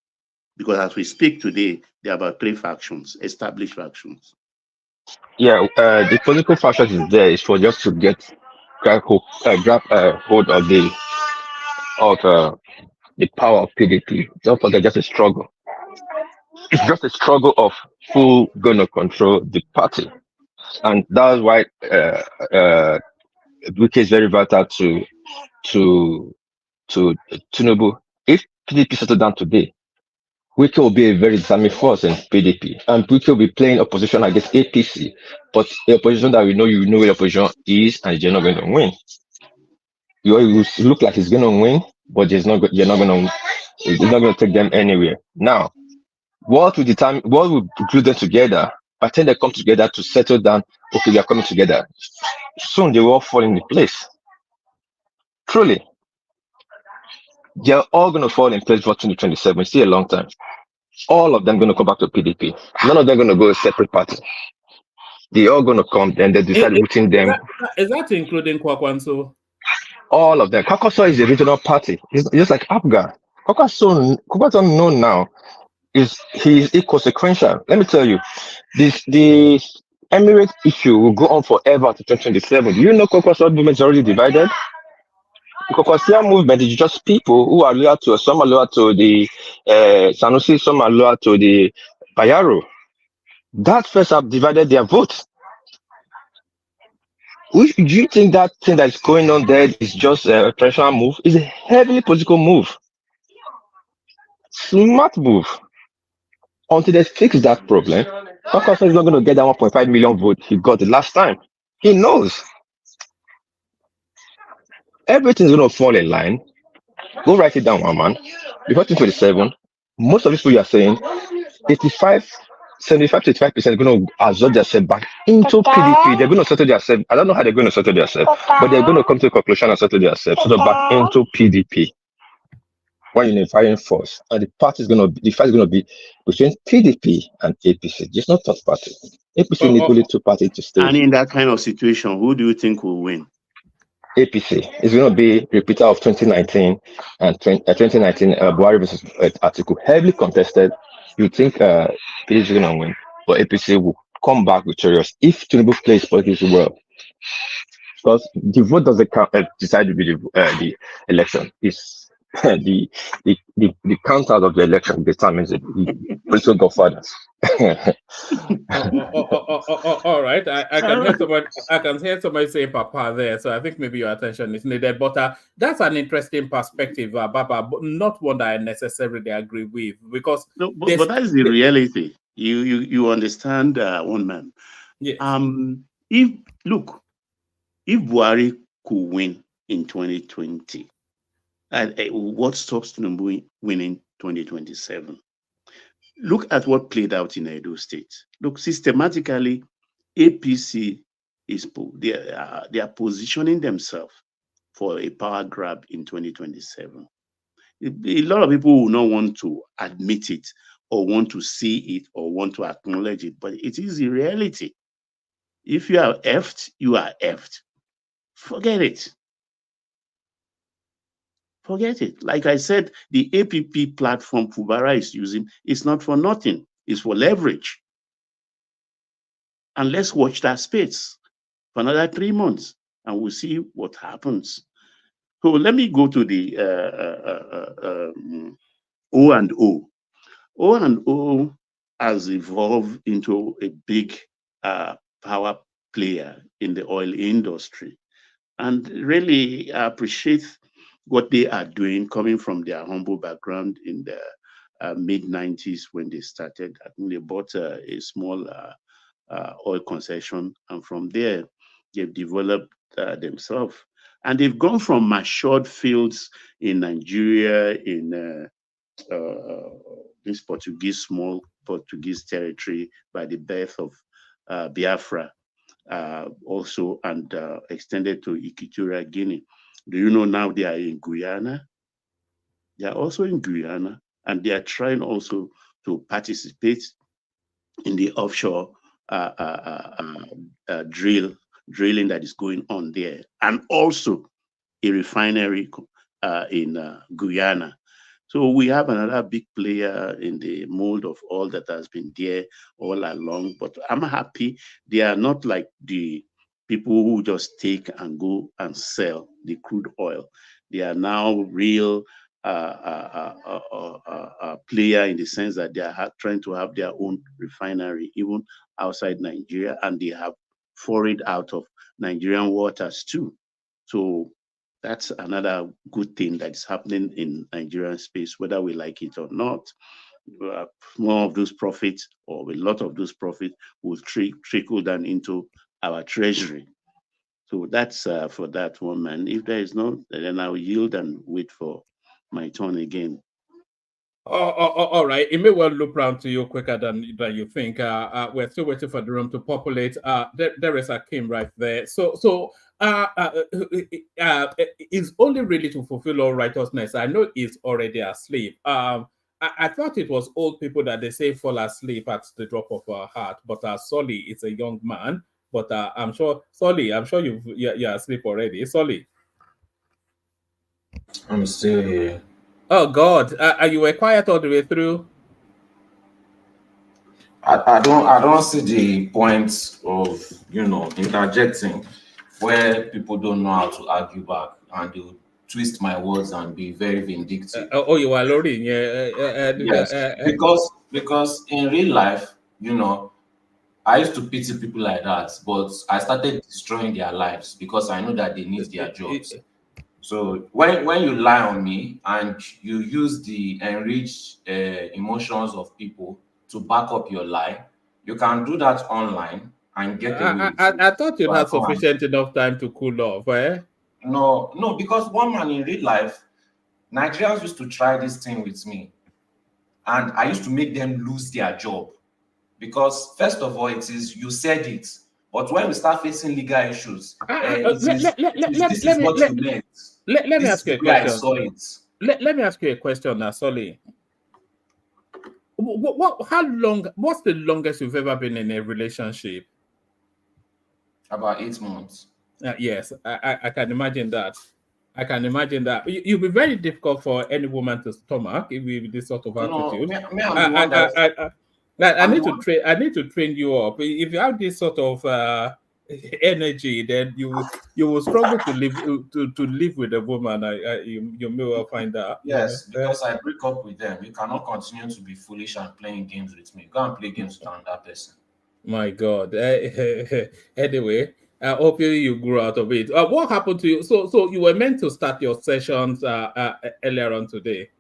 Because as we speak today, there are about 3 factions, established factions. Yeah, the political faction is there is for just to grab hold of the power of PDP. Don't forget, just a struggle. It's just a struggle of who gonna control the party, and that's why Wike is very vital to TINUBU. If PDP settle down today, Wike will be a very dynamic force in PDP, and Wike will be playing opposition against APC, but the opposition that we know, where the opposition is, and you're not going to win. You will look like he's going to win, but you're not going to take them anywhere. Now, what will glue them together? By the time they come together to settle down, okay, we are coming together. Soon they will all fall into place. Truly, they're all going to fall in place for 2027. It's still a long time. All of them going to come back to PDP. None of them going to go a separate party. They all going to come and they decide within them. Is that including Kwakwanso? All of them. Kwakwanso is a regional party. It's just like Afghan. Kwakwanso known now he's inconsequential. Let me tell you, the Emirates issue will go on forever to 2027. Do you know Kwakwanso movement is already divided? The Kwakwanso movement is just people who are loyal to, some are loyal to the Sanusi, some are loyal to the Bayero. That first have divided their vote. Do you think that thing that is going on there is just a personal move? It's a heavily political move. Smart move. Until they fix that problem, Kwakwanso is not going to get that 1.5 million vote he got the last time. He knows. Everything's going to fall in line. Go write it down, man. Before 2027, most of these people you are saying, 75 to 85% are going to absorb themselves back into PDP. They're going to settle themselves. I don't know how they're going to settle themselves, but they're going to come to a conclusion and settle themselves. Settle back into PDP. One unifying force. And the fight is going to be between PDP and APC. Just not third party. APC need only 2 parties to stay. And in that kind of situation, who do you think will win? APC is going to be repeater of 2019 and 2019 Buhari versus Atiku, heavily contested. You think PDP is going to win, but APC will come back victorious if Tinubu plays politics well. Because the vote doesn't decide the election. It's the count out of the election determines the political godfathers. All right, I can hear somebody say "Papa" there, so I think maybe your attention is needed. But that's an interesting perspective, Baba, but not one that I necessarily agree with, because but that is the reality. You understand, one man. Yes. If Buhari could win in 2020, what stops Tinubu winning 2027? Look at what played out in Edo State. Look, systematically, APC they are positioning themselves for a power grab in 2027. A lot of people will not want to admit it or want to see it or want to acknowledge it, but it is the reality. If you are effed, you are effed. Forget it. Forget it. Like I said, the APP platform FUBARA is using is not for nothing. It's for leverage. And let's watch that space for another 3 months, and we'll see what happens. So let me go to the O&O. O&O has evolved into a big power player in the oil industry. And really, I appreciate what they are doing, coming from their humble background in the mid-90s when they started. I think they bought a small oil concession, and from there, they've developed themselves. And they've gone from matured fields in Nigeria, in this small Portuguese territory by the birth of Biafra, also, and extended to Equatorial Guinea. Do you know now they are in Guyana? They are also in Guyana, and they are trying also to participate in the offshore drilling that is going on there, and also a refinery in Guyana. So we have another big player in the mold of all that has been there all along. But I'm happy they are not like the people who just take and go and sell the crude oil. They are now real player in the sense that they are trying to have their own refinery, even outside Nigeria, and they have forayed out of Nigerian waters too. So that's another good thing that's happening in Nigerian space, whether we like it or not. More of those profits, or a lot of those profits, will trickle down into our treasury. So that's for that one, man. If there is no, then I'll yield and wait for my turn again. All right. It may well look round to you quicker than you think. We're still waiting for the room to populate. There is Akim right there. So it's only really to fulfill all righteousness. I know he's already asleep. I thought it was old people that they say fall asleep at the drop of a hat, but Solly is a young man. But I'm sure, Solly, you're asleep already. Solly. I'm still here. Oh God, you were quiet all the way through. I don't see the point of interjecting where people don't know how to argue back, and they twist my words and be very vindictive. You are loading, yeah. Yes, because in real life, I used to pity people like that, but I started destroying their lives because I know that they need their jobs. So when you lie on me and you use the enriched emotions of people to back up your lie, you can do that online and get away with it. I thought you had sufficient enough time to cool off, eh? No, because one man in real life, Nigerians used to try this thing with me, and I used to make them lose their job. Because first of all, it is you said it, but when we start facing legal issues, this is what you meant. Let me ask you a question. I saw it. Let me ask you a question now, Solly. What's the longest you've ever been in a relationship? About 8 months. Yes, I can imagine that. I can imagine that. You'll be very difficult for any woman to stomach with this sort of attitude. I need to train you up. If you have this sort of energy, then you will struggle to live with a woman. You may well find that. Yes, because I break up with them. You cannot continue to be foolish and playing games with me. Go and play games with another person. My God. Anyway, I hope you grew out of it. What happened to you? So you were meant to start your sessions earlier on today.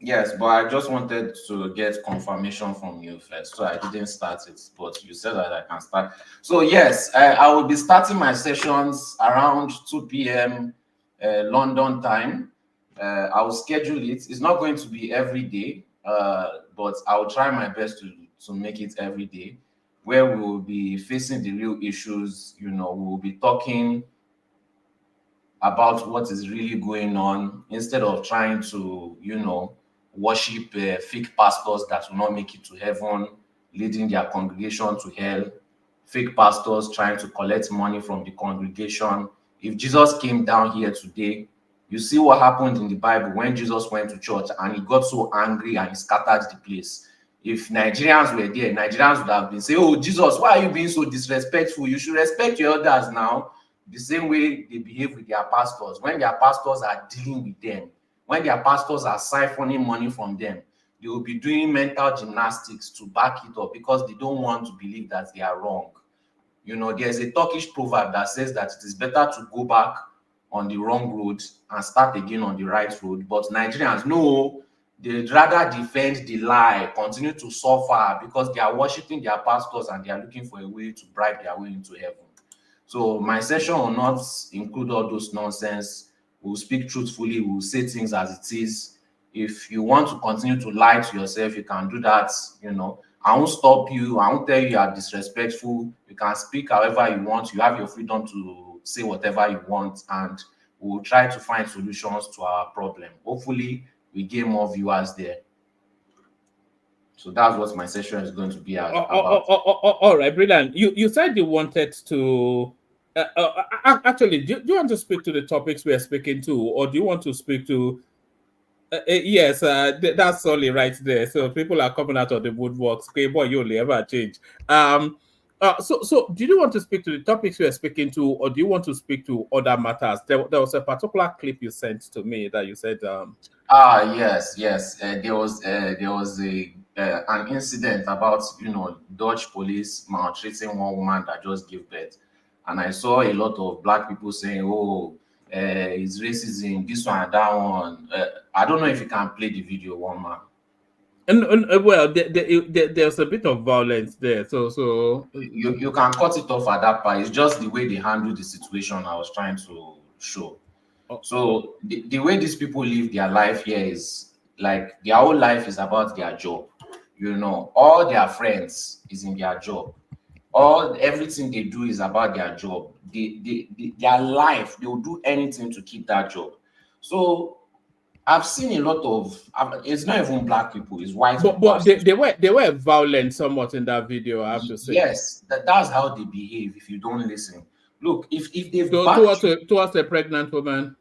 Yes, but I just wanted to get confirmation from you first, so I didn't start it. But you said that I can start. So yes, I will be starting my sessions around 2 p.m. London time. I will schedule it. It's not going to be every day, but I will try my best to make it every day, where we will be facing the real issues. We will be talking about what is really going on instead of trying to, worship fake pastors that will not make it to heaven, leading their congregation to hell, fake pastors trying to collect money from the congregation. If Jesus came down here today, you see what happened in the Bible when Jesus went to church and he got so angry and he scattered the place. If Nigerians were there, Nigerians would have been saying, "Oh, Jesus, why are you being so disrespectful? You should respect your elders now." The same way they behave with their pastors. When their pastors are dealing with them, when their pastors are siphoning money from them, they will be doing mental gymnastics to back it up because they don't want to believe that they are wrong. There's a Turkish proverb that says that it is better to go back on the wrong road and start again on the right road. But Nigerians, no, they'd rather defend the lie, continue to suffer because they are worshiping their pastors and they are looking for a way to bribe their way into heaven. So my session will not include all those nonsense. We'll speak truthfully. We'll say things as it is. If you want to continue to lie to yourself, you can do that. I won't stop you. I won't tell you are disrespectful. You can speak however you want. You have your freedom to say whatever you want, and we'll try to find solutions to our problem. Hopefully, we gain more viewers there. So that's what my session is going to be about. All right, brilliant. You said you wanted to. Actually, do you want to speak to the topics we are speaking to, or do you want to speak to? Yes, that's only right there. So people are coming out of the woodworks. Okay, boy, you only ever change. So do you want to speak to the topics we are speaking to, or do you want to speak to other matters? There was a particular clip you sent to me that you said. Yes. There was an incident about Dutch police maltreating one woman that just gave birth, and I saw a lot of black people saying, "Oh, it's racism, this one and that one." I don't know if you can play the video, one man. Well, there's a bit of violence there, so you can cut it off at that part. It's just the way they handle the situation I was trying to show. So the way these people live their life here is like their whole life is about their job. All their friends is in their job. Everything they do is about their job. Their life, they will do anything to keep that job. So I've seen a lot of. It's not even black people; it's white people. But they were violent somewhat in that video. I have to say. Yes, that's how they behave. If you don't listen, look. If they've towards a pregnant woman.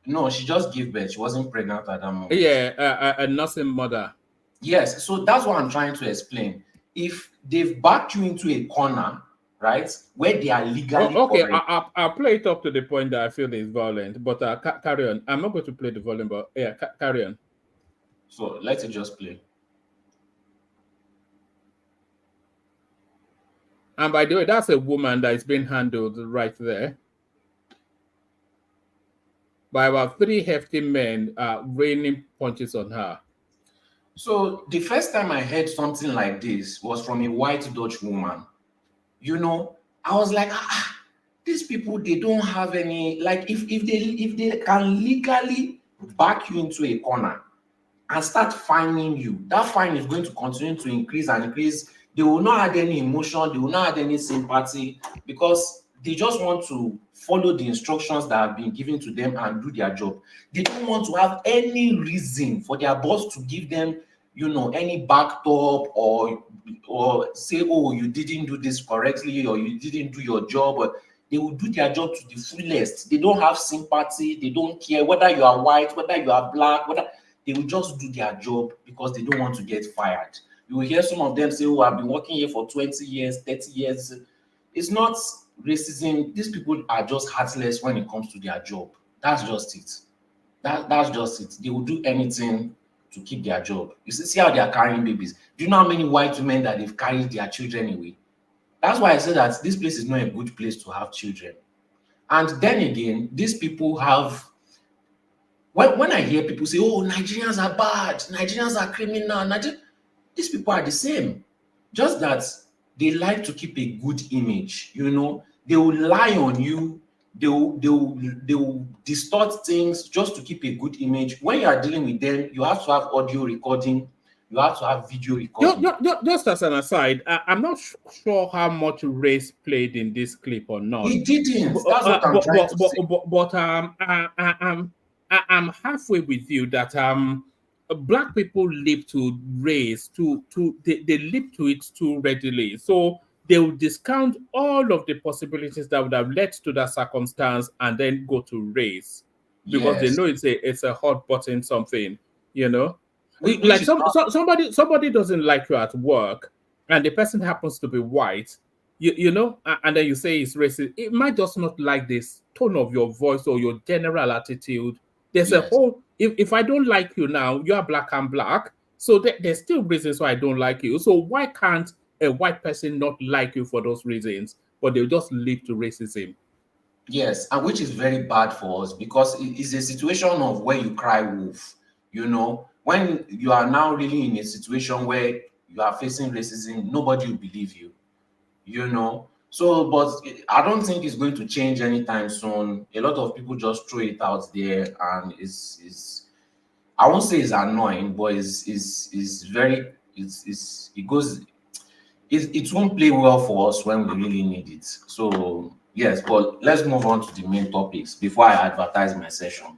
No, she just gave birth. She wasn't pregnant at that moment. Yeah, a nursing mother. Yes, so that's what I'm trying to explain. If they've backed you into a corner, right, where they are legally okay, I'll play it up to the point that I feel is violent, but carry on. I'm not going to play the volume, but yeah, carry on. So let it just play. And by the way, that's a woman that is being handled right there by about 3 hefty men raining punches on her. So the first time I heard something like this was from a white Dutch woman. I was like, these people, they don't have any, like, if they can legally back you into a corner and start fining you, that fine is going to continue to increase and increase. They will not add any emotion, they will not add any sympathy, because they just want to follow the instructions that have been given to them and do their job. They don't want to have any reason for their boss to give them, any back talk or say, "Oh, you didn't do this correctly," or "You didn't do your job." Or they will do their job to the fullest. They don't have sympathy. They don't care whether you are white, whether you are black, they will just do their job because they don't want to get fired. You will hear some of them say, "Oh, I've been working here for 20 years, 30 years. It's not racism. These people are just heartless when it comes to their job. That's just it. That's just it. They will do anything to keep their job. You see how they are carrying babies. Do you know how many white women that they've carried their children away? That's why I say that this place is not a good place to have children. And then again, these people have. When I hear people say, "Oh, Nigerians are bad, Nigerians are criminal," these people are the same. Just that they like to keep a good image. They will lie on you. They will distort things just to keep a good image. When you are dealing with them, you have to have audio recording. you have to have video recording. Just as an aside, I'm not sure how much race played in this clip or not. It didn't. That's what I'm trying to say. But I'm halfway with you that Black people live to race they live to it too readily. So they will discount all of the possibilities that would have led to that circumstance and then go to race because they know it's a hot button something, you know. Like somebody doesn't like you at work, and the person happens to be white, you know, and then you say it's racist. It might just not like this tone of your voice or your general attitude. There's a whole. If I don't like you now, you are black and black. So there's still reasons why I don't like you. So why can't a white person not like you for those reasons, but they'll just lead to racism? Yes, and which is very bad for us because it's a situation of where you cry wolf, you know. When you are now really in a situation where you are facing racism, nobody will believe you, you know. So, but I don't think it's going to change anytime soon. A lot of people just throw it out there, and I won't say it's annoying, but it won't play well for us when we really need it. So yes, but let's move on to the main topics before I advertise my session.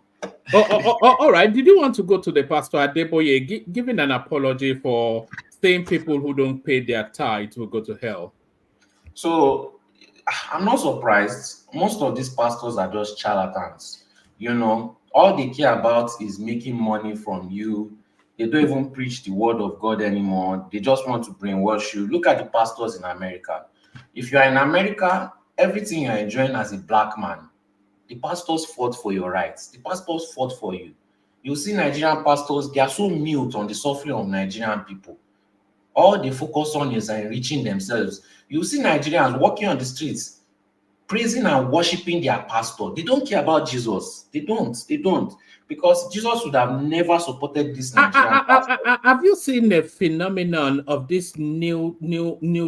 All right. Did you want to go to the Pastor Adeboye giving an apology for saying people who don't pay their tithe will go to hell? So I'm not surprised. Most of these pastors are just charlatans. You know, all they care about is making money from you. They don't even preach the word of God anymore. They just want to brainwash you. Look at the pastors in America. If you are in America, everything you're enjoying as a black man, the pastors fought for your rights. The pastors fought for you. You see Nigerian pastors, they are so mute on the suffering of Nigerian people. All they focus on is enriching themselves. You see Nigerians walking on the streets, praising and worshiping their pastor. They don't care about Jesus. They don't. Because Jesus would have never supported this Nigerian pastor. Have you seen the phenomenon of this new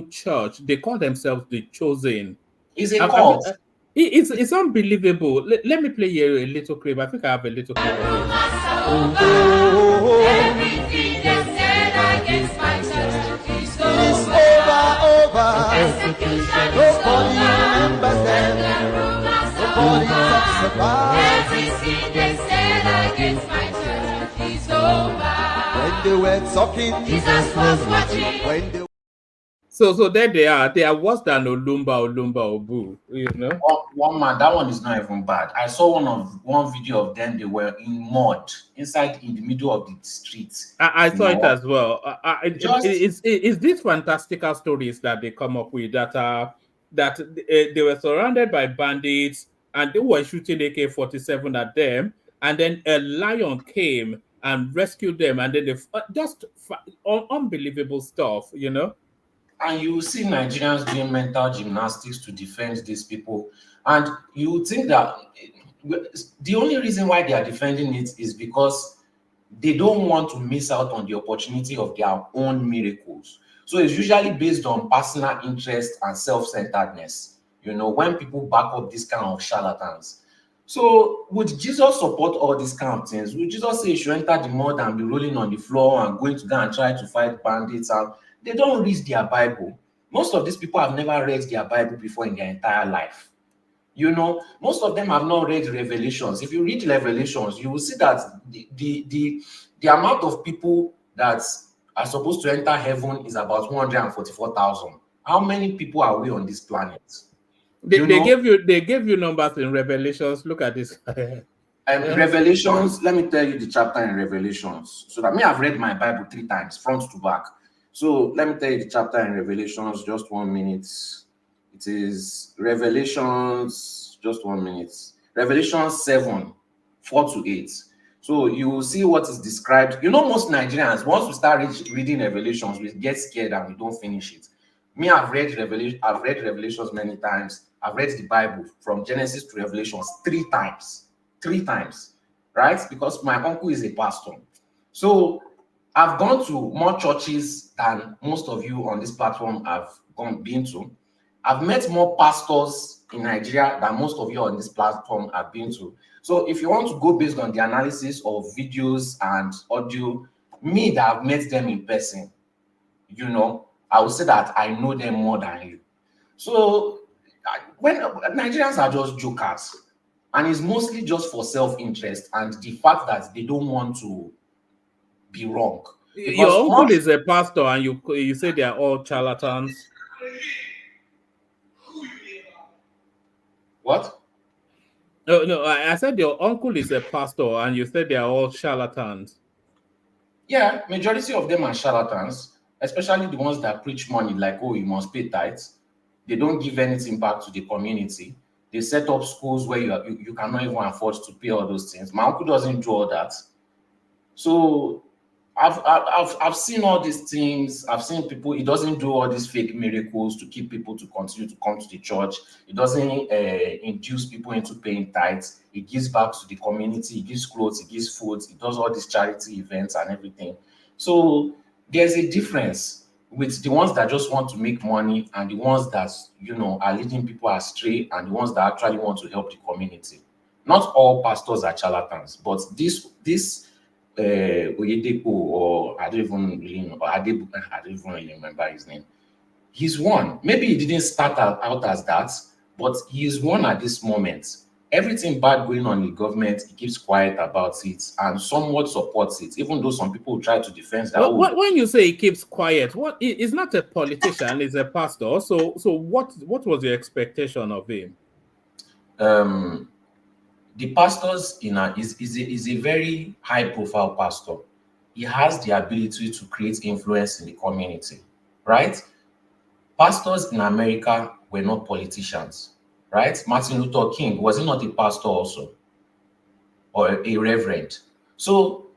church? They call themselves the Chosen. It's a cult. It's unbelievable. Let me play you a little clip. I think I have a little clip of it. Everything they said against my church is over. Nobody remembers them. Nobody talks about. Everything they said against my church is over. When they were talking, Jesus was watching. When they So there they are. They are worse than Olumba Obu, you know. One man, that one is not even bad. I saw one video of them. They were in mud inside in the middle of the street. I saw it as well. It's these fantastical stories that they come up with that they were surrounded by bandits and they were shooting AK-47 at them, and then a lion came and rescued them, and then they just unbelievable stuff, you know. And you see Nigerians doing mental gymnastics to defend these people. And you think that the only reason why they are defending it is because they don't want to miss out on the opportunity of their own miracles. So it's usually based on personal interest and self-centeredness, you know, when people back up this kind of charlatans. So would Jesus support all these kind of things? Would Jesus say you should enter the mud and be rolling on the floor and going to go and try to fight bandits? And they don't read their Bible. Most of these people have never read their Bible before in their entire life. You know, most of them have not read Revelations. If you read Revelations, you will see that the amount of people that are supposed to enter heaven is about 144,000. How many people are we on this planet? They gave you numbers in Revelations. Look at this. Revelations, let me tell you the chapter in Revelations. So that I've read my Bible 3 times, front to back. So let me tell you the chapter in Revelations, just 1 minute. It is Revelations, just 1 minute. Revelation 7, 4-8. So you will see what is described. You know, most Nigerians, once we start reading Revelations, we get scared and we don't finish it. I've read Revelations many times. I've read the Bible from Genesis to Revelations 3 times. 3 times, right? Because my uncle is a pastor. So I've gone to more churches than most of you on this platform have been to. I've met more pastors in Nigeria than most of you on this platform have been to. So if you want to go based on the analysis of videos and audio, Me that have met them in person, you know, I would say that I know them more than you. So when Nigerians are just jokers, and it's mostly just for self-interest and the fact that they don't want to be wrong. Your uncle is a pastor, and you say they are all charlatans. What? No, I said your uncle is a pastor, and you said they are all charlatans. Yeah, majority of them are charlatans, especially the ones that preach money, like, oh, you must pay tithes. They don't give anything back to the community. They set up schools where you cannot even afford to pay all those things. My uncle doesn't do all that. So I've seen all these things. I've seen people. He doesn't do all these fake miracles to keep people to continue to come to the church. He doesn't induce people into paying tithes. He gives back to the community. He gives clothes. He gives food. He does all these charity events and everything. So there's a difference with the ones that just want to make money and the ones that, you know, are leading people astray and the ones that actually want to help the community. Not all pastors are charlatans, but this Oyedepo, or I don't even really know, I don't even really remember his name. He's one. Maybe he didn't start out as that, but he is one at this moment. Everything bad going on in the government, he keeps quiet about it and somewhat supports it, even though some people try to defend that. Well, when you say he keeps quiet, he's not a politician, he's a pastor. So what was your expectation of him? The pastors is a very high-profile pastor. He has the ability to create influence in the community, right? Pastors in America were not politicians, right? Martin Luther King, was he not a pastor also? Or a reverend? So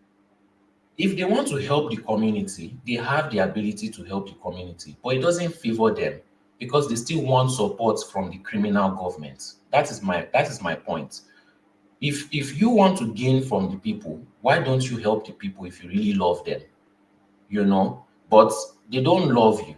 if they want to help the community, they have the ability to help the community, but it doesn't favor them because they still want support from the criminal government. That is my point. If you want to gain from the people, why don't you help the people if you really love them? You know, but they don't love you.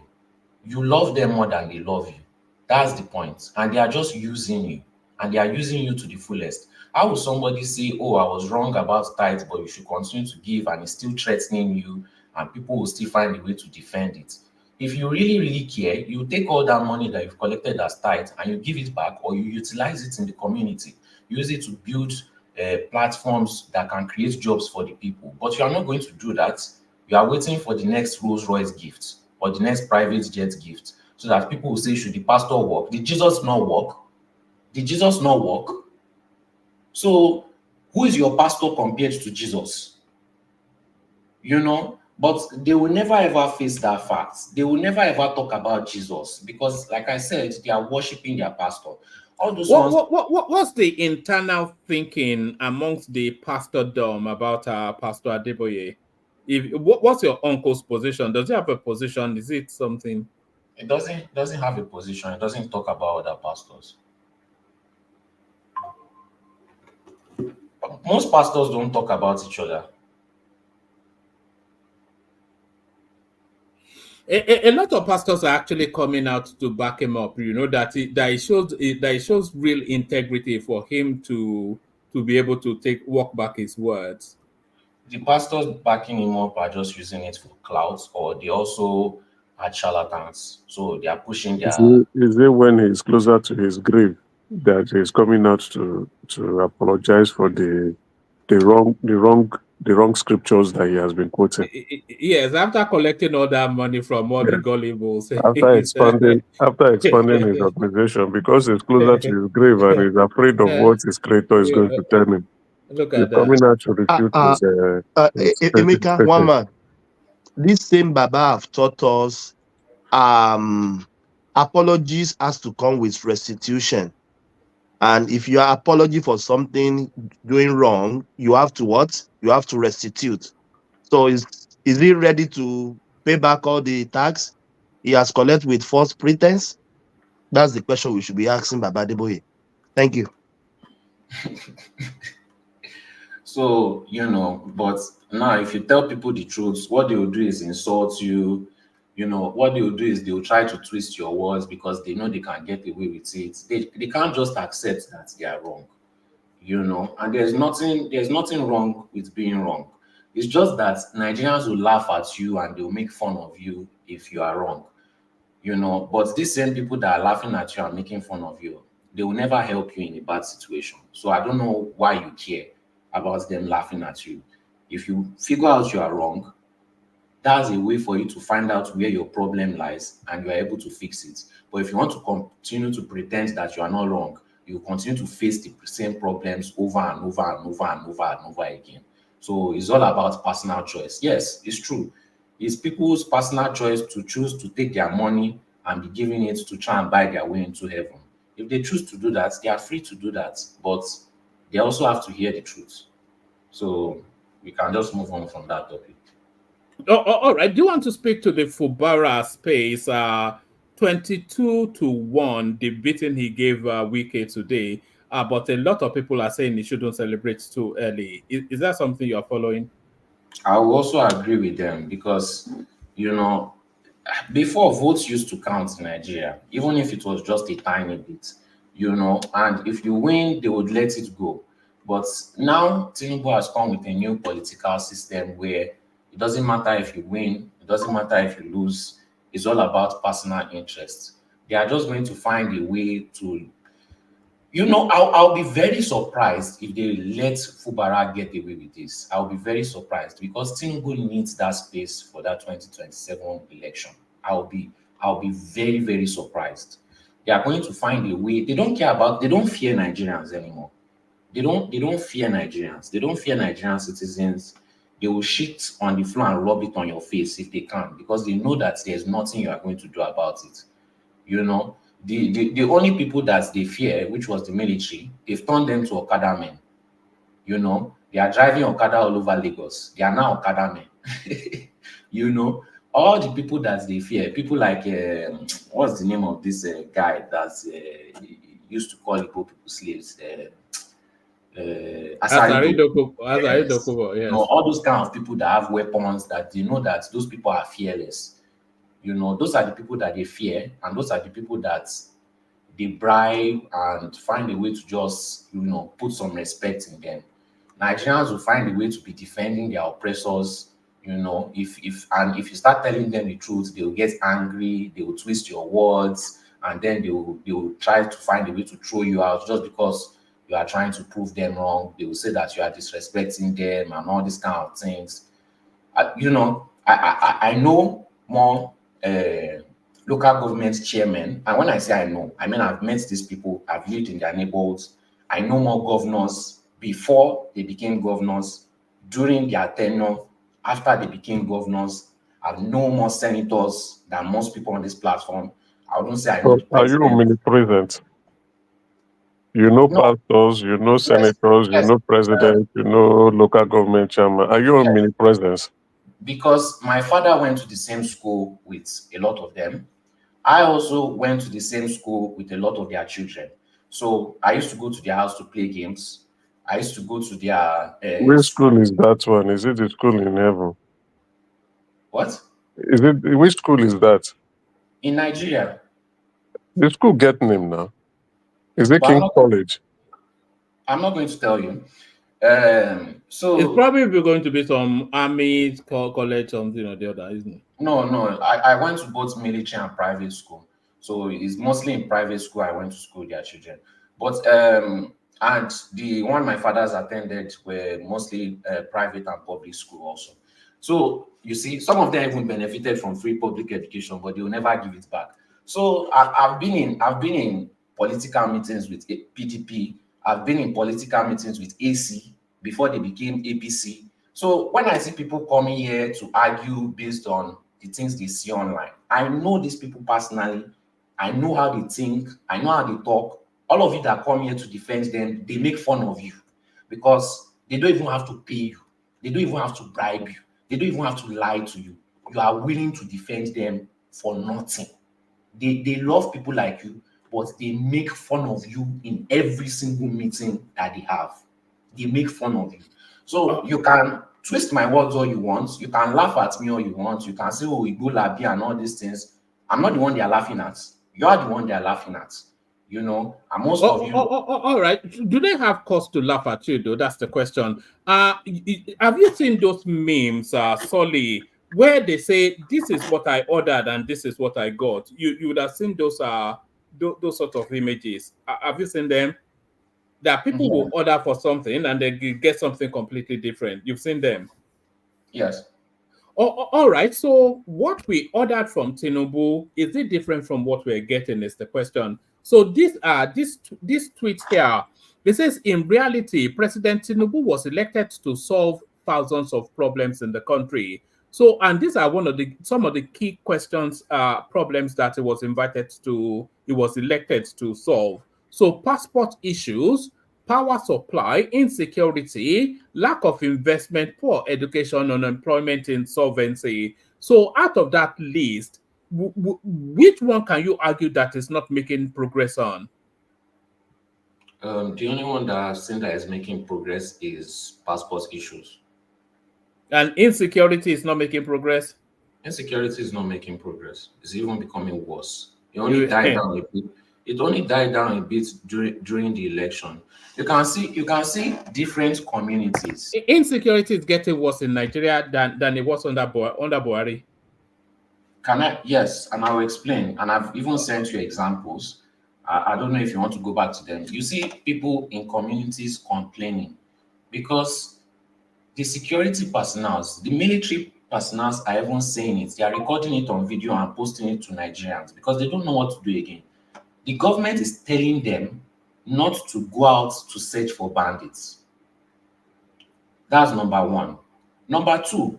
You love them more than they love you. That's the point. And they are just using you. And they are using you to the fullest. How will somebody say, oh, I was wrong about tithe, but you should continue to give, and it's still threatening you, and people will still find a way to defend it? If you really, really care, you take all that money that you've collected as tithe and you give it back, or you utilize it in the community. Use it to build platforms that can create jobs for the people. But you are not going to do that. You are waiting for the next Rolls Royce gift or the next private jet gift so that people will say, should the pastor work? Did Jesus not work? Did Jesus not work? So who is your pastor compared to Jesus? You know, but they will never ever face that fact. They will never ever talk about Jesus because, like I said, they are worshiping their pastor. All those What's the internal thinking amongst the pastordom about Pastor Adeboye? What's your uncle's position? Does he have a position? Is it something? It doesn't have a position. It doesn't talk about other pastors. Most pastors don't talk about each other. A lot of pastors are actually coming out to back him up. You know that it shows real integrity for him to be able to walk back his words. The pastors backing him up are just using it for clout, or they also are charlatans. So they are pushing their. Is it when he's closer to his grave that he's coming out to apologize for the wrong scriptures that he has been quoting? Yes, after collecting all that money from all the gullibles. After expanding his organization, because he's closer to his grave and he's afraid of what his creator is going to tell him. Look he's at coming that. out to refute his Emeka, one man. This same Baba have taught us apologies has to come with restitution. And if you are apology for something doing wrong, you have to what? You have to restitute. So is he ready to pay back all the tax he has collected with false pretense? That's the question we should be asking Baba Adeboye. Thank you. So, you know, but now if you tell people the truth, what they will do is insult you. You know, what they will do is they will try to twist your words because they know they can get away with it. They can't just accept that they are wrong, you know, and there's nothing wrong with being wrong. It's just that Nigerians will laugh at you and they'll make fun of you if you are wrong. You know, but these same people that are laughing at you and making fun of you, they will never help you in a bad situation. So I don't know why you care about them laughing at you. If you figure out you are wrong, that's a way for you to find out where your problem lies and you are able to fix it. But if you want to continue to pretend that you are not wrong, you continue to face the same problems over and over and over and over and over again. So it's all about personal choice. Yes, it's true. It's people's personal choice to choose to take their money and be giving it to try and buy their way into heaven. If they choose to do that, they are free to do that. But they also have to hear the truth. So we can just move on from that topic. All right. Do you want to speak to the FUBARA space? 22-1, the beating he gave Wike today. But a lot of people are saying he shouldn't celebrate too early. Is that something you're following? I will also agree with them because, you know, before votes used to count in Nigeria, even if it was just a tiny bit, you know, and if you win, they would let it go. But now TINUBU has come with a new political system where it doesn't matter if you win, it doesn't matter if you lose, it's all about personal interest. They are just going to find a way to, you know, I'll be very surprised if they let FUBARA get away with this. I'll be very surprised because TINUBU needs that space for that 2027 election. I'll be very, very surprised. They are going to find a way. They don't fear Nigerians anymore. They don't fear Nigerians. They don't fear Nigerian citizens. They will shit on the floor and rub it on your face if they can, because they know that there's nothing you are going to do about it. You know, the only people that they fear, which was the military, they've turned them to Okada men. You know, they are driving Okada all over Lagos. They are now Okada men. You know, all the people that they fear, people like, what's the name of this guy that used to call Igbo people slaves? Azari Dokubo, yes. You know, all those kind of people that have weapons, that they know that those people are fearless. You know, those are the people that they fear, and those are the people that they bribe and find a way to just, you know, put some respect in them. Nigerians will find a way to be defending their oppressors. You know, if you start telling them the truth, they will get angry, they will twist your words, and then they will try to find a way to throw you out just because you are trying to prove them wrong. They will say that you are disrespecting them and all these kind of things. You know, I know more local government chairmen, and when I say I know, I mean I've met these people, I've lived in their neighborhoods. I know more governors before they became governors, during their tenure, after they became governors. I know more senators than most people on this platform. I wouldn't say I know the Are you president. omnipresent? You know No. pastors, you know senators, you know president, you know local government chairman. Are you omnipresent? Because my father went to the same school with a lot of them. I also went to the same school with a lot of their children. So I used to go to their house to play games. I used to go to their Which school is that one? Is it the school in heaven? What? Which school is that? In Nigeria. The school get name now. Is it But King's College? I'm not going to tell you. So it's probably going to be some army college, something or the other, isn't it? No. I went to both military and private school. So it's mostly in private school I went to school with their children. But and the one my fathers attended were mostly private and public school also. So you see, some of them even benefited from free public education, but they will never give it back. So I've been in political meetings with PDP. I've been in political meetings with AC before they became APC. So when I see people coming here to argue based on the things they see online, I know these people personally. I know how they think. I know how they talk. All of you that come here to defend them, they make fun of you because they don't even have to pay you. They don't even have to bribe you. They don't even have to lie to you. You are willing to defend them for nothing. They love people like you, but they make fun of you in every single meeting that they have. They make fun of you. So you can twist my words all you want. You can laugh at me all you want. You can say, oh, Igbo Labi and all these things. I'm not the one they are laughing at. You are the one they are laughing at. you know, and most of you. All right. Do they have cause to laugh at you, though? That's the question. Have you seen those memes, Solly, where they say, this is what I ordered and this is what I got? You would have seen those sort of images. Have you seen them? That people will order for something and they get something completely different. You've seen them? Yes. All right. So what we ordered from TINUBU, is it different from what we're getting is the question. So this tweet here, it says, in reality, President TINUBU was elected to solve thousands of problems in the country. So, and these are some of the key questions, problems that he was elected to solve. So passport issues, power supply, insecurity, lack of investment, poor education, unemployment, insolvency. So out of that list, which one can you argue that is not making progress on? The only one that I've seen that is making progress is passport issues. And insecurity is not making progress? Insecurity is not making progress. It's even becoming worse. It only died down a bit. It only died down a bit during the election. You can see different communities. Insecurity is getting worse in Nigeria than it was under Buhari. Yes, and I will explain. And I've even sent you examples. I don't know if you want to go back to them. You see people in communities complaining because the security personnel, the military personnel are even saying it. They are recording it on video and posting it to Nigerians because they don't know what to do again. The government is telling them not to go out to search for bandits. That's number one. Number two,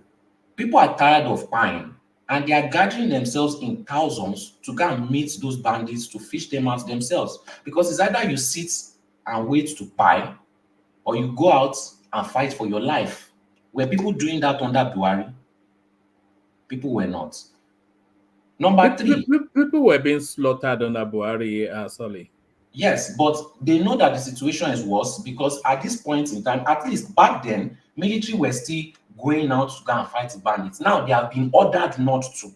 people are tired of buying and they are gathering themselves in thousands to go and meet those bandits to fish them out themselves. Because it's either you sit and wait to buy or you go out and fight for your life. Were people doing that under Buhari? People were not. Number three. People were being slaughtered under Buhari, Solly. Yes, but they know that the situation is worse because at this point in time, at least back then, military were still going out to go and fight the bandits. Now they have been ordered not to.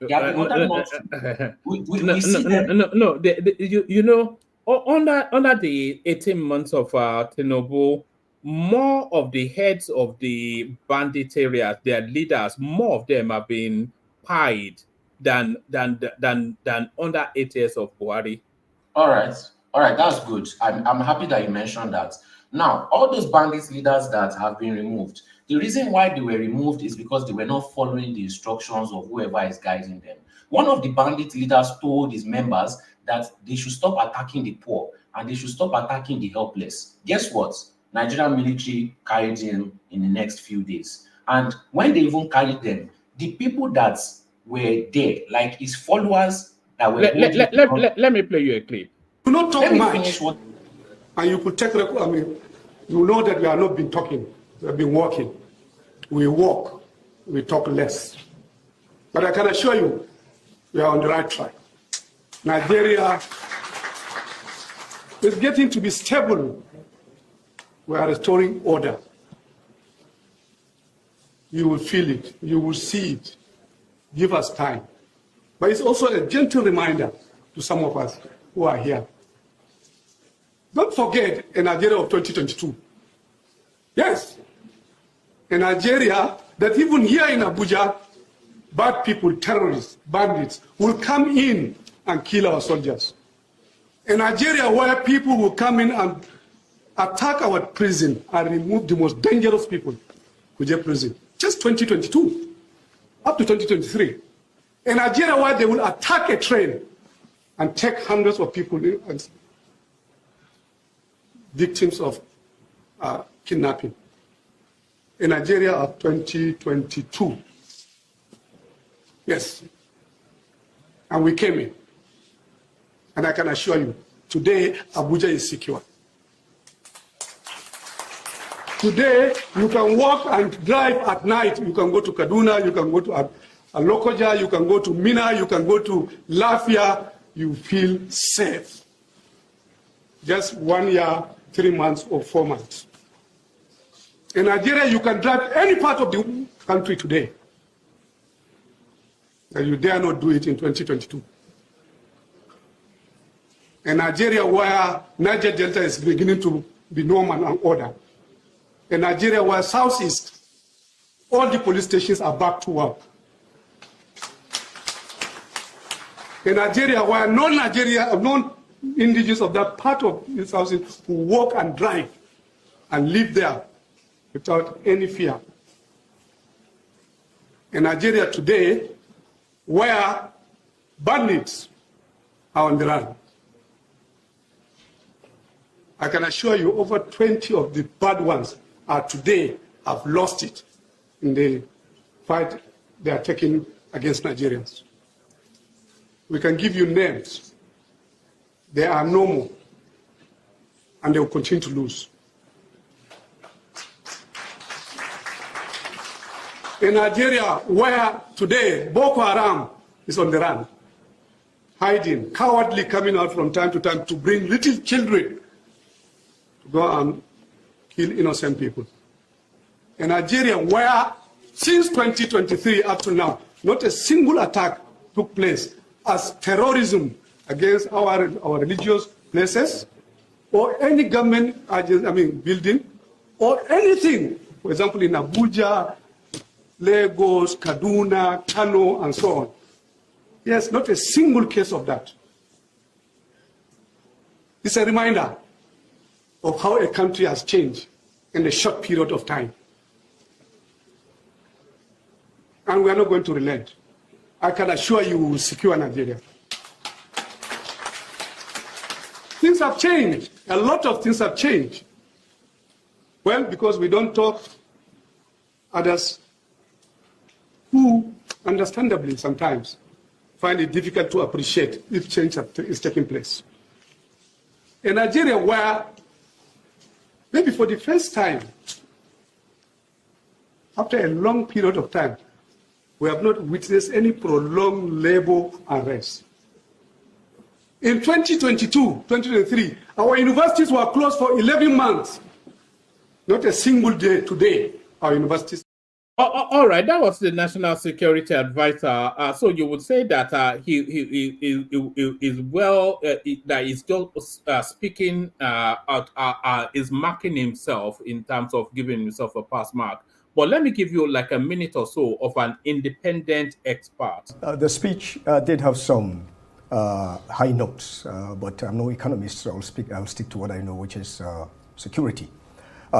They have been ordered not to. We see them. No. You know, under the 18 months of TINUBU, more of the heads of the bandit areas, their leaders, more of them have been pied than under 8 years of Buhari. All right, that's good. I'm happy that you mentioned that. Now, all those bandit leaders that have been removed, the reason why they were removed is because they were not following the instructions of whoever is guiding them. One of the bandit leaders told his members that they should stop attacking the poor and they should stop attacking the helpless. Guess what? Nigerian military carried him in the next few days. And when they even carried them, the people that were there, like his followers that were let me play you a clip. You not talk much, and you could take record. I mean, you know that we have not been talking. We have been walking. We walk. We talk less. But I can assure you, we are on the right track. Nigeria is getting to be stable. We are restoring order. You will feel it. You will see it. Give us time. But it's also a gentle reminder to some of us who are here. Don't forget a Nigeria of 2022. Yes, a Nigeria that even here in Abuja, bad people, terrorists, bandits will come in and kill our soldiers. A Nigeria where people will come in and attack our prison and remove the most dangerous people to their prison. Just 2022, up to 2023. A Nigeria where they will attack a train and take hundreds of people and victims of kidnapping. A Nigeria of 2022. Yes. And we came in. And I can assure you, today Abuja is secure. Today, you can walk and drive at night. You can go to Kaduna, you can go to Lokoja, you can go to Mina, you can go to Lafia. You feel safe. Just 1 year, 3 months, or 4 months. In Nigeria, you can drive any part of the country today. And you dare not do it in 2022. A Nigeria where Niger Delta is beginning to be normal and order. A Nigeria where Southeast, all the police stations are back to work. A Nigeria where non-indigenous of that part of the Southeast who walk and drive and live there without any fear. A Nigeria today where bandits are on the run. I can assure you over 20 of the bad ones are today have lost it in the fight they are taking against Nigerians. We can give you names. They are no more, and they will continue to lose. In Nigeria, where today Boko Haram is on the run, hiding, cowardly coming out from time to time to bring little children to go and kill innocent people. In Nigeria, where since 2023 up to now, not a single attack took place as terrorism against our religious places or any government building or anything. For example, in Abuja, Lagos, Kaduna, Kano, and so on. Yes, not a single case of that. It's a reminder of how a country has changed in a short period of time. And we are not going to relent. I can assure you we will secure Nigeria. Things have changed. A lot of things have changed. Well, because we don't talk, others who, understandably sometimes, find it difficult to appreciate if change is taking place. In Nigeria, where maybe for the first time, after a long period of time, we have not witnessed any prolonged labor unrest. In 2022, 2023, our universities were closed for 11 months. Not a single day today, our universities. All right, that was the National Security Advisor. So you would say that he is well, that he's just speaking out, is marking himself in terms of giving himself a pass mark. But let me give you like a minute or so of an independent expert. The speech did have some high notes, but I'm no economist, so I'll stick to what I know, which is security.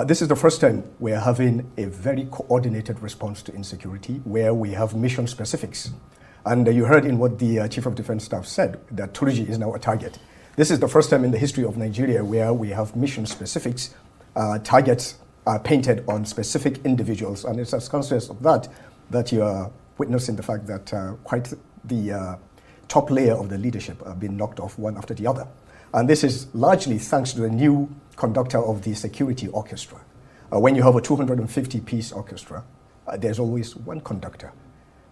This is the first time we're having a very coordinated response to insecurity where we have mission specifics. And you heard in what the Chief of Defense Staff said, that Turji is now a target. This is the first time in the history of Nigeria where we have mission specifics, targets are painted on specific individuals. And it's as a consequence of that you are witnessing the fact that quite the top layer of the leadership are being knocked off one after the other. And this is largely thanks to the new conductor of the security orchestra. When you have a 250-piece orchestra, there's always one conductor.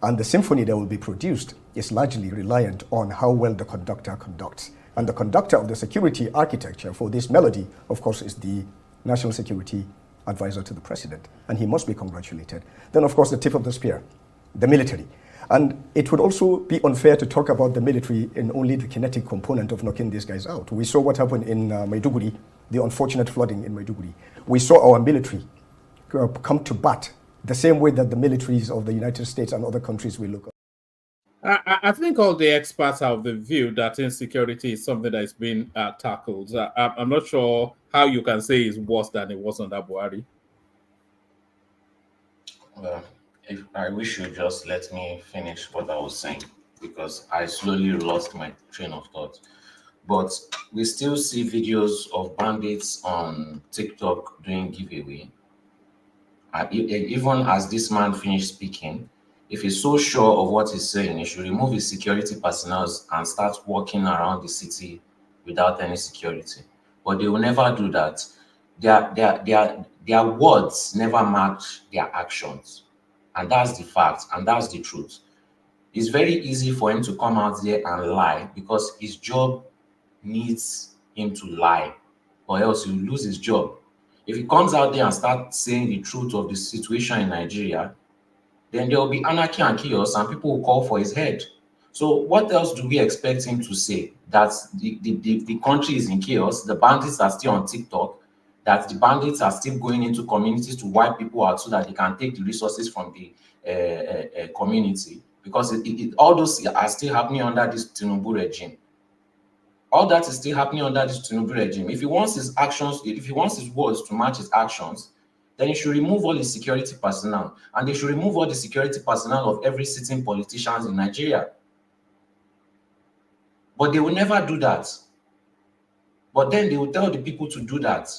And the symphony that will be produced is largely reliant on how well the conductor conducts. And the conductor of the security architecture for this melody, of course, is the National Security Advisor to the President. And he must be congratulated. Then, of course, the tip of the spear, the military. And it would also be unfair to talk about the military in only the kinetic component of knocking these guys out. We saw what happened in Maiduguri, the unfortunate flooding in Maiduguri. We saw our military come to bat the same way that the militaries of the United States and other countries will look at. I think all the experts are of the view that insecurity is something that is being tackled. I'm not sure how you can say it's worse than it was under Buhari. Well, I wish you just let me finish what I was saying, because I slowly lost my train of thought. But we still see videos of bandits on TikTok doing giveaway. Even as this man finished speaking, if he's so sure of what he's saying, he should remove his security personnel and start walking around the city without any security. But they will never do that. Their words never match their actions. And that's the fact, and that's the truth. It's very easy for him to come out there and lie because his job needs him to lie, or else he'll lose his job. If he comes out there and starts saying the truth of the situation in Nigeria, then there will be anarchy and chaos and people will call for his head. So what else do we expect him to say? That the country is in chaos, the bandits are still on TikTok, that the bandits are still going into communities to wipe people out so that they can take the resources from the community, because all those are still happening under this TINUBU regime. All that is still happening under this TINUBU regime. If he wants his actions, if he wants his words to match his actions, then he should remove all his security personnel, and they should remove all the security personnel of every sitting politicians in Nigeria. But they will never do that. But then they will tell the people to do that.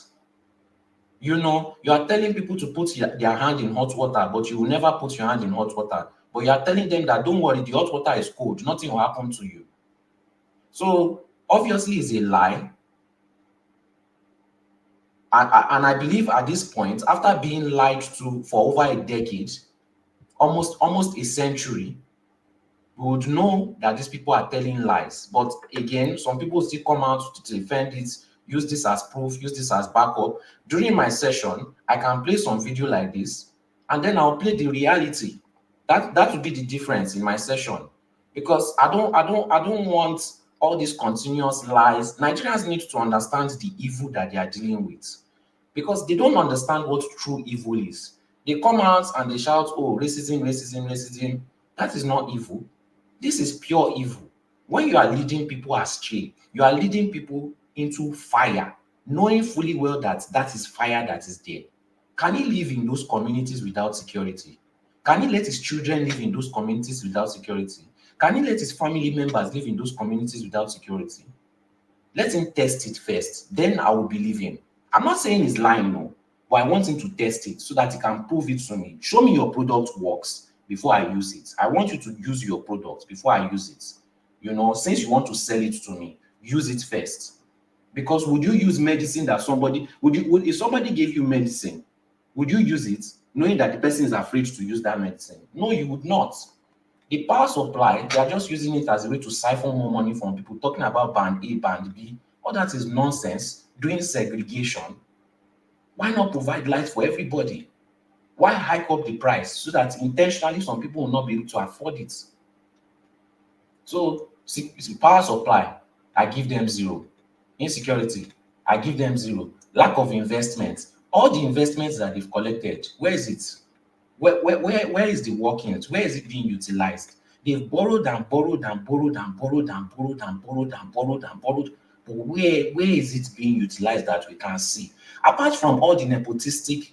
You know, you are telling people to put their hand in hot water, but you will never put your hand in hot water. But you are telling them that, don't worry, the hot water is cold, nothing will happen to you. So obviously it's a lie. And I believe at this point, after being lied to for over a decade, almost a century, we would know that these people are telling lies. But again, some people still come out to defend it, use this as proof, use this as backup. During my session, I can play some video like this, and then I'll play the reality. That would be the difference in my session, because I don't want all these continuous lies. Nigerians need to understand the evil that they are dealing with, because they don't understand what true evil is. They come out and they shout, oh, racism, racism, racism. That is not evil. This is pure evil. When you are leading people astray, you are leading people into fire, knowing fully well that that is fire that is there. Can he live in those communities without security? Can he let his children live in those communities without security? Can he let his family members live in those communities without security? Let him test it first, then I will believe him. I'm not saying he's lying, no, but I want him to test it so that he can prove it to me. Show me your product works before I use it. I want you to use your product before I use it. You know, since you want to sell it to me, use it first. Because would you use medicine that somebody, if somebody gave you medicine, would you use it knowing that the person is afraid to use that medicine? No, you would not. The power supply, they are just using it as a way to siphon more money from people, talking about band A, band B. All that is nonsense, doing segregation. Why not provide light for everybody? Why hike up the price so that intentionally some people will not be able to afford it? So, power supply, I give them 0. Insecurity, I give them 0. Lack of investment, all the investments that they've collected, where is it? Where is the workings? Where is it being utilized? They've borrowed and borrowed and borrowed and borrowed and borrowed and borrowed and borrowed and borrowed. But where is it being utilized that we can see? Apart from all the nepotistic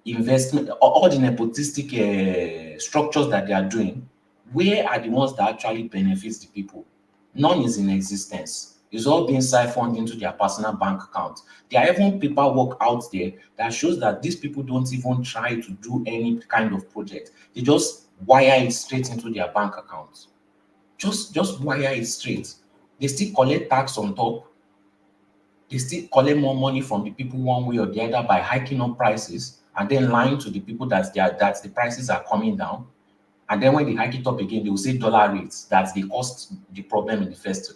investment, all the nepotistic structures that they are doing, where are the ones that actually benefits the people? None is in existence. It's all being siphoned into their personal bank account. There are even paperwork out there that shows that these people don't even try to do any kind of project. They just wire it straight into their bank account. Just wire it straight. They still collect tax on top. They still collect more money from the people one way or the other by hiking up prices and then lying to the people that the prices are coming down. And then when they hike it up again, they will say dollar rates, that they caused the problem in the first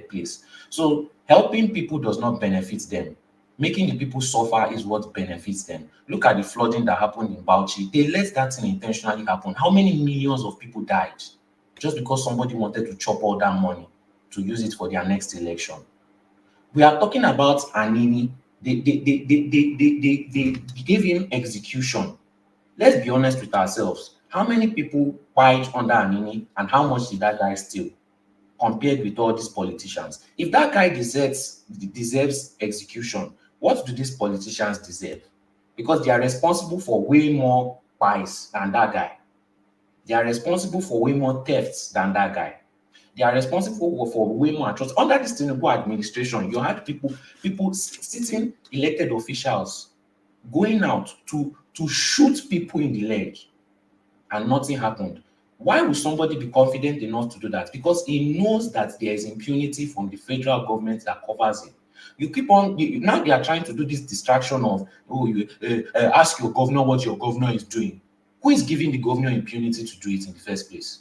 place. So helping people does not benefit them. Making the people suffer is what benefits them. Look at the flooding that happened in Bauchi. They let that thing intentionally happen. How many millions of people died just because somebody wanted to chop all that money to use it for their next election? We are talking about Anini. They gave him execution. Let's be honest with ourselves. How many people died under Anini and how much did that guy steal compared with all these politicians? If that guy deserves execution, what do these politicians deserve? Because they are responsible for way more pies than that guy. They are responsible for way more thefts than that guy. They are responsible for way more atrocities. Under this TINUBU administration, you had people sitting elected officials going out to shoot people in the leg, and nothing happened. Why would somebody be confident enough to do that? Because he knows that there is impunity from the federal government that covers it. You keep on, now they are trying to do this distraction of, oh, you ask your governor what your governor is doing. Who is giving the governor impunity to do it in the first place?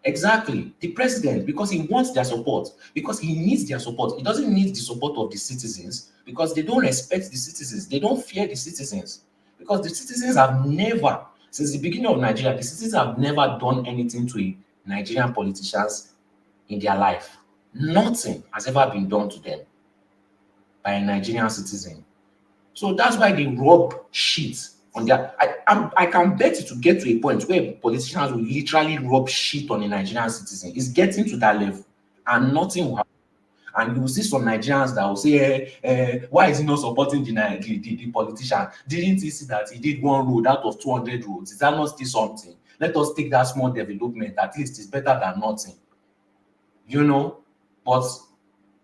Exactly, the president, because he wants their support, because he needs their support. He doesn't need the support of the citizens because they don't respect the citizens. They don't fear the citizens because the citizens have never, since the beginning of Nigeria, the citizens have never done anything to a Nigerian politicians in their life. Nothing has ever been done to them by a Nigerian citizen. So that's why they rub shit on their. I can bet it to get to a point where politicians will literally rub shit on a Nigerian citizen. It's getting to that level, and nothing will happen. And you will see some Nigerians that will say, why is he not supporting the politician? Didn't he see that he did one road out of 200 roads? Is that not still something? Let us take that small development. At least it's better than nothing. You know, but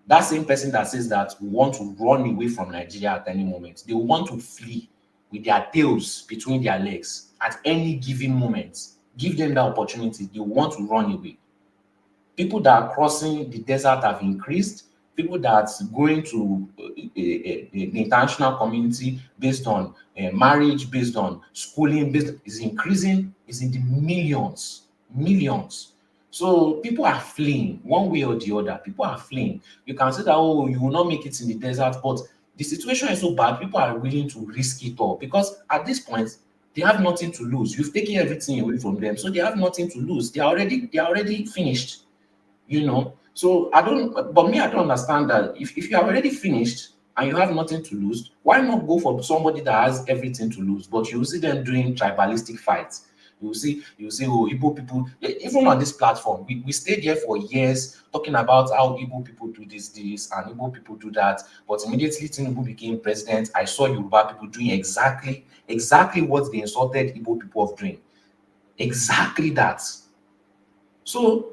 that same person that says that we want to run away from Nigeria at any moment, they want to flee with their tails between their legs at any given moment. Give them that opportunity. They want to run away. People that are crossing the desert have increased. People that are going to the international community based on marriage, based on schooling, is increasing. Is in the millions. So people are fleeing one way or the other. People are fleeing. You can say that, oh, you will not make it in the desert, but the situation is so bad, people are willing to risk it all because at this point, they have nothing to lose. You've taken everything away from them, so they have nothing to lose. They are already finished. You know, so I don't understand that if you are already finished and you have nothing to lose, why not go for somebody that has everything to lose? But you see them doing tribalistic fights. You see, oh, Igbo people, even on this platform, we stayed here for years talking about how Igbo people do this, and Igbo people do that. But immediately TINUBU became president, I saw Yoruba people doing exactly what they insulted Igbo people of doing. Exactly that. So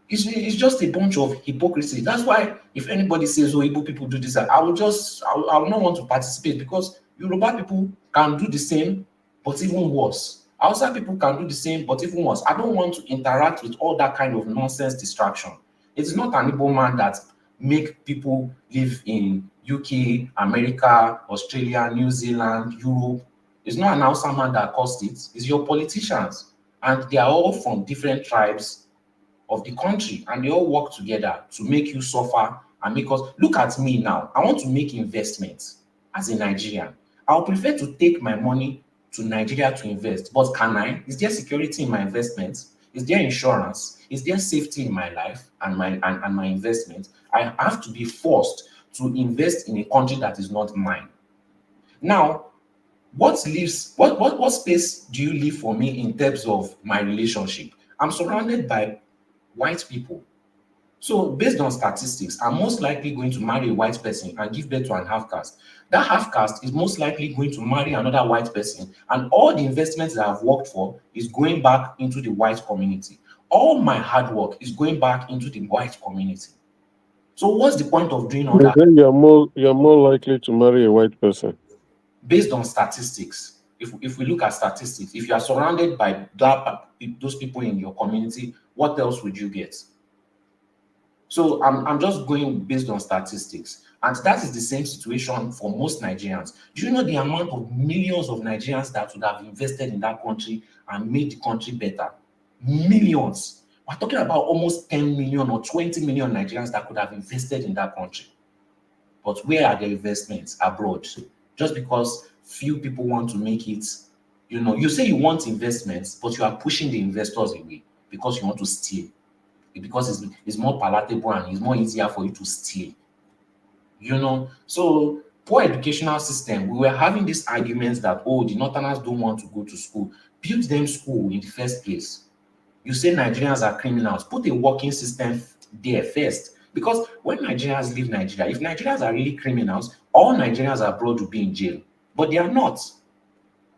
it's just a bunch of hypocrisy. That's why if anybody says, oh, Igbo people do this, I will not want to participate because Yoruba people can do the same, but even worse. Hausa people can do the same, but even worse. I don't want to interact with all that kind of nonsense distraction. It's not an Igbo man that make people live in UK, America, Australia, New Zealand, Europe. It's not an Hausa man that caused it. It's your politicians. And they are all from different tribes of the country, and they all work together to make you suffer and make us. Look at me now. I want to make investments as a Nigerian. I'll prefer to take my money to Nigeria to invest, but can I? Is there security in my investments? Is there insurance? Is there safety in my life and my investment? I have to be forced to invest in a country that is not mine. Now, what space do you leave for me in terms of my relationship? I'm surrounded by white people. So based on statistics, I'm most likely going to marry a white person and give birth to an half caste. That half caste is most likely going to marry another white person, and all the investments that I've worked for is going back into the white community. All my hard work is going back into the white community. So what's the point of doing all that? You're more likely to marry a white person. Based on statistics, if we look at statistics, if you are surrounded by those people in your community, what else would you get? So I'm just going based on statistics. And that is the same situation for most Nigerians. Do you know the amount of millions of Nigerians that would have invested in that country and made the country better? Millions. We're talking about almost 10 million or 20 million Nigerians that could have invested in that country. But where are the investments abroad? Just because few people want to make it, you know, you say you want investments, but you are pushing the investors away because you want to steal. Because it's more palatable and it's more easier for you to steal. You know, so poor educational system, we were having these arguments that, oh, the Northerners don't want to go to school. Build them school in the first place. You say Nigerians are criminals. Put a working system there first. Because when Nigerians leave Nigeria, if Nigerians are really criminals, all Nigerians abroad will be in jail. But they are not.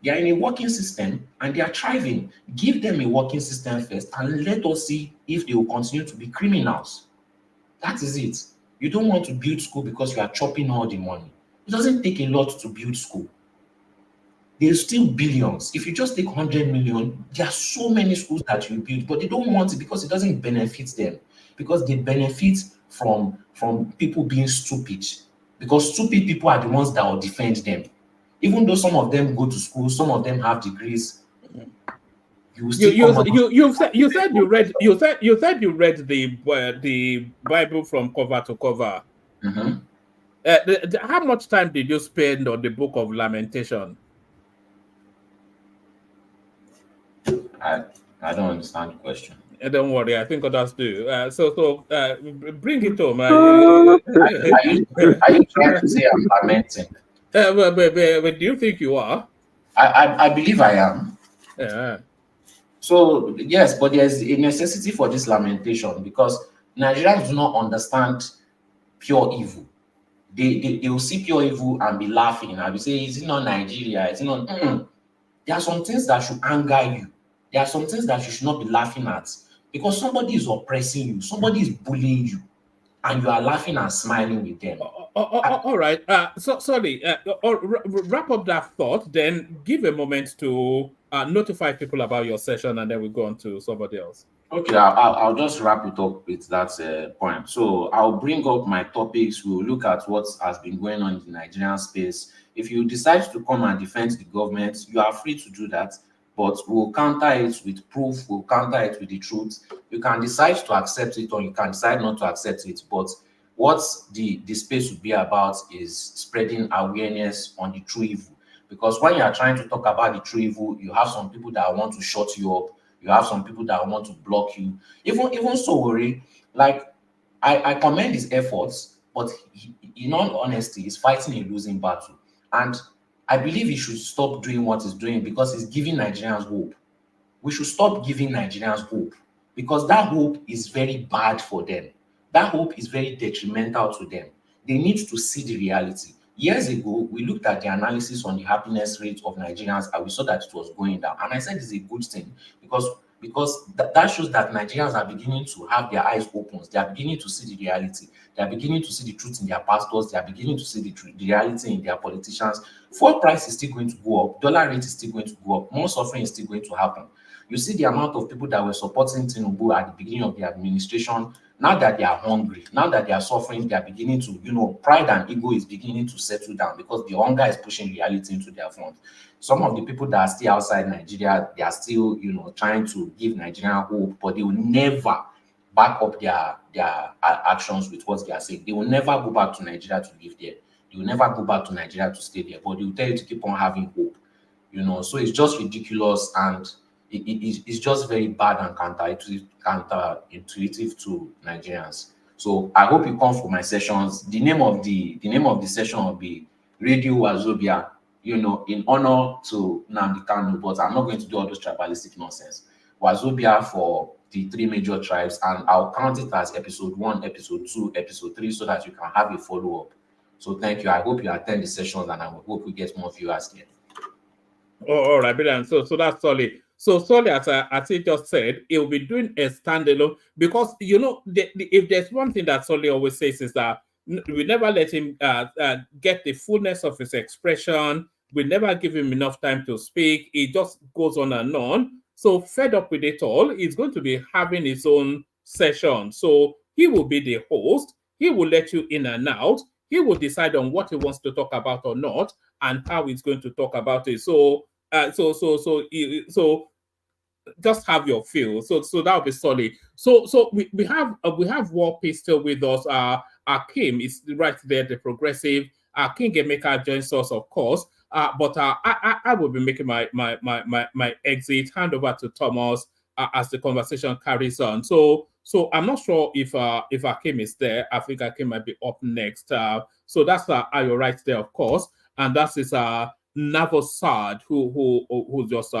They are in a working system and they are thriving. Give them a working system first and let us see if they will continue to be criminals. That is it. You don't want to build school because you are chopping all the money. It doesn't take a lot to build school. There's still billions. If you just take 100 million, there are so many schools that you build, but they don't want it because it doesn't benefit them. Because they benefit from people being stupid. Because stupid people are the ones that will defend them. Even though some of them go to school, some of them have degrees. You said you read the Bible from cover to cover. Mm-hmm. How much time did you spend on the Book of Lamentation? I don't understand the question. Don't worry, I think others do. Bring it home. Are you trying to say I'm lamenting? But do you think you are? I believe I am. Yeah. So yes, but there's a necessity for this lamentation because Nigerians do not understand pure evil. They will see pure evil and be laughing. I will say, is it not Nigeria? Is it not? There are some things that should anger you. There are some things that you should not be laughing at because somebody is oppressing you, somebody is bullying you, and you are laughing and smiling with them. All right. Sorry. Wrap up that thought. Then give a moment to notify people about your session, and then we go on to somebody else. Okay, I'll just wrap it up with that point. So I'll bring up my topics. We'll look at what has been going on in the Nigerian space. If you decide to come and defend the government, you are free to do that, but we'll counter it with proof. We'll counter it with the truth. You can decide to accept it or you can decide not to accept it, but what the space will be about is spreading awareness on the true evil. Because when you are trying to talk about the true evil, you have some people that want to shut you up. You have some people that want to block you. Even so, worry. Like I commend his efforts, but in all honesty, he's fighting a losing battle. And I believe he should stop doing what he's doing because he's giving Nigerians hope. We should stop giving Nigerians hope because that hope is very bad for them. That hope is very detrimental to them. They need to see the reality. Years ago, we looked at the analysis on the happiness rate of Nigerians and we saw that it was going down. And I said it's a good thing because that shows that Nigerians are beginning to have their eyes open. They are beginning to see the reality. They are beginning to see the truth in their pastors. They are beginning to see the reality in their politicians. Fuel price is still going to go up. Dollar rate is still going to go up. More suffering is still going to happen. You see the amount of people that were supporting TINUBU at the beginning of the administration. Now that they are hungry, now that they are suffering, they are beginning to, pride and ego is beginning to settle down because the hunger is pushing reality into their front. Some of the people that are still outside Nigeria, they are still, trying to give Nigeria hope, but they will never back up their actions with what they are saying. They will never go back to Nigeria to live there. They will never go back to Nigeria to stay there, but they will tell you to keep on having hope. So it's just ridiculous and it's just very bad and counterintuitive to Nigerians. So I hope you come for my sessions. The name of the session will be Radio Wazobia, in honor to Nnamdi Kanu, but I'm not going to do all those tribalistic nonsense. Wazobia for the 3 major tribes, and I'll count it as episode 1, episode 2, episode 3, so that you can have a follow-up. So thank you. I hope you attend the sessions, and I hope we get more viewers here. All right, brilliant. So that's solid. So Solly, as he just said, he will be doing a standalone because if there's one thing that Solly always says is that we never let him get the fullness of his expression. We never give him enough time to speak. He just goes on and on. So fed up with it all, he's going to be having his own session. So he will be the host. He will let you in and out. He will decide on what he wants to talk about or not, and how he's going to talk about it. So just have your feel. So that'll be solid. So we have War Pistol with us. Akim is right there, the progressive. King Emeka joins us, of course. But I will be making my exit. Hand over to Thomas as the conversation carries on. So I'm not sure if Akim is there. I think Akim might be up next. So that's Ayo right there, of course, and that is Navosad who just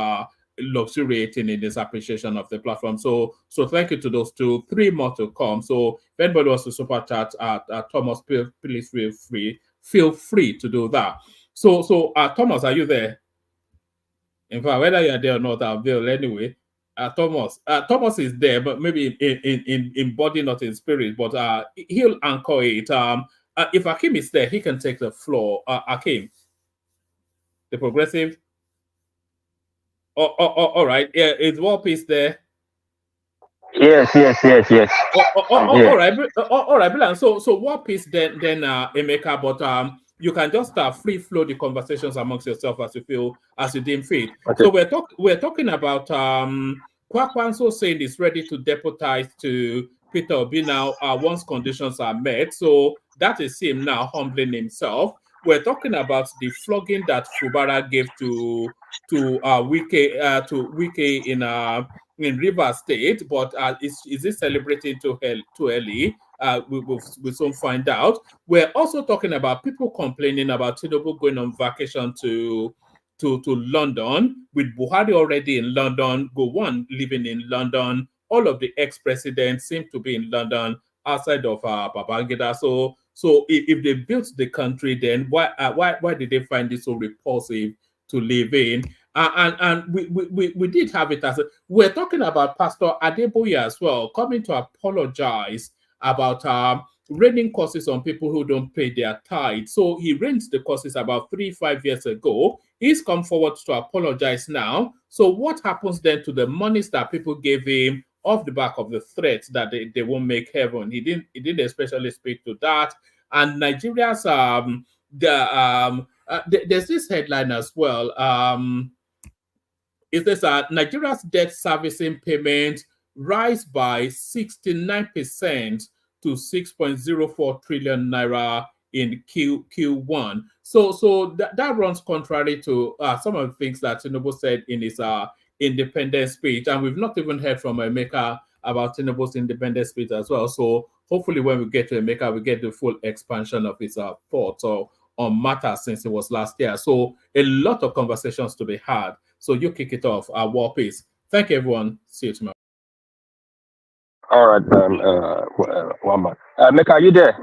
luxuriating in this appreciation of the platform. So thank you to those 2. 3 more to come. So if anybody wants to super chat Thomas, please feel free to do that. So Thomas, are you there? In fact, whether you are there or not, I'll be anyway. Thomas is there, but maybe in body, not in spirit. But he'll anchor it. If Akim is there, he can take the floor. Akim, the progressive. All right. Yeah, is War Peace there? Yes. All right, brilliant. So War Peace then Emeka, but you can just free flow the conversations amongst yourself as you deem fit. Okay. So we're talking about Kwakwanso saying he's ready to deputize to Peter Obi now once conditions are met. So that is him now humbling himself. We're talking about the flogging that FUBARA gave to Wike in Rivers State, but is it celebrating too early? We'll soon find out. We're also talking about people complaining about TINUBU going on vacation to London, with Buhari already in London, Gowon living in London. All of the ex-presidents seem to be in London outside of Babangida. So if they built the country, then why did they find it so repulsive to live in? And we did have it as we're talking about Pastor Adeboye as well, coming to apologize about raining courses on people who don't pay their tithe. So he raised the courses about 3-5 years ago. He's come forward to apologize now. So what happens then to the monies that people gave him off the back of the threat that they won't make heaven? He didn't especially speak to that. And Nigeria's there's this headline as well. It says Nigeria's debt servicing payment rise by 69% to 6.04 trillion naira in Q1. So that runs contrary to some of the things that TINUBU said in his independence speech. And we've not even heard from Emeka about TINUBU's independence speech as well. So hopefully when we get to Emeka, we get the full expansion of his thoughts on matters since it was last year. So a lot of conversations to be had. So you kick it off, War Peace. Thank you, everyone. See you tomorrow. All right, one man. Emeka, are you there?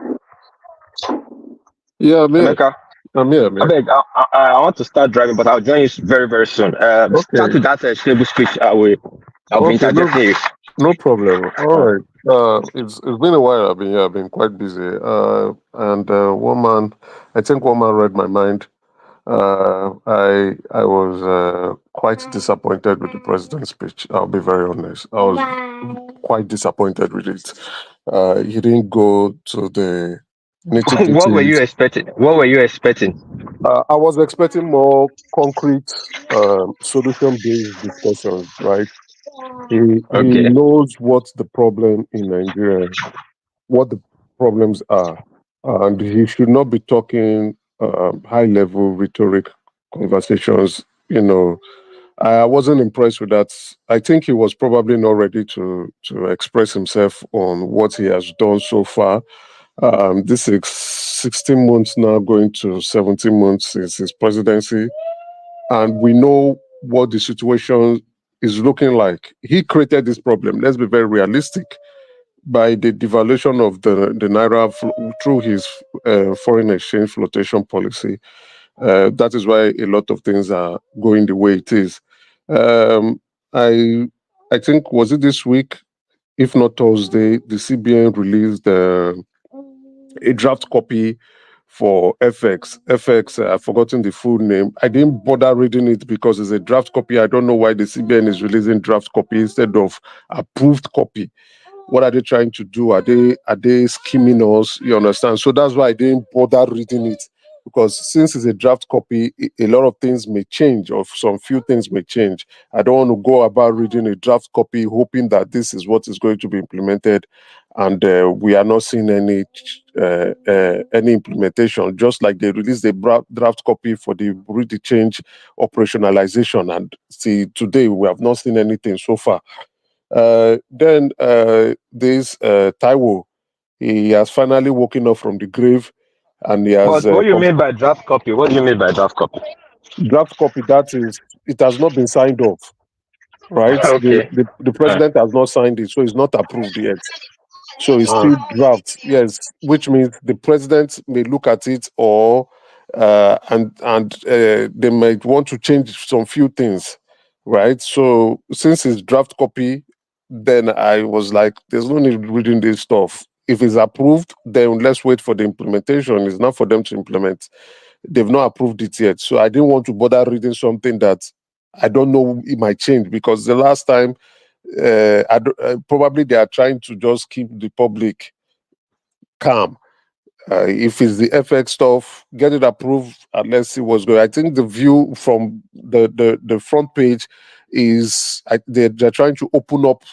Yeah, I'm here. Emeka. I'm here. I beg, I want to start driving, but I'll join you very, very soon. Okay. Start with that stable speech. I'll be interjecting you. No problem. All right. It's been a while. I've been here. I've been quite busy. And I think one man read my mind. I was quite disappointed with the president's speech. I'll be very honest. I was quite disappointed with it. He didn't go to the nitty-gritty. What were you expecting? I was expecting more concrete, solution-based discussions. Right? He knows what the problem in Nigeria, what the problems are, and he should not be talking high-level rhetoric conversations. I wasn't impressed with that. I think he was probably not ready to express himself on what he has done so far. This is 16 months now, going to 17 months since his presidency, and we know what the situation is looking like. He created this problem. Let's be very realistic. By the devaluation of the naira through his foreign exchange flotation policy, that is why a lot of things are going the way it is. I think, was it this week, if not Thursday, the CBN released a draft copy for FX. I've forgotten the full name. I didn't bother reading it because it's a draft copy. I don't know why the CBN is releasing draft copy instead of approved copy. What are they trying to do? Are they scheming us? You understand? So that's why I didn't bother reading it, because since it's a draft copy, a lot of things may change, or some few things may change. I don't want to go about reading a draft copy hoping that this is what is going to be implemented, and we are not seeing any implementation. Just like they released a draft copy for the Bureau change operationalization, and see, today we have not seen anything so far. Then this Taiwo, he has finally woken up from the grave, and he has. But what do you mean by draft copy? What do you mean by draft copy? Draft copy, that is, it has not been signed off, right? Okay. The president has not signed it, so it's not approved yet. So it's still draft, yes, which means the president may look at it, or they might want to change some few things, right? So since it's draft copy, then I was like, there's no need reading this stuff. If it's approved, then let's wait for the implementation. It's not for them to implement. They've not approved it yet. So I didn't want to bother reading something that I don't know it might change, because the last time, probably they are trying to just keep the public calm. If it's the FX stuff, get it approved and let's see what's going on. I think the view from the front page is they're trying to open up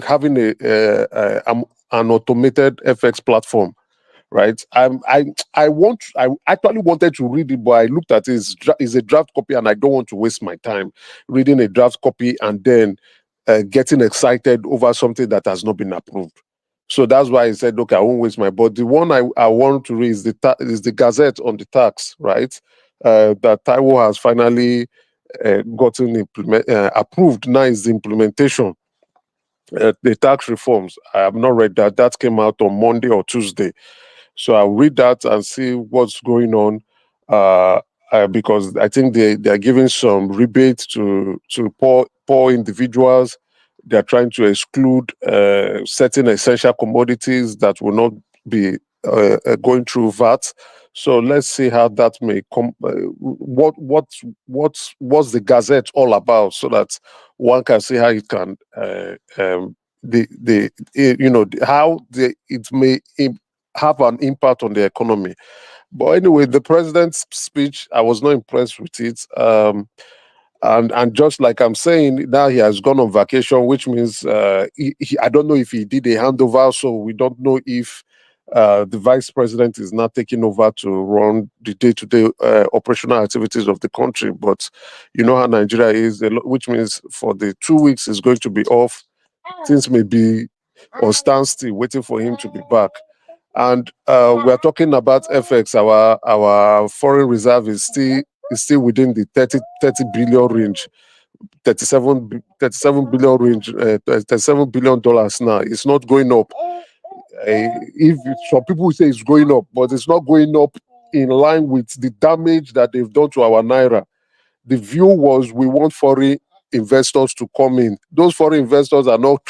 having an automated FX platform, right? I actually wanted to read it, but I looked at it. It's a draft copy, and I don't want to waste my time reading a draft copy and then getting excited over something that has not been approved. So that's why I said, okay, I won't waste my. But the one I want to read is the Gazette on the tax, right? That Taiwo has finally gotten approved. Now is the implementation. The tax reforms. I have not read that. That came out on Monday or Tuesday. So I'll read that and see what's going on. Because I think they are giving some rebates to poor individuals. They are trying to exclude certain essential commodities that will not be going through VAT. So let's see how that may come. What's the Gazette all about, so that one can see how it can how it may have an impact on the economy. But anyway, the president's speech, I was not impressed with it. And just like I'm saying, now he has gone on vacation, which means I don't know if he did a handover, so we don't know if the vice president is now taking over to run the day-to-day operational activities of the country. But you know how Nigeria is, which means for the 2 weeks is going to be off. Things may be on standstill, waiting for him to be back. And we're talking about FX. Our foreign reserve is still within the 30 billion range, 37 billion range, $37 billion now. It's not going up. If some people say it's going up, but it's not going up in line with the damage that they've done to our naira. The view was we want foreign investors to come in. Those foreign investors are not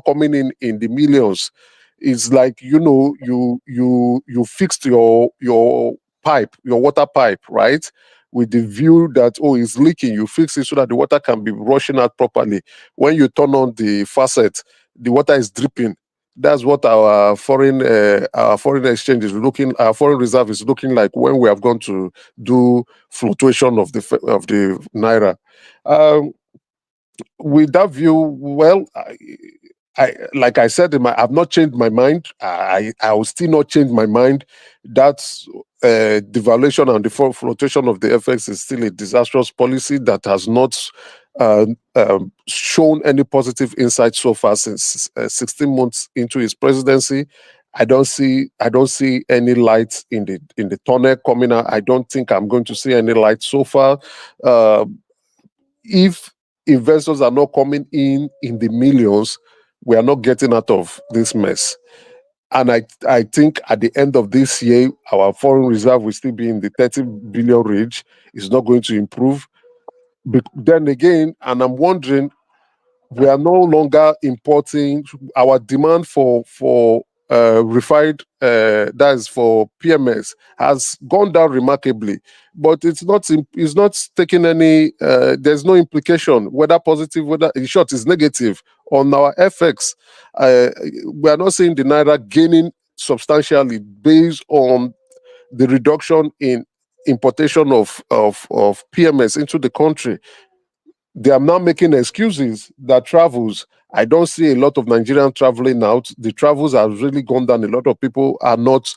coming in the millions. It's like, you fixed your pipe, your water pipe, right? With the view that, it's leaking. You fix it so that the water can be rushing out properly. When you turn on the faucet, the water is dripping. That's what our foreign exchange is looking. Our foreign reserve is looking like when we have gone to do fluctuation of the naira. With that view, well, like I said, I've not changed my mind. I will still not change my mind. That's devaluation and the fluctuation of the FX is still a disastrous policy that has not shown any positive insight so far since 16 months into his presidency. I don't see any light in the tunnel coming out. I don't think I'm going to see any light so far. If investors are not coming in the millions, we are not getting out of this mess. And I think at the end of this year, our foreign reserve will still be in the 30 billion range. It's not going to improve. But then again, and I'm wondering, we are no longer importing. Our demand for refined, that is for PMS, has gone down remarkably, but it's not taking any. There's no implication, whether positive, whether in short is negative on our FX. We are not seeing the naira gaining substantially based on the reduction in importation of PMS into the country. They are now making excuses that travels. I don't see a lot of Nigerians traveling out. The travels have really gone down. A lot of people are not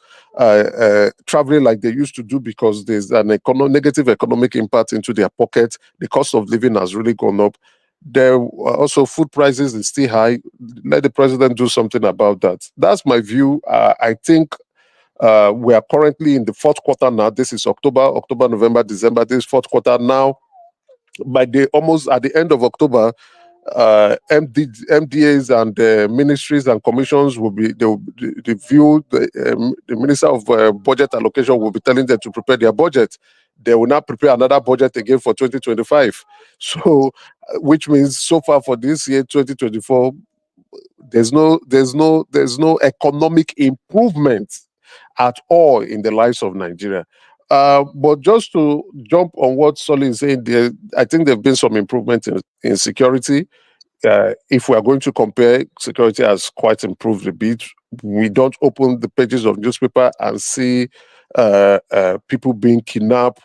traveling like they used to do because there's an negative economic impact into their pocket. The cost of living has really gone up. There are also food prices is still high. Let the president do something about that. That's my view. I think we are currently in the fourth quarter now. This is October, November, December. This fourth quarter now. Almost at the end of October, MDAs and ministries and commissions will be reviewed. The Minister of Budget Allocation will be telling them to prepare their budget. They will not prepare another budget again for 2025. So, which means so far for this year, 2024, there's no economic improvement at all in the lives of Nigeria. But just to jump on what Solly is saying, I think there have been some improvement in security. If we are going to compare, security has quite improved a bit. We don't open the pages of newspaper and see people being kidnapped,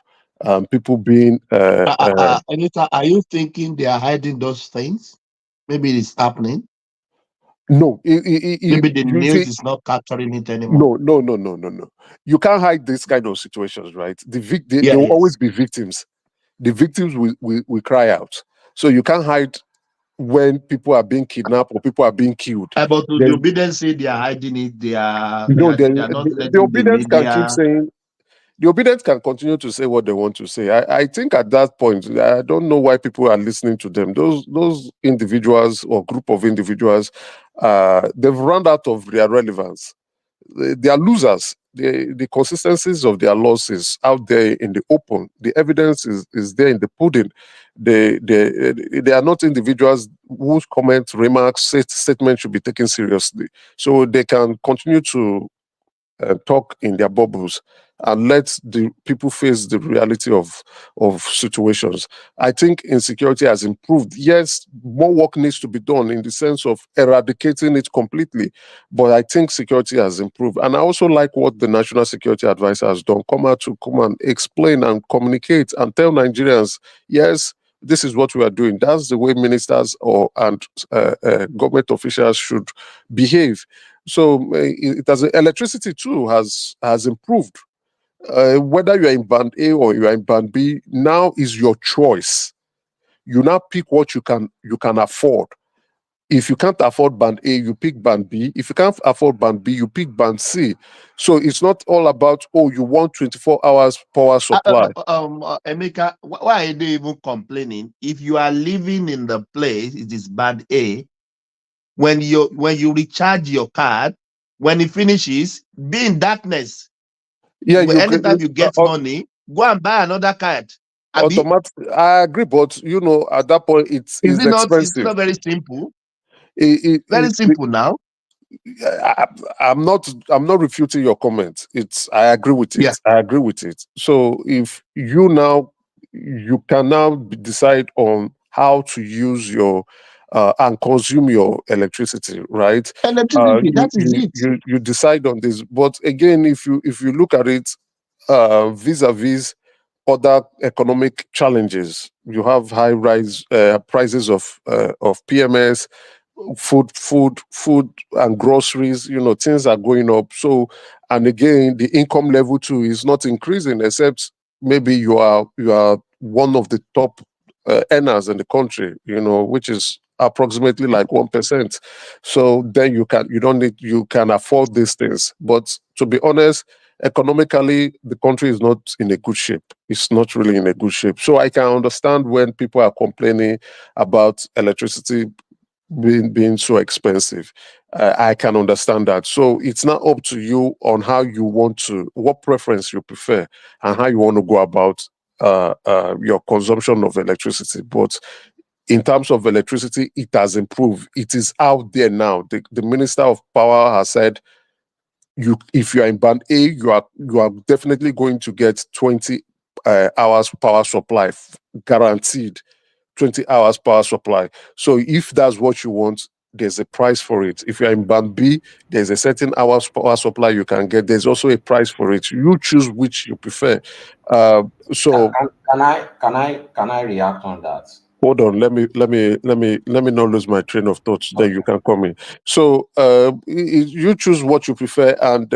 people being... Anita, are you thinking they are hiding those things? Maybe it's happening. No. Maybe the news is not capturing it anymore. No. You can't hide these kind of situations, right? There will always be victims. The victims will cry out. So you can't hide when people are being kidnapped or people are being killed. But the obedience say they are hiding it. They are not the letting obedience the can keep media. saying. The obedience can continue to say what they want to say. I think at that point, I don't know why people are listening to them. Those individuals or group of individuals, they've run out of their relevance. They are losers. The consistencies of their losses out there in the open. The evidence is there in the pudding. They are not individuals whose comments, remarks, statements should be taken seriously. So they can continue to talk in their bubbles and let the people face the reality of situations. I think insecurity has improved. Yes, more work needs to be done in the sense of eradicating it completely, but I think security has improved. And I also like what the National Security Advisor has done. Come and explain and communicate and tell Nigerians, yes, this is what we are doing. That's the way ministers and government officials should behave. So it has electricity too has improved. Whether you are in band A or you are in band B, now is your choice. You now pick what you can afford. If you can't afford band A, you pick band B. If you can't afford band B, you pick band C. So it's not all about, you want 24 hours power supply. Emeka, why are they even complaining? If you are living in the place, it is band A. When you recharge your card, when it finishes, be in darkness. Yeah, anytime you get money, go and buy another card. Automatic. I agree, but at that point it's expensive. It's not very simple. Very simple now. I'm not refuting your comment. I agree with it. Yeah. I agree with it. So if you can now decide on how to use your and consume your electricity, right? Electricity, that is it. You decide on this. But again, if you look at it vis-a-vis other economic challenges, you have high rise prices of PMS, food and groceries. Things are going up. So, and again, the income level too is not increasing, except maybe you are one of the top earners in the country, which is approximately like 1%. So then you can afford these things. But to be honest, economically, the country is not in a good shape. It's not really in a good shape. So I can understand when people are complaining about electricity being so expensive. I can understand that. So it's not up to you on how you want to, what preference you prefer, and how you want to go about your consumption of electricity. But in terms of electricity, it has improved. It is out there now. The Minister of Power has said, if you are in band A, you are definitely going to get 20 hours power supply, guaranteed 20 hours power supply. So if that's what you want, there's a price for it. If you're in band B, there's a certain hours power supply you can get. There's also a price for it. You choose which you prefer. So can I react on that? Hold on, let me not lose my train of thoughts. Then you can come in. So you choose what you prefer, and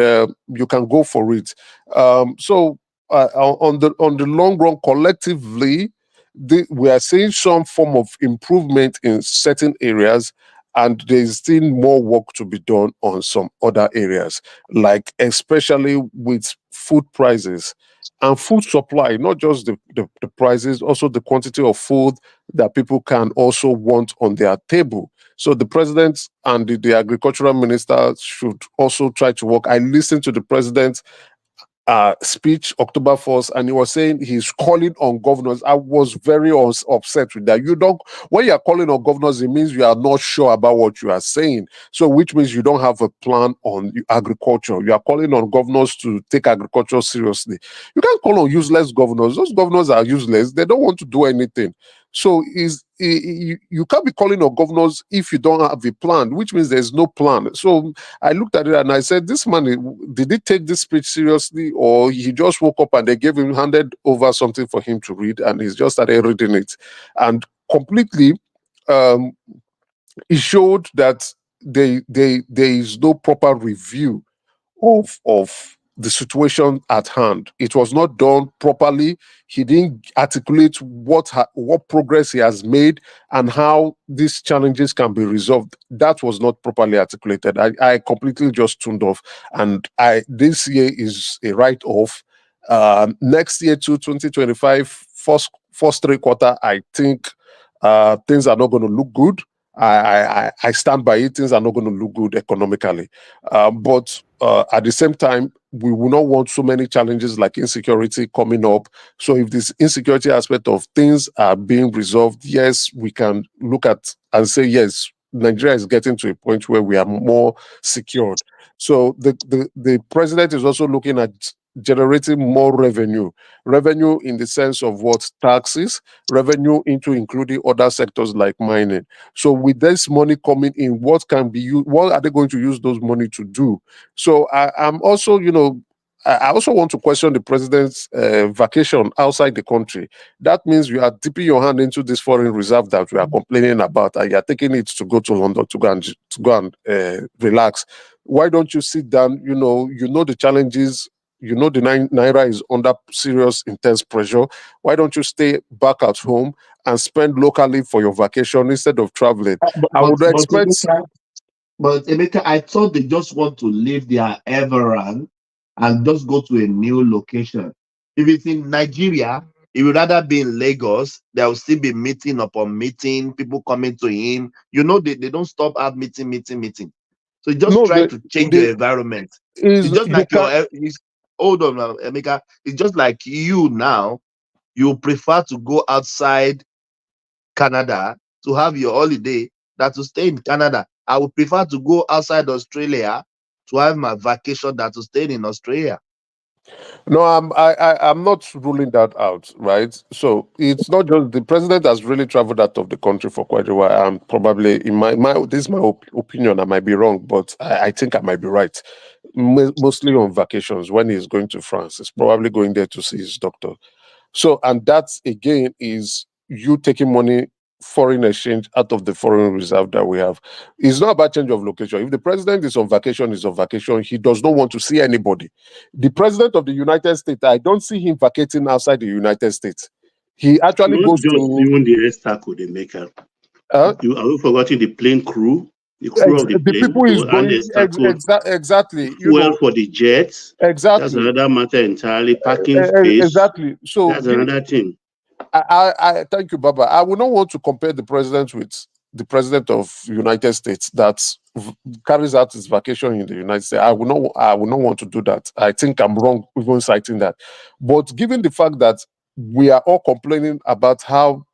you can go for it. So on the long run, collectively, we are seeing some form of improvement in certain areas, and there's still more work to be done on some other areas, like especially with food prices and food supply, not just the prices, also the quantity of food that people can also want on their table. So the president and the agricultural minister should also try to work. I listened to the president speech October 1st, and he was saying he's calling on governors. I was very upset with that. When you are calling on governors, it means you are not sure about what you are saying. So which means you don't have a plan on agriculture. You are calling on governors to take agriculture seriously. You can't call on useless governors. Those governors are useless. They don't want to do anything. So you can't be calling on governors if you don't have a plan, which means there's no plan. So I looked at it and I said, this man, did he take this speech seriously, or he just woke up and they handed over something for him to read and he's just started reading it? And completely, it showed that there is no proper review of the situation at hand. It was not done properly. He didn't articulate what progress he has made and how these challenges can be resolved. That was not properly articulated. I completely just tuned off. And this year is a write-off. Next year, 2025, first 3 quarter, I think things are not going to look good. I stand by it. Things are not going to look good economically. But at the same time, we will not want so many challenges like insecurity coming up. So if this insecurity aspect of things are being resolved, yes, we can look at and say, yes, Nigeria is getting to a point where we are more secured. So the president is also looking at generating more revenue in the sense of what taxes, revenue into including other sectors like mining. So with this money coming in, what can be used? What are they going to use those money to do? So I'm also, I also want to question the president's vacation outside the country. That means you are dipping your hand into this foreign reserve that we are complaining about, and you are taking it to go to London to go and relax. Why don't you sit down? You know the challenges. You know the Naira is under serious, intense pressure. Why don't you stay back at home and spend locally for your vacation instead of traveling? I would expect. But Emeka, I thought they just want to leave their Everand and just go to a new location. If it's in Nigeria, he would rather be in Lagos. There will still be meeting upon meeting, people coming to him. They don't stop at meeting. So just try to change your environment. It's just like hold on now, Emeka. It's just like you now. You prefer to go outside Canada to have your holiday than to stay in Canada. I would prefer to go outside Australia to have my vacation than to stay in Australia. No, I'm not ruling that out, right? So it's not just the president has really traveled out of the country for quite a while. I'm probably in my this is my opinion. I might be wrong, but I think I might be right. Mostly on vacations. When he's going to France, he's probably going there to see his doctor. So, and that again is you taking money, foreign exchange out of the foreign reserve that we have. It's not about change of location. If the president is on vacation, he's on vacation. He does not want to see anybody. The president of the United States, I don't see him vacating outside the United States. He actually goes to even the air tackle they make up. Are we forgetting the plane crew? The crew of the plane, people is going exactly. Fuel for the jets. Exactly. That's another matter entirely. Parking space. Exactly. So that's another thing. I thank you, Baba. I would not want to compare the president with the president of United States that carries out his vacation in the United States. I would not want to do that. I think I'm wrong even citing that. But given the fact that we are all complaining about how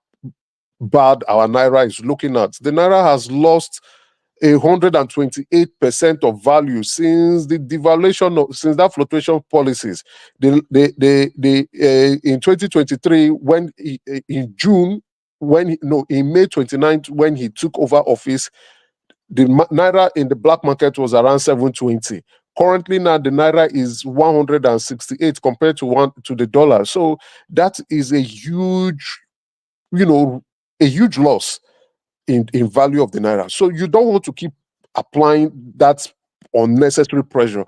bad our Naira is looking at, the Naira has lost 128% of value since the devaluation since that fluctuation policies. In 2023, when in June, in May 29th, when he took over office, the Naira in the black market was around 720. Currently now the Naira is 168 compared to the dollar. So that is a huge, a huge loss in value of the Naira. So you don't want to keep applying that unnecessary pressure.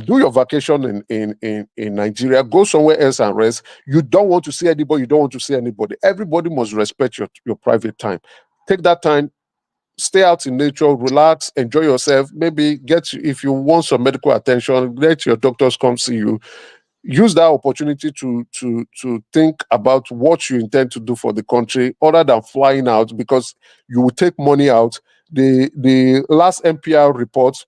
Do your vacation in Nigeria, go somewhere else and rest. You don't want to see anybody, you don't want to see anybody. Everybody must respect your private time. Take that time, stay out in nature, relax, enjoy yourself. Maybe if you want some medical attention, let your doctors come see you. Use that opportunity to think about what you intend to do for the country other than flying out, because you will take money out. The last NPR report,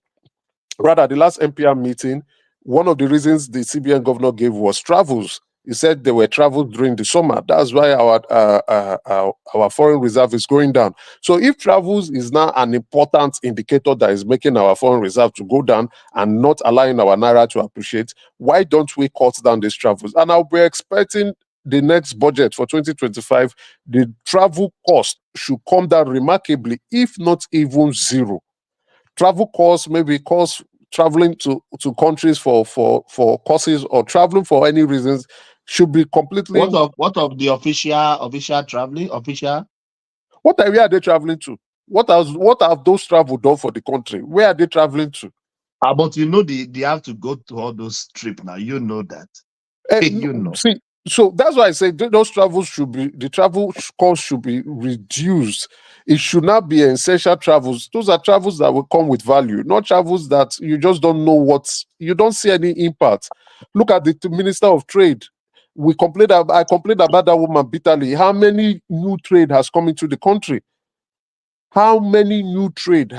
rather the last NPR meeting, one of the reasons the CBN governor gave was travels. He said there were travels during the summer. That's why our foreign reserve is going down. So if travels is now an important indicator that is making our foreign reserve to go down and not allowing our Naira to appreciate, why don't we cut down these travels? And I'll be expecting the next budget for 2025, the travel cost should come down remarkably, if not even zero. Travel costs, maybe costs traveling to countries for courses or traveling for any reasons, should be completely. What of the official traveling? Where are they traveling to? What have those travel done for the country? Where are they traveling to? But you know they have to go to all those trips now. You know that. You know. See, so that's why I say those travels should be, the travel cost should be reduced. It should not be essential travels. Those are travels that will come with value, not travels that you just don't know you don't see any impact. Look at the Minister of Trade. I complained about that woman bitterly. How many new trade has come into the country? How many new trade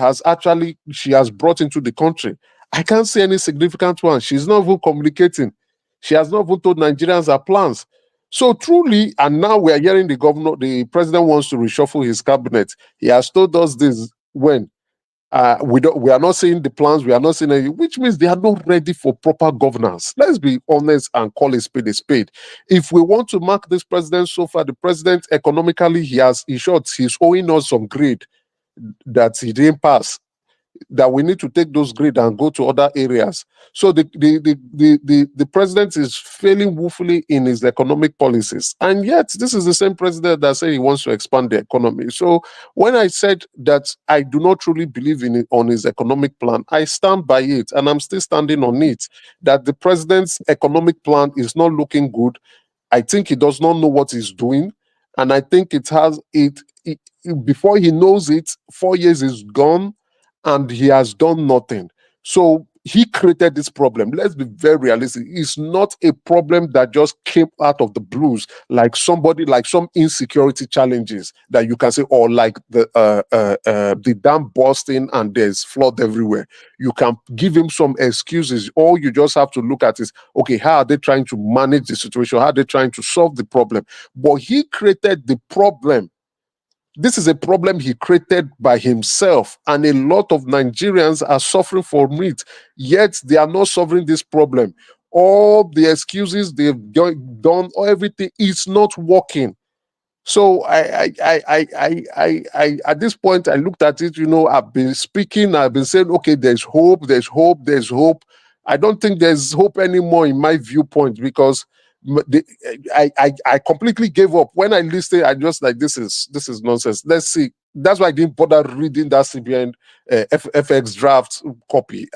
she has brought into the country? I can't see any significant one. She's not even communicating. She has not even told Nigerians her plans. So truly, and now we are hearing the president wants to reshuffle his cabinet. He has told us this when we are not seeing the plans, we are not seeing any, which means they are not ready for proper governance. Let's be honest and call a spade a spade. If we want to mark this president, so far the president economically, he's owing us some grade that he didn't pass, that we need to take those grades and go to other areas. So the president is failing woefully in his economic policies. And yet, this is the same president that said he wants to expand the economy. So when I said that I do not truly believe on his economic plan, I stand by it, and I'm still standing on it, that the president's economic plan is not looking good. I think he does not know what he's doing. And I think before he knows it, 4 years is gone, and he has done nothing. So he created this problem. Let's be very realistic. It's not a problem that just came out of the blues, like some insecurity challenges that you can say, or like the dam busting and there's flood everywhere. You can give him some excuses. All you just have to look at is, okay, how are they trying to manage the situation? How are they trying to solve the problem? But he created the problem. This is a problem he created by himself, and a lot of Nigerians are suffering from it, yet they are not solving this problem. All the excuses they've done, everything is not working. So I at this point, I looked at it, I've been speaking, I've been saying, okay, there's hope, there's hope, there's hope. I don't think there's hope anymore in my viewpoint, because I completely gave up. When I listened, I just like, this is nonsense. Let's see. That's why I didn't bother reading that CBN FX draft copy.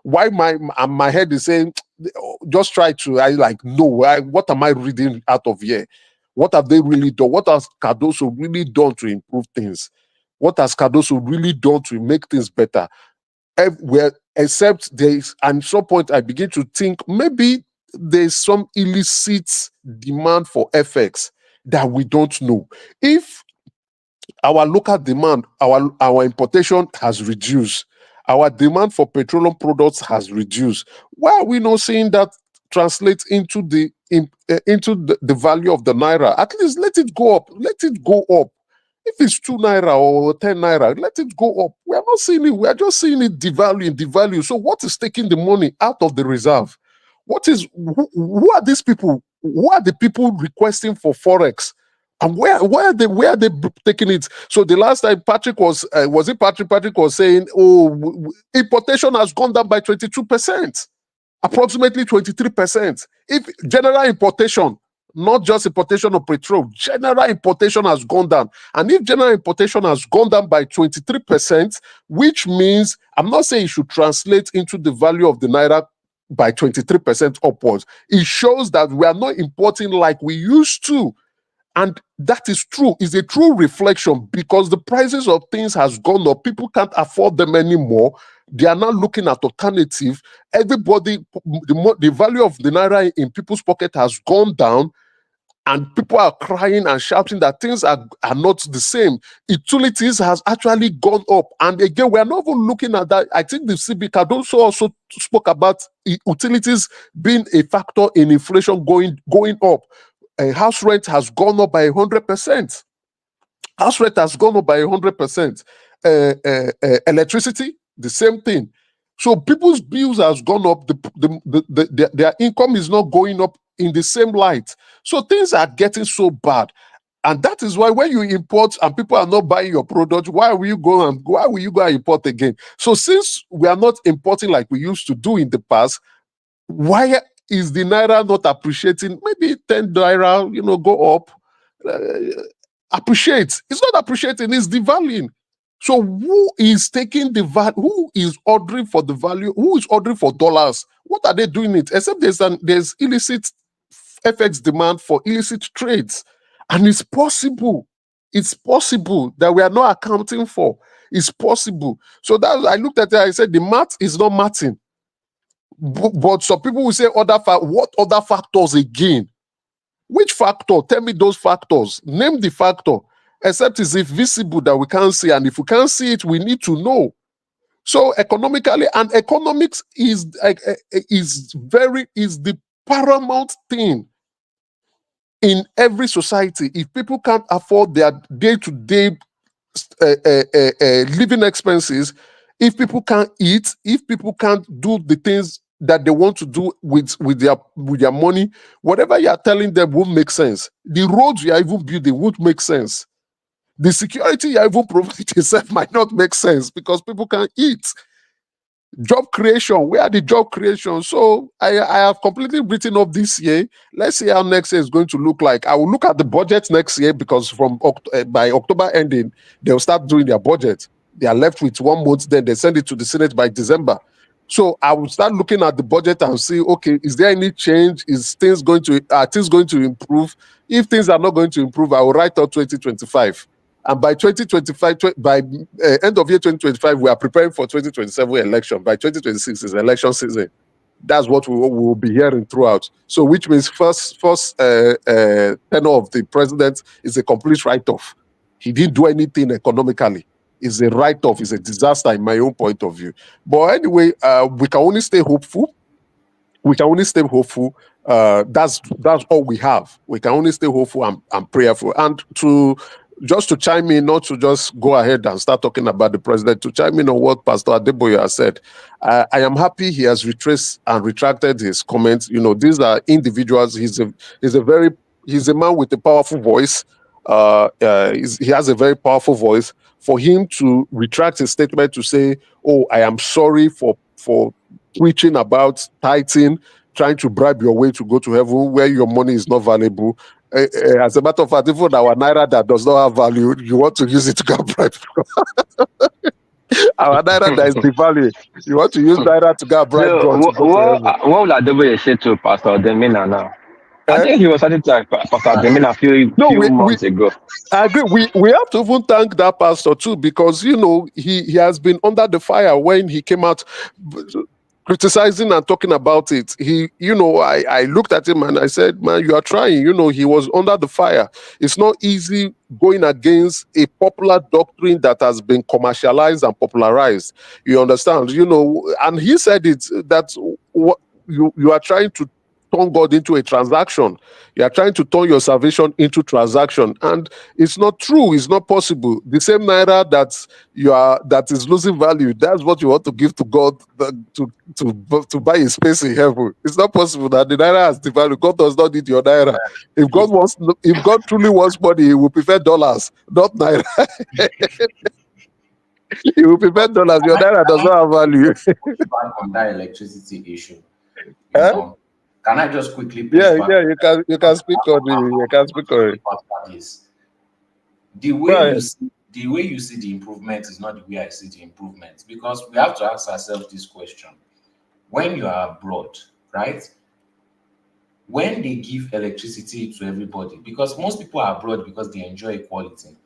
Why my head is saying, just try to, what am I reading out of here? What have they really done? What has Cardoso really done to improve things? What has Cardoso really done to make things better? Except at some point I begin to think maybe there's some illicit demand for FX that we don't know. If our local demand, our importation has reduced, our demand for petroleum products has reduced, why are we not seeing that translate into the value of the naira? At least let it go up. Let it go up. If it's 2 naira or 10 naira, let it go up. We are not seeing it. We are just seeing it devalue. So what is taking the money out of the reserve? Who are these people? Who are the people requesting for forex? And where are they taking it? So the last time Patrick was saying, importation has gone down by 22%, approximately 23%. If general importation, not just importation of petrol, general importation has gone down. And if general importation has gone down by 23%, which means, I'm not saying it should translate into the value of the naira by 23% upwards. It shows that we are not importing like we used to. And that is true. It's a true reflection, because the prices of things has gone up. People can't afford them anymore. They are now looking at alternative. Everybody, the value of the naira in people's pocket has gone down, and people are crying and shouting that things are not the same. Utilities has actually gone up. And again, we are not even looking at that. I think the CB Cardoso also spoke about utilities being a factor in inflation going up. House rent has gone up by 100%. House rent has gone up by 100%. Electricity, the same thing. So people's bills has gone up. Their income is not going up in the same light. So things are getting so bad. And that is why when you import and people are not buying your product, why will you go and import again? So since we are not importing like we used to do in the past, why is the naira not appreciating? Maybe 10 naira, go up. Appreciate. It's not appreciating, it's devaluing. So who is taking the value? Who is ordering for the value? Who is ordering for dollars? What are they doing it? Except there's illicit FX demand for illicit trades, and it's possible. It's possible that we are not accounting for. It's possible. So that I looked at it. I said the math is not mathing. But some people will say what other factors again? Which factor? Tell me those factors. Name the factor. Except it's invisible that we can't see, and if we can't see it, we need to know. So economically, and economics is the paramount thing in every society. If people can't afford their day-to-day living expenses, if people can't eat, if people can't do the things that they want to do with their money, whatever you are telling them won't make sense. The roads you are even building won't make sense. The security you are even providing itself might not make sense because people can't eat. Job creation, where are the job creation? So I have completely written up this year. Let's see how next year is going to look like. I will look at the budget next year because by October ending, they'll start doing their budget. They are left with 1 month, then they send it to the Senate by December. So I will start looking at the budget and see, okay, is there any change? Are things going to improve? If things are not going to improve, I will write out 2025. And by 2025, by end of year 2025, we are preparing for 2027 election. By 2026 is election season. That's what we will be hearing throughout. So which means first tenure of the president is a complete write-off. He didn't do anything economically. It's a write-off. It's a disaster in my own point of view. But anyway, we can only stay hopeful. We can only stay hopeful. That's all we have. We can only stay hopeful and prayerful. And to chime in, not to just go ahead and start talking about the president, to chime in on what Pastor Adeboye has said. I am happy he has retraced and retracted his comments. You know, these are individuals. He's a man with a powerful voice. He has a very powerful voice. For him to retract his statement to say, "Oh, I am sorry for preaching about tithing, trying to bribe your way to go to heaven where your money is not valuable." As a matter of fact, even our naira that does not have value, you want to use it to get bribe. Our naira that is devalued, you want to use naira to get bribe God to go to heaven. What will Adeboye say to Pastor Demina now? I think he was starting to Pastor Demina a few months ago. I agree. We have to even thank that pastor too, because you know he has been under the fire when he came out criticizing and talking about it. I looked at him and I said, "Man, you are trying." You know, he was under the fire. It's not easy going against a popular doctrine that has been commercialized and popularized. You understand? You know, and he said it that what you are trying to turn God into a transaction. You are trying to turn your salvation into transaction, and it's not true. It's not possible. The same naira that is losing value, that's what you want to give to God to buy a space in heaven. It's not possible that the naira has devalued. God does not need your naira. If God truly wants money, he will prefer dollars, not naira. He will prefer dollars. Your naira does not have value. Back on that electricity issue. Can I just quickly push back? You can speak on it. The way you see the improvement is not the way I see the improvement, because we have to ask ourselves this question. When you are abroad, right? When they give electricity to everybody, because most people are abroad because they enjoy equality,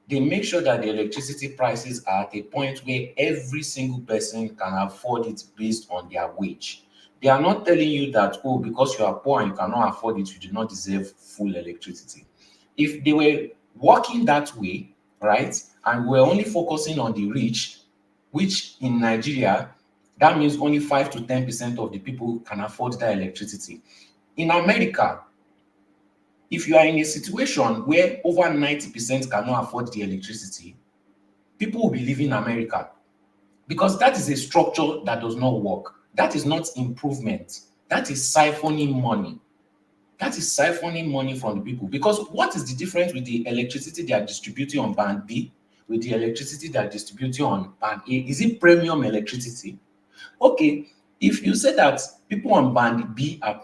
they make sure that the electricity prices are at a point where every single person can afford it based on their wage. They are not telling you that, oh, because you are poor and you cannot afford it, you do not deserve full electricity. If they were working that way, right, and we're only focusing on the rich, which in Nigeria, that means only 5 to 10% of the people can afford that electricity. In America, if you are in a situation where over 90% cannot afford the electricity, people will be leaving America, because that is a structure that does not work. That is not improvement. That is siphoning money. That is siphoning money from the people. Because what is the difference with the electricity they are distributing on band B with the electricity they are distributing on band A? Is it premium electricity? Okay, if you say that people on band B are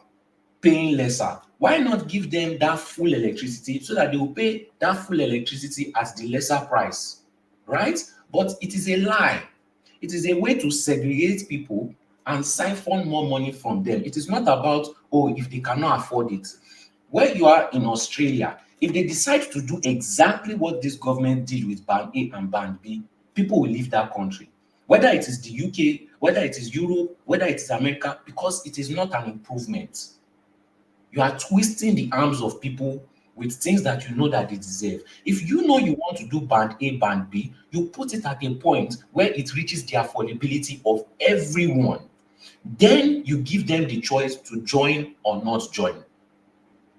paying lesser, why not give them that full electricity so that they will pay that full electricity at the lesser price, right? But it is a lie. It is a way to segregate people and siphon more money from them. It is not about, oh, if they cannot afford it. Where you are in Australia, if they decide to do exactly what this government did with Band A and Band B, people will leave that country. Whether it is the UK, whether it is Europe, whether it is America, because it is not an improvement. You are twisting the arms of people with things that you know that they deserve. If you know you want to do Band A, Band B, you put it at a point where it reaches the affordability of everyone. Then you give them the choice to join or not join.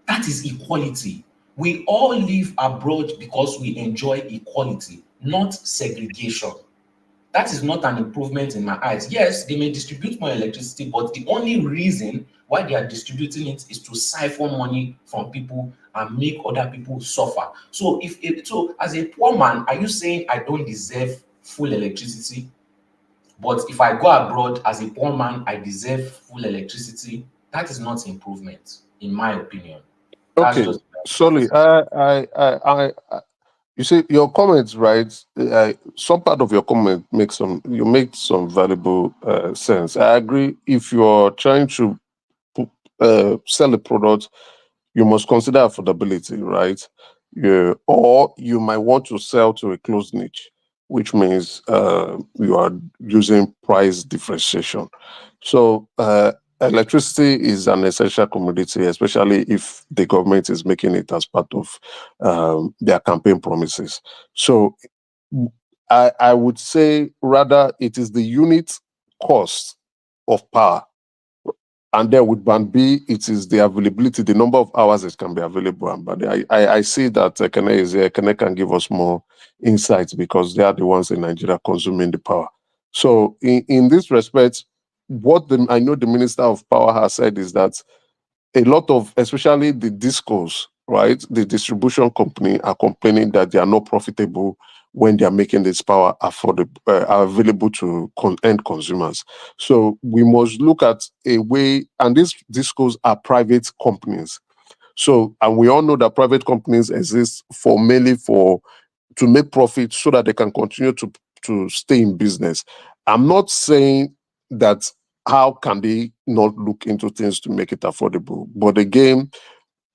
That is equality. We all live abroad because we enjoy equality, not segregation. That is not an improvement in my eyes. Yes, they may distribute more electricity, but the only reason why they are distributing it is to siphon money from people and make other people suffer. So so as a poor man, are you saying I don't deserve full electricity? But if I go abroad as a poor man, I deserve full electricity? That is not improvement, in my opinion. That's Okay, just sorry. You see, your comments, right? Some part of your comment makes you make some valuable sense. I agree. If you're trying to sell a product, you must consider affordability, right? Or you might want to sell to a closed niche, which means you are using price differentiation. So electricity is an essential commodity, especially if the government is making it as part of their campaign promises. So I would say rather it is the unit cost of power. And then with Band B, it is the availability, the number of hours it can be available. And but I see that Kene is here. Kene can give us more insights because they are the ones in Nigeria consuming the power. So in this respect, what I know the Minister of Power has said is that a lot of, especially the discos, right, the distribution company are complaining that they are not profitable when they are making this power affordable, available to end consumers. So we must look at a way, and these discos are private companies. So, and we all know that private companies exist mainly to make profit so that they can continue to stay in business. I'm not saying that how can they not look into things to make it affordable, but again,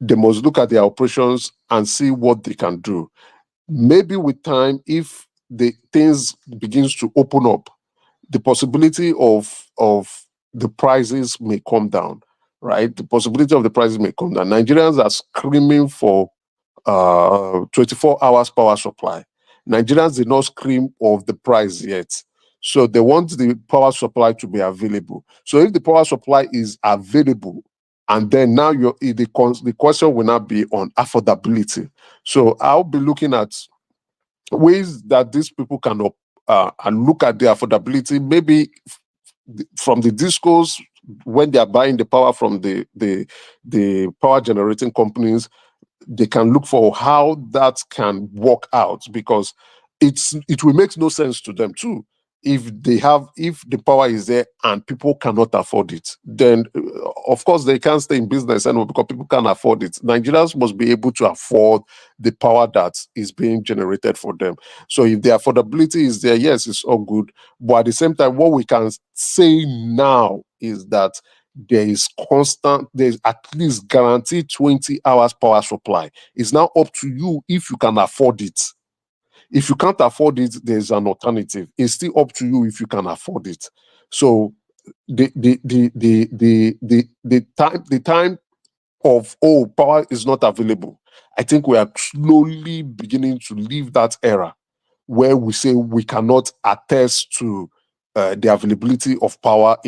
they must look at their operations and see what they can do. Maybe with time, if the things begins to open up, the possibility of the prices may come down, right? The possibility of the prices may come down. Nigerians are screaming for 24 hours power supply. Nigerians did not scream of the price yet. So they want the power supply to be available. So if the power supply is available, and then now the question will not be on affordability. So I'll be looking at ways that these people can and look at the affordability, maybe from the discos when they are buying the power from the power generating companies. They can look for how that can work out, because it will make no sense to them too. If the power is there and people cannot afford it, then of course they can't stay in business anymore because people can't afford it. Nigerians must be able to afford the power that is being generated for them. So if the affordability is there, yes, it's all good. But at the same time, what we can say now is that there's at least guaranteed 20 hours power supply. It's now up to you if you can afford it. If you can't afford it, there's an alternative. It's still up to you if you can afford it. So the time of power is not available, I think we are slowly beginning to leave that era where we say we cannot attest to the availability of power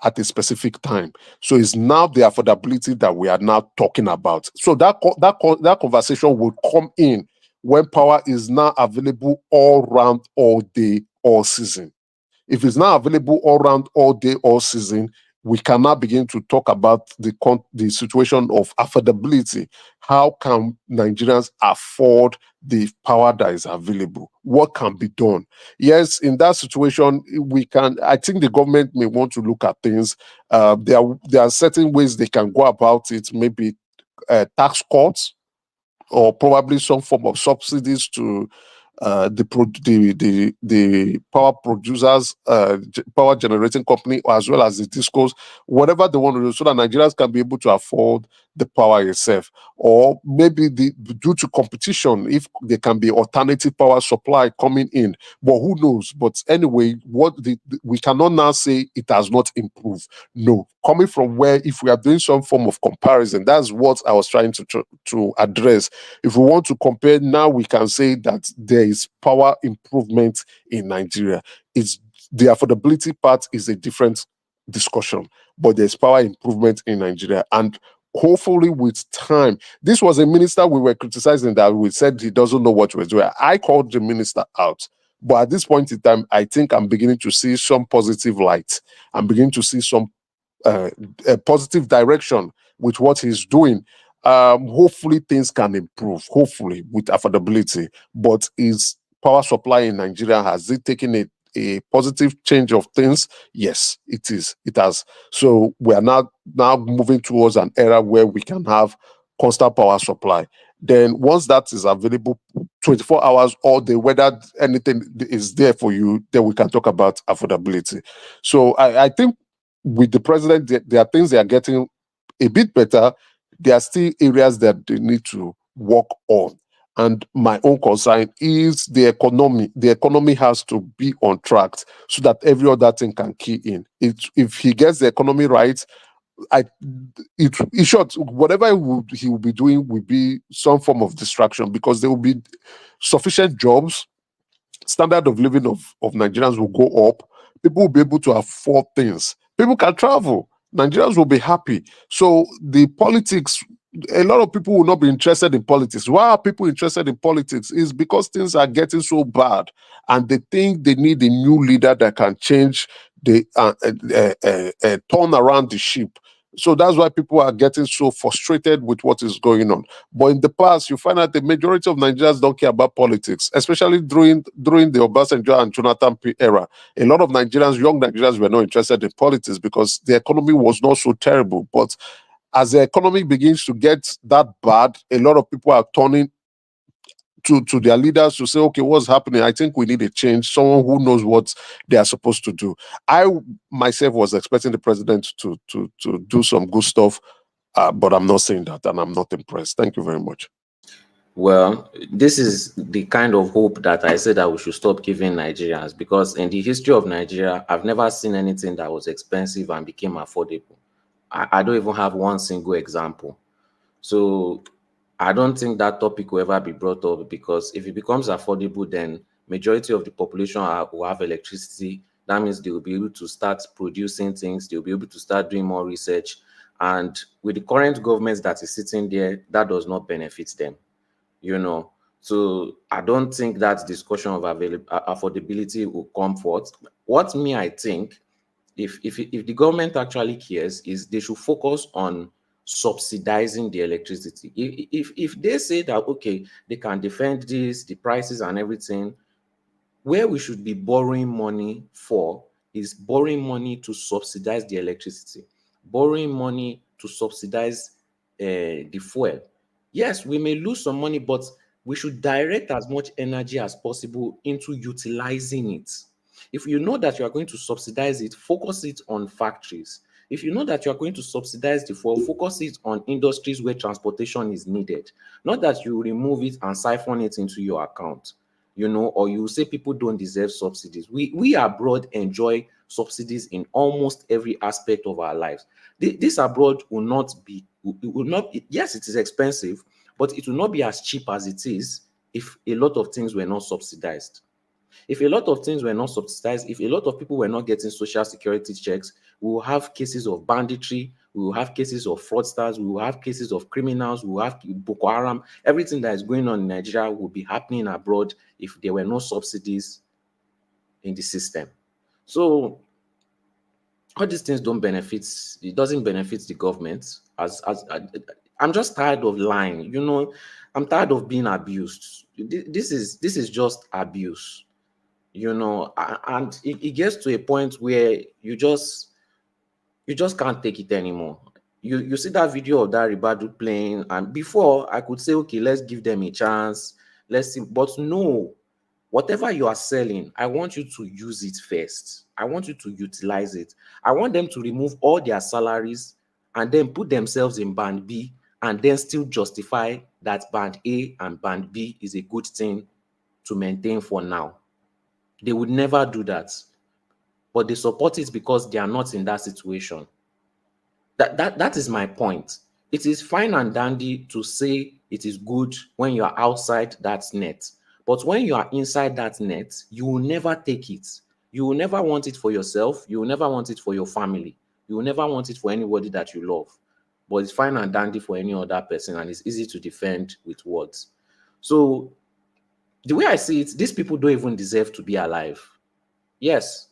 at a specific time. So it's now the affordability that we are now talking about. So that conversation will come in when power is now available all round, all day, all season. If it's not available all round, all day, all season, we cannot begin to talk about the situation of affordability. How can Nigerians afford the power that is available? What can be done? Yes, in that situation, I think the government may want to look at things. There are certain ways they can go about it, maybe tax cuts, or probably some form of subsidies to the power producers, power generating company, as well as the discos, whatever they want to do, so that Nigerians can be able to afford the power itself. Or maybe due to competition, if there can be alternative power supply coming in. But who knows? But anyway, we cannot now say it has not improved. No, coming from where, if we are doing some form of comparison, that's what I was trying to address. If we want to compare, now we can say that there is power improvement in Nigeria. It's the affordability part is a different discussion, but there's power improvement in Nigeria. And hopefully with time, this was a minister we were criticizing that we said he doesn't know what he was doing. I called the minister out. But at this point in time, I think I'm beginning to see some positive light. I'm beginning to see some a positive direction with what he's doing. Hopefully things can improve, hopefully with affordability. But is power supply in Nigeria, has it taken a positive change of things? Yes, it is. It has. So we are now moving towards an era where we can have constant power supply. Then once that is available 24 hours all day, whether anything is there for you, then we can talk about affordability. So I think with the president, there are things they are getting a bit better. There are still areas that they need to work on. And my own concern is the economy. The economy has to be on track so that every other thing can key in. If he gets the economy right, in short, whatever he will be doing will be some form of distraction, because there will be sufficient jobs. Standard of living of Nigerians will go up. People will be able to afford things. People can travel. Nigerians will be happy. So the politics, a lot of people will not be interested in politics. Why are people interested in politics? Is because things are getting so bad, and they think they need a new leader that can change turn around the ship. So that's why people are getting so frustrated with what is going on. But in the past, you find out the majority of Nigerians don't care about politics, especially during the Obasanjo and Jonathan era. A lot of Nigerians, young Nigerians, were not interested in politics because the economy was not so terrible. But as the economy begins to get that bad, a lot of people are turning to their leaders to say, okay, what's happening? I think we need a change, someone who knows what they are supposed to do. I myself was expecting the president to do some good stuff, but I'm not saying that, and I'm not impressed. Thank you very much. Well, this is the kind of hope that I said that we should stop giving Nigerians, because in the history of Nigeria, I've never seen anything that was expensive and became affordable. I don't even have one single example. So I don't think that topic will ever be brought up, because if it becomes affordable, then majority of the population will have electricity. That means they will be able to start producing things. They'll be able to start doing more research. And with the current government that is sitting there, that does not benefit them, you know. So I don't think that discussion of affordability will come forth. What I think, if the government actually cares, is they should focus on subsidizing the electricity. If they say that, okay, they can defend this, the prices and everything, where we should be borrowing money for is borrowing money to subsidize the electricity, borrowing money to subsidize the fuel. Yes, we may lose some money, but we should direct as much energy as possible into utilizing it. If you know that you are going to subsidize it, focus it on factories. If you know that you are going to subsidize the fuel, focus it on industries where transportation is needed. Not that you remove it and siphon it into your account, you know, or you say people don't deserve subsidies. We abroad enjoy subsidies in almost every aspect of our lives. This abroad will not be, yes, it is expensive, but it will not be as cheap as it is if a lot of things were not subsidized. If a lot of things were not subsidized, if a lot of people were not getting social security checks, we will have cases of banditry, we will have cases of fraudsters, we will have cases of criminals, we will have Boko Haram. Everything that is going on in Nigeria will be happening abroad if there were no subsidies in the system. So all these things don't benefit, it doesn't benefit the government. I'm just tired of lying, you know. I'm tired of being abused. This is just abuse, you know, and it gets to a point where you just can't take it anymore. You see that video of that Ribadu playing, and before I could say, okay, let's give them a chance, let's see, but no, whatever you are selling, I want you to use it first. I want you to utilize it. I want them to remove all their salaries and then put themselves in band B and then still justify that band A and band B is a good thing to maintain for now. They would never do that. But they support it because they are not in that situation. That is my point. It is fine and dandy to say it is good when you are outside that net. But when you are inside that net, you will never take it. You will never want it for yourself. You will never want it for your family. You will never want it for anybody that you love. But it's fine and dandy for any other person, and it's easy to defend with words. So the way I see it, these people don't even deserve to be alive. Yes,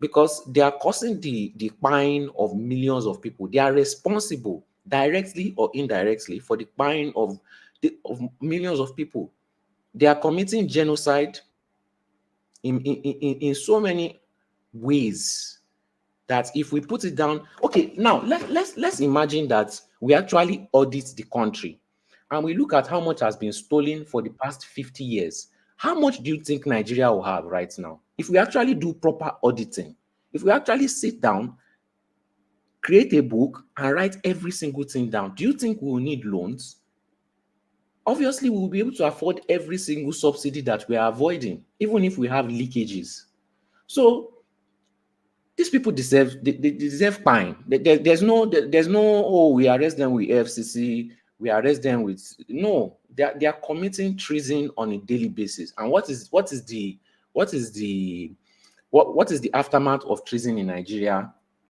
because they are causing the decline of millions of people. They are responsible directly or indirectly for the decline of millions of people. They are committing genocide in so many ways that if we put it down, okay, now let's imagine that we actually audit the country and we look at how much has been stolen for the past 50 years. How much do you think Nigeria will have right now? If we actually do proper auditing, if we actually sit down, create a book and write every single thing down, do you think we will need loans? Obviously, we will be able to afford every single subsidy that we are avoiding, even if we have leakages. So these people deserve they deserve fine. There's no oh, we arrest them with FCC, we arrest them with no. They are committing treason on a daily basis. And what is the aftermath of treason in Nigeria?